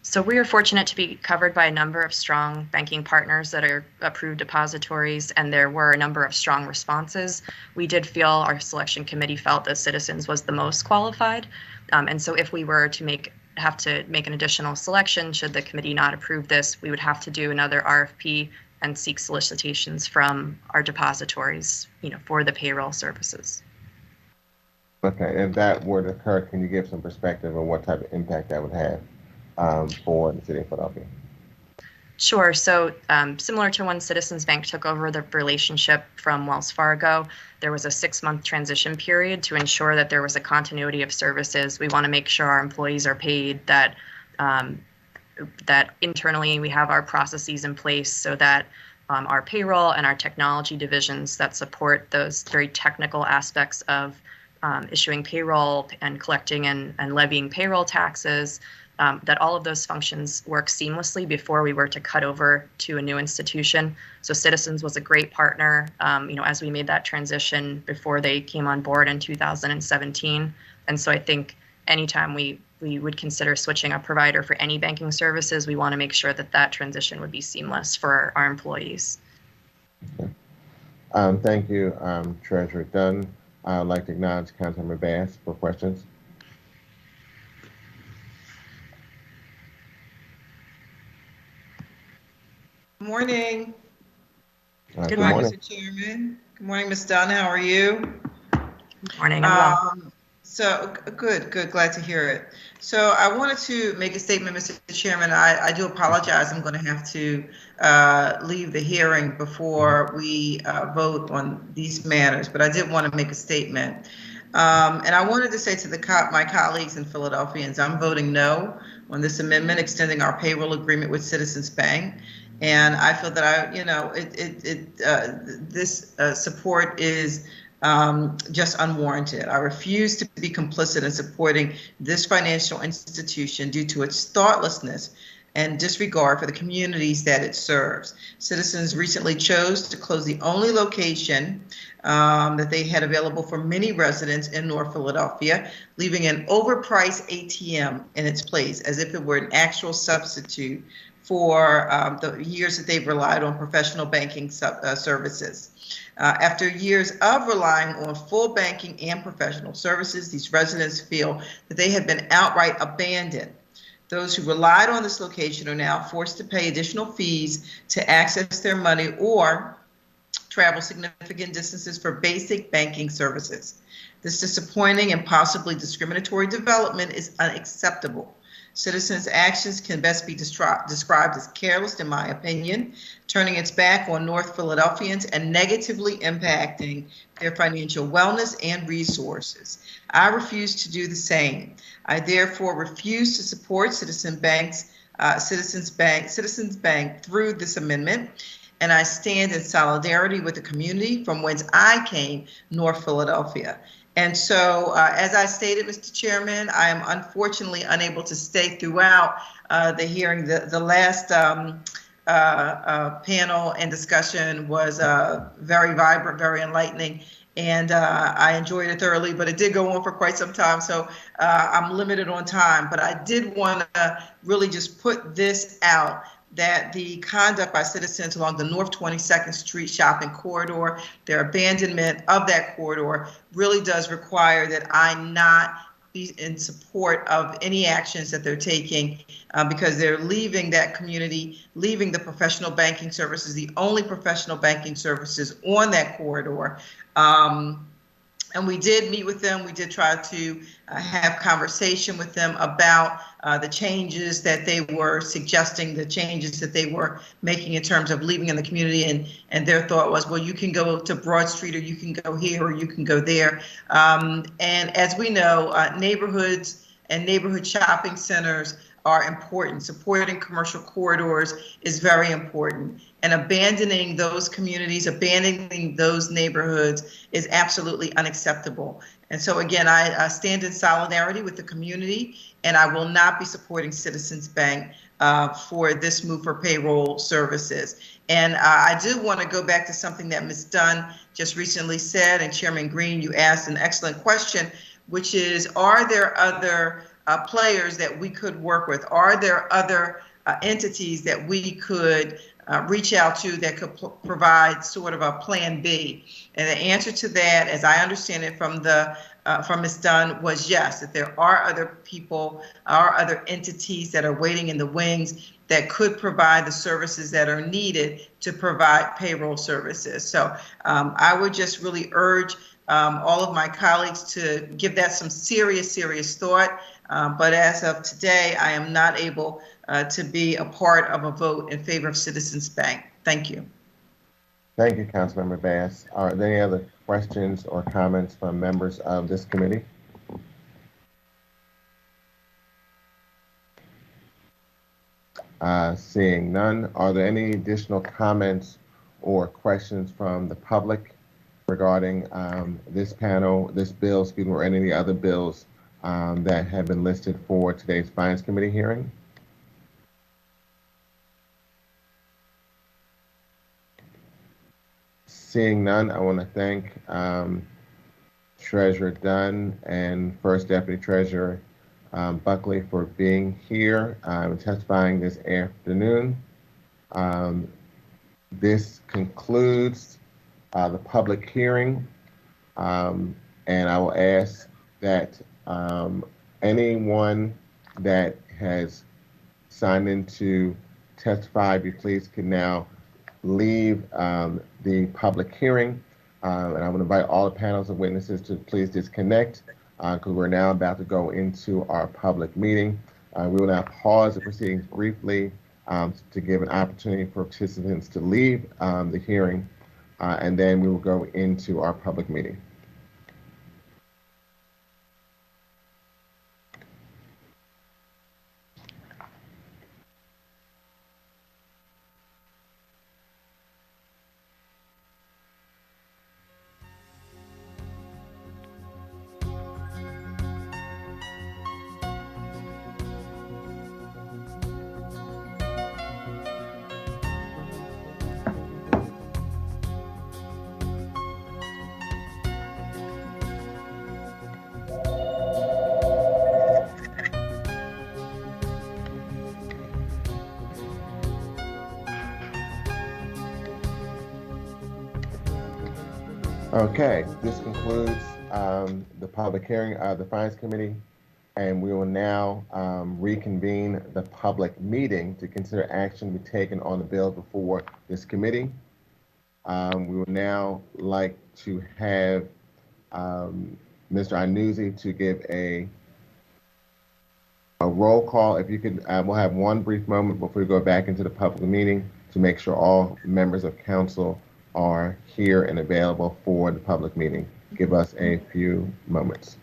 So we are fortunate to be covered by a number of strong banking partners that are approved depositories, and there were a number of strong responses. We did feel, our selection committee felt, that Citizens was the most qualified. And so if we were to have to make an additional selection, should the committee not approve this, we would have to do another RFP and seek solicitations from our depositories, for the payroll services. Okay, and if that were to occur, can you give some perspective on what type of impact that would have for the city of Philadelphia? Sure. So similar to when Citizens Bank took over the relationship from Wells Fargo, there was a 6-month transition period to ensure that there was a continuity of services. We want to make sure our employees are paid, that internally we have our processes in place so that our payroll and our technology divisions that support those very technical aspects of issuing payroll and collecting and levying payroll taxes, that all of those functions work seamlessly before we were to cut over to a new institution. So Citizens was a great partner, as we made that transition before they came on board in 2017. And so I think anytime we would consider switching a provider for any banking services, we want to make sure that transition would be seamless for our employees. Okay. Thank you, Treasurer Dunn. I'd like to acknowledge Councilmember Bass for questions. Morning. Good Hi, morning. Mr. Chairman. Good morning, Ms. Dunn. How are you? Good morning. I'm well. Good. Glad to hear it. So I wanted to make a statement, Mr. Chairman. I do apologize. I'm going to have to leave the hearing before we vote on these matters, but I did want to make a statement. And I wanted to say to my colleagues in Philadelphians, I'm voting no on this amendment extending our payroll agreement with Citizens Bank. And I feel that this support is just unwarranted. I refuse to be complicit in supporting this financial institution due to its thoughtlessness and disregard for the communities that it serves. Citizens recently chose to close the only location that they had available for many residents in North Philadelphia, leaving an overpriced ATM in its place as if it were an actual substitute for the years that they've relied on professional banking services. After years of relying on full banking and professional services, these residents feel that they have been outright abandoned. Those who relied on this location are now forced to pay additional fees to access their money or travel significant distances for basic banking services. This disappointing and possibly discriminatory development is unacceptable. Citizens' actions can best be described as careless, in my opinion, turning its back on North Philadelphians and negatively impacting their financial wellness and resources. I refuse to do the same. I therefore refuse to support Citizens Bank through this amendment, and I stand in solidarity with the community from whence I came, North Philadelphia. And so, as I stated, Mr. Chairman, I am unfortunately unable to stay throughout the hearing. The last panel and discussion was very vibrant, very enlightening, and I enjoyed it thoroughly, but it did go on for quite some time, so I'm limited on time. But I did want to really just put this out, that the conduct by citizens along the North 22nd Street shopping corridor, their abandonment of that corridor, really does require that I not be in support of any actions that they're taking because they're leaving that community, leaving the professional banking services, the only professional banking services on that corridor. And we did meet with them. We did try to have conversation with them about the changes that they were suggesting, the changes that they were making in terms of leaving in the community. And their thought was, well, you can go to Broad Street, or you can go here, or you can go there. And as we know, neighborhoods and neighborhood shopping centers are important. Supporting commercial corridors is very important. And abandoning those communities, abandoning those neighborhoods is absolutely unacceptable. And so again, I stand in solidarity with the community, and I will not be supporting Citizens Bank for this move for payroll services. And I do want to go back to something that Ms. Dunn just recently said, and Chairman Green, you asked an excellent question, which is, are there other players that we could work with? Are there other entities that we could reach out to that could provide sort of a plan B? And the answer to that, as I understand it from Ms. Dunn, was yes, that there are other people, are other entities that are waiting in the wings that could provide the services that are needed to provide payroll services. So I would just really urge all of my colleagues to give that some serious thought. But as of today, I am not able to be a part of a vote in favor of Citizens Bank. Thank you. Thank you, Councilmember Bass. Are there any other questions or comments from members of this committee? Seeing none, are there any additional comments or questions from the public regarding this panel, this bill, excuse me, or any of the other bills that have been listed for today's Finance Committee hearing? Seeing none, I want to thank Treasurer Dunn and First Deputy Treasurer Buckley for being here and testifying this afternoon. This concludes the public hearing, and I will ask that anyone that has signed in to testify, if you please, can now leave the public hearing. And I would invite all the panels of witnesses to please disconnect because we're now about to go into our public meeting. We will now pause the proceedings briefly to give an opportunity for participants to leave the hearing, and then we will go into our public meeting. Okay, this concludes the public hearing of the Finance Committee, and we will now reconvene the public meeting to consider action to be taken on the bills before this committee. We would now like to have Mr. Anuzzi to give a roll call. If you could, we'll have one brief moment before we go back into the public meeting to make sure all members of council are here and available for the public meeting. Give us a few moments.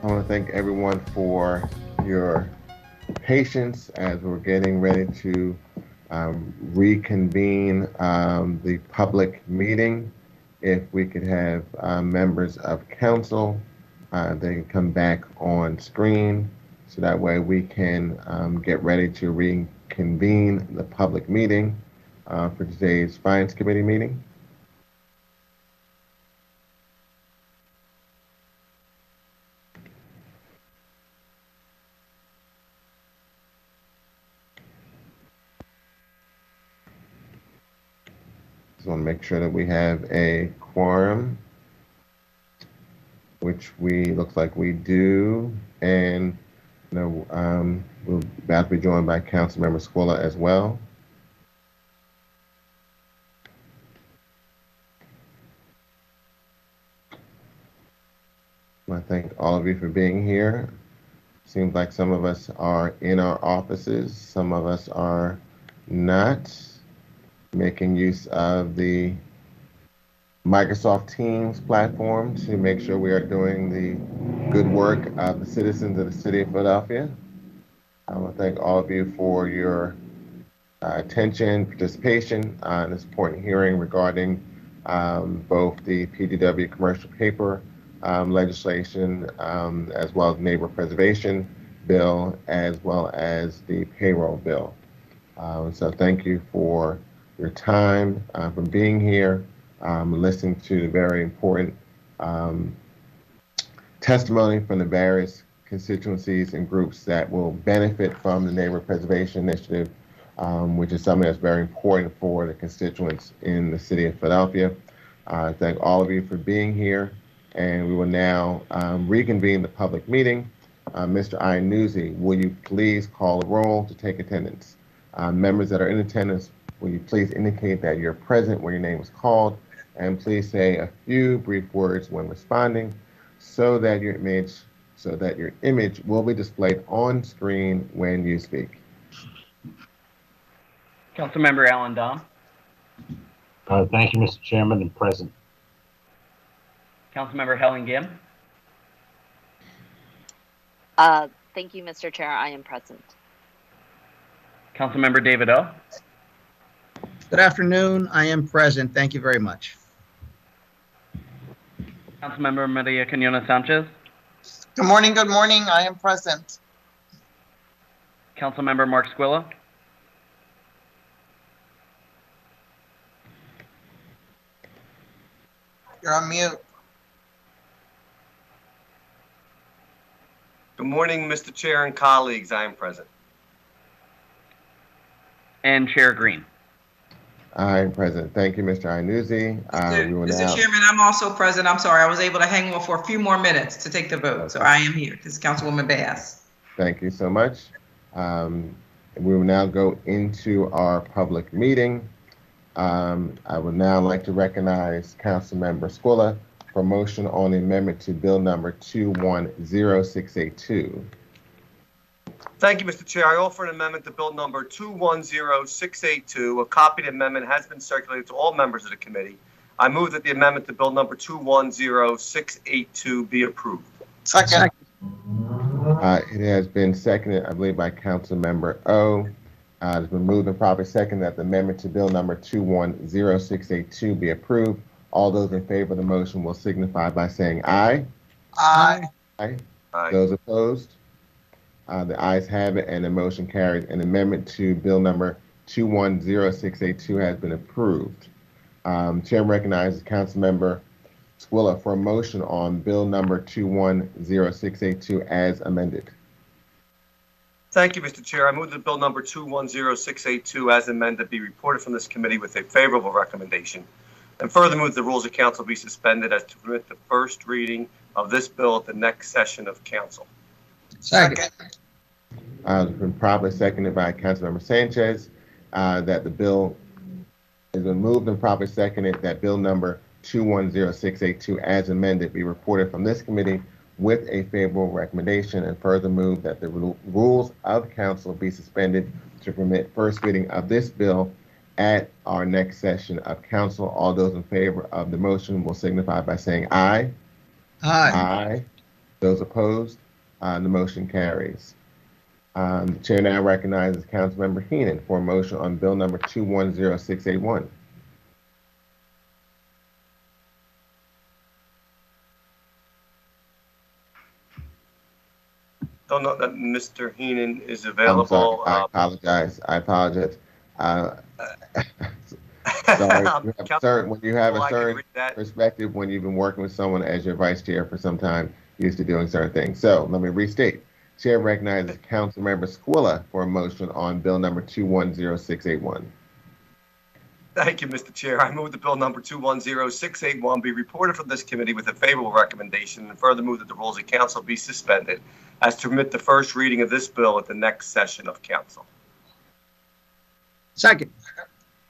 I want to thank everyone for your patience as we're getting ready to reconvene the public meeting. If we could have members of council, they can come back on screen so that way we can get ready to reconvene the public meeting for today's Finance Committee meeting. Just want to make sure that we have a quorum, which looks like we do, and we'll about to be joined by Councilmember Squilla as well. I want to thank all of you for being here. Seems like some of us are in our offices, some of us are not, making use of the Microsoft Teams platform to make sure we are doing the good work of the citizens of the city of Philadelphia. I want to thank all of you for your attention, participation in this important hearing regarding both the PDW commercial paper legislation as well as neighbor preservation bill as well as the payroll bill. So thank you for your time, for being here, listening to the very important testimony from the various constituencies and groups that will benefit from the Neighborhood Preservation Initiative, which is something that's very important for the constituents in the city of Philadelphia. Thank all of you for being here, and we will now reconvene the public meeting. Mr. Iannuzzi, will you please call the roll to take attendance? Members that are in attendance, will you please indicate that you're present when your name is called, and please say a few brief words when responding so that your image will be displayed on screen when you speak. Councilmember Alan Dom. Thank you, Mr. Chairman, and present. Councilmember Helen Gim. Thank you, Mr. Chair. I am present. Councilmember David O. Good afternoon. I am present. Thank you very much. Councilmember Maria Canona Sanchez. Good morning. Good morning. I am present. Councilmember Mark Squilla. You're on mute. Good morning, Mr. Chair and colleagues. I am present. And Chair Green. I am present. Thank you, Mr. Iannuzzi. Mr. Chairman, I'm also present. I'm sorry, I was able to hang on for a few more minutes to take the vote. So I am here. This is Councilwoman Bass. Thank you so much. We will now go into our public meeting. I would now like to recognize Councilmember Squilla for motion on the amendment to bill number 210682. Thank you, Mr. Chair. I offer an amendment to bill number 210682. A copy of the amendment has been circulated to all members of the committee. I move that the amendment to bill number 210682 be approved. Second. It has been seconded, I believe, by Councilmember O. It's been moved and properly seconded that the amendment to bill number 210682 be approved. All those in favor of the motion will signify by saying aye. Aye. Aye. Those opposed? The ayes have it, and the motion carries. An amendment to bill number 210682 has been approved. Chair recognizes Councilmember Squilla for a motion on bill number 210682 as amended. Thank you, Mr. Chair. I move that bill number 210682 as amended be reported from this committee with a favorable recommendation, and further move the rules of council be suspended as to permit the first reading of this bill at the next session of council. Second. It's been properly seconded by Councilmember Sanchez that the bill has been moved and properly seconded that bill number 210682 as amended be reported from this committee with a favorable recommendation, and further move that the rules of council be suspended to permit first reading of this bill at our next session of council. All those in favor of the motion will signify by saying aye. Aye. Aye. Those opposed? The motion carries. The chair now recognizes Councilmember Heenan for a motion on bill number 210681. Don't know that Mr. Heenan is I'm available. sorry, I apologize. Sorry, when you have a certain perspective, when you've been working with someone as your vice chair for some time, used to doing certain things. So let me restate. Chair recognizes Councilmember Squilla for a motion on bill number 210681. Thank you, Mr. Chair. I move that bill number 210681 be reported from this committee with a favorable recommendation, and further move that the rules of council be suspended as to permit the first reading of this bill at the next session of council. Second.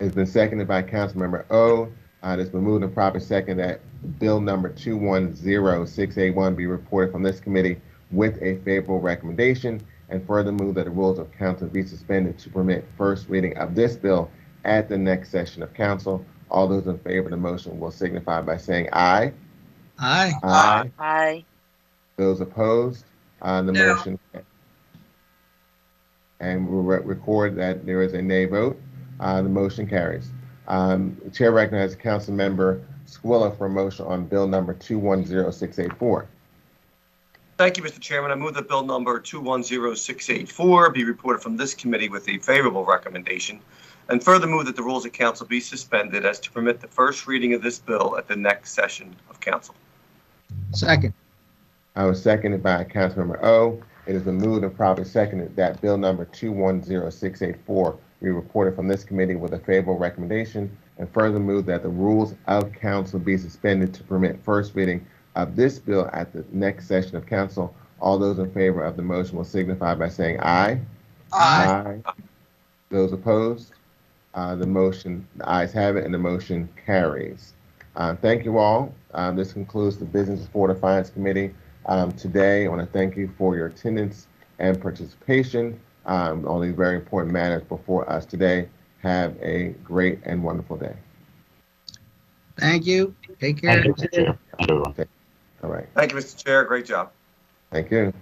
It's been seconded by Councilmember O. It's been moved and properly second that bill number 210681 be reported from this committee with a favorable recommendation, and further move that the rules of council be suspended to permit first reading of this bill at the next session of council. All those in favor of the motion will signify by saying aye. Aye. Aye. Aye. Those opposed? The motion. And we'll record that there is a nay vote. The motion carries. The chair recognizes Councilmember Squilla for a motion on bill number 210684. Thank you, Mr. Chairman. I move that bill number 210684 be reported from this committee with a favorable recommendation, and further move that the rules of council be suspended as to permit the first reading of this bill at the next session of council. Second. I was seconded by Councilmember O. It has been moved and properly seconded that bill number 210684 be reported from this committee with a favorable recommendation, and further move that the rules of council be suspended to permit first reading of this bill at the next session of council. All those in favor of the motion will signify by saying aye. Aye. Those opposed? The ayes have it, and the motion carries. Thank you all. This concludes the Business and Board of Finance Committee. Today, I want to thank you for your attendance and participation on these very important matters before us today. Have a great and wonderful day. Thank you. Take care. Thank you, Mr. Chair. Thank you, everyone. All right. Thank you, Mr. Chair. Great job. Thank you.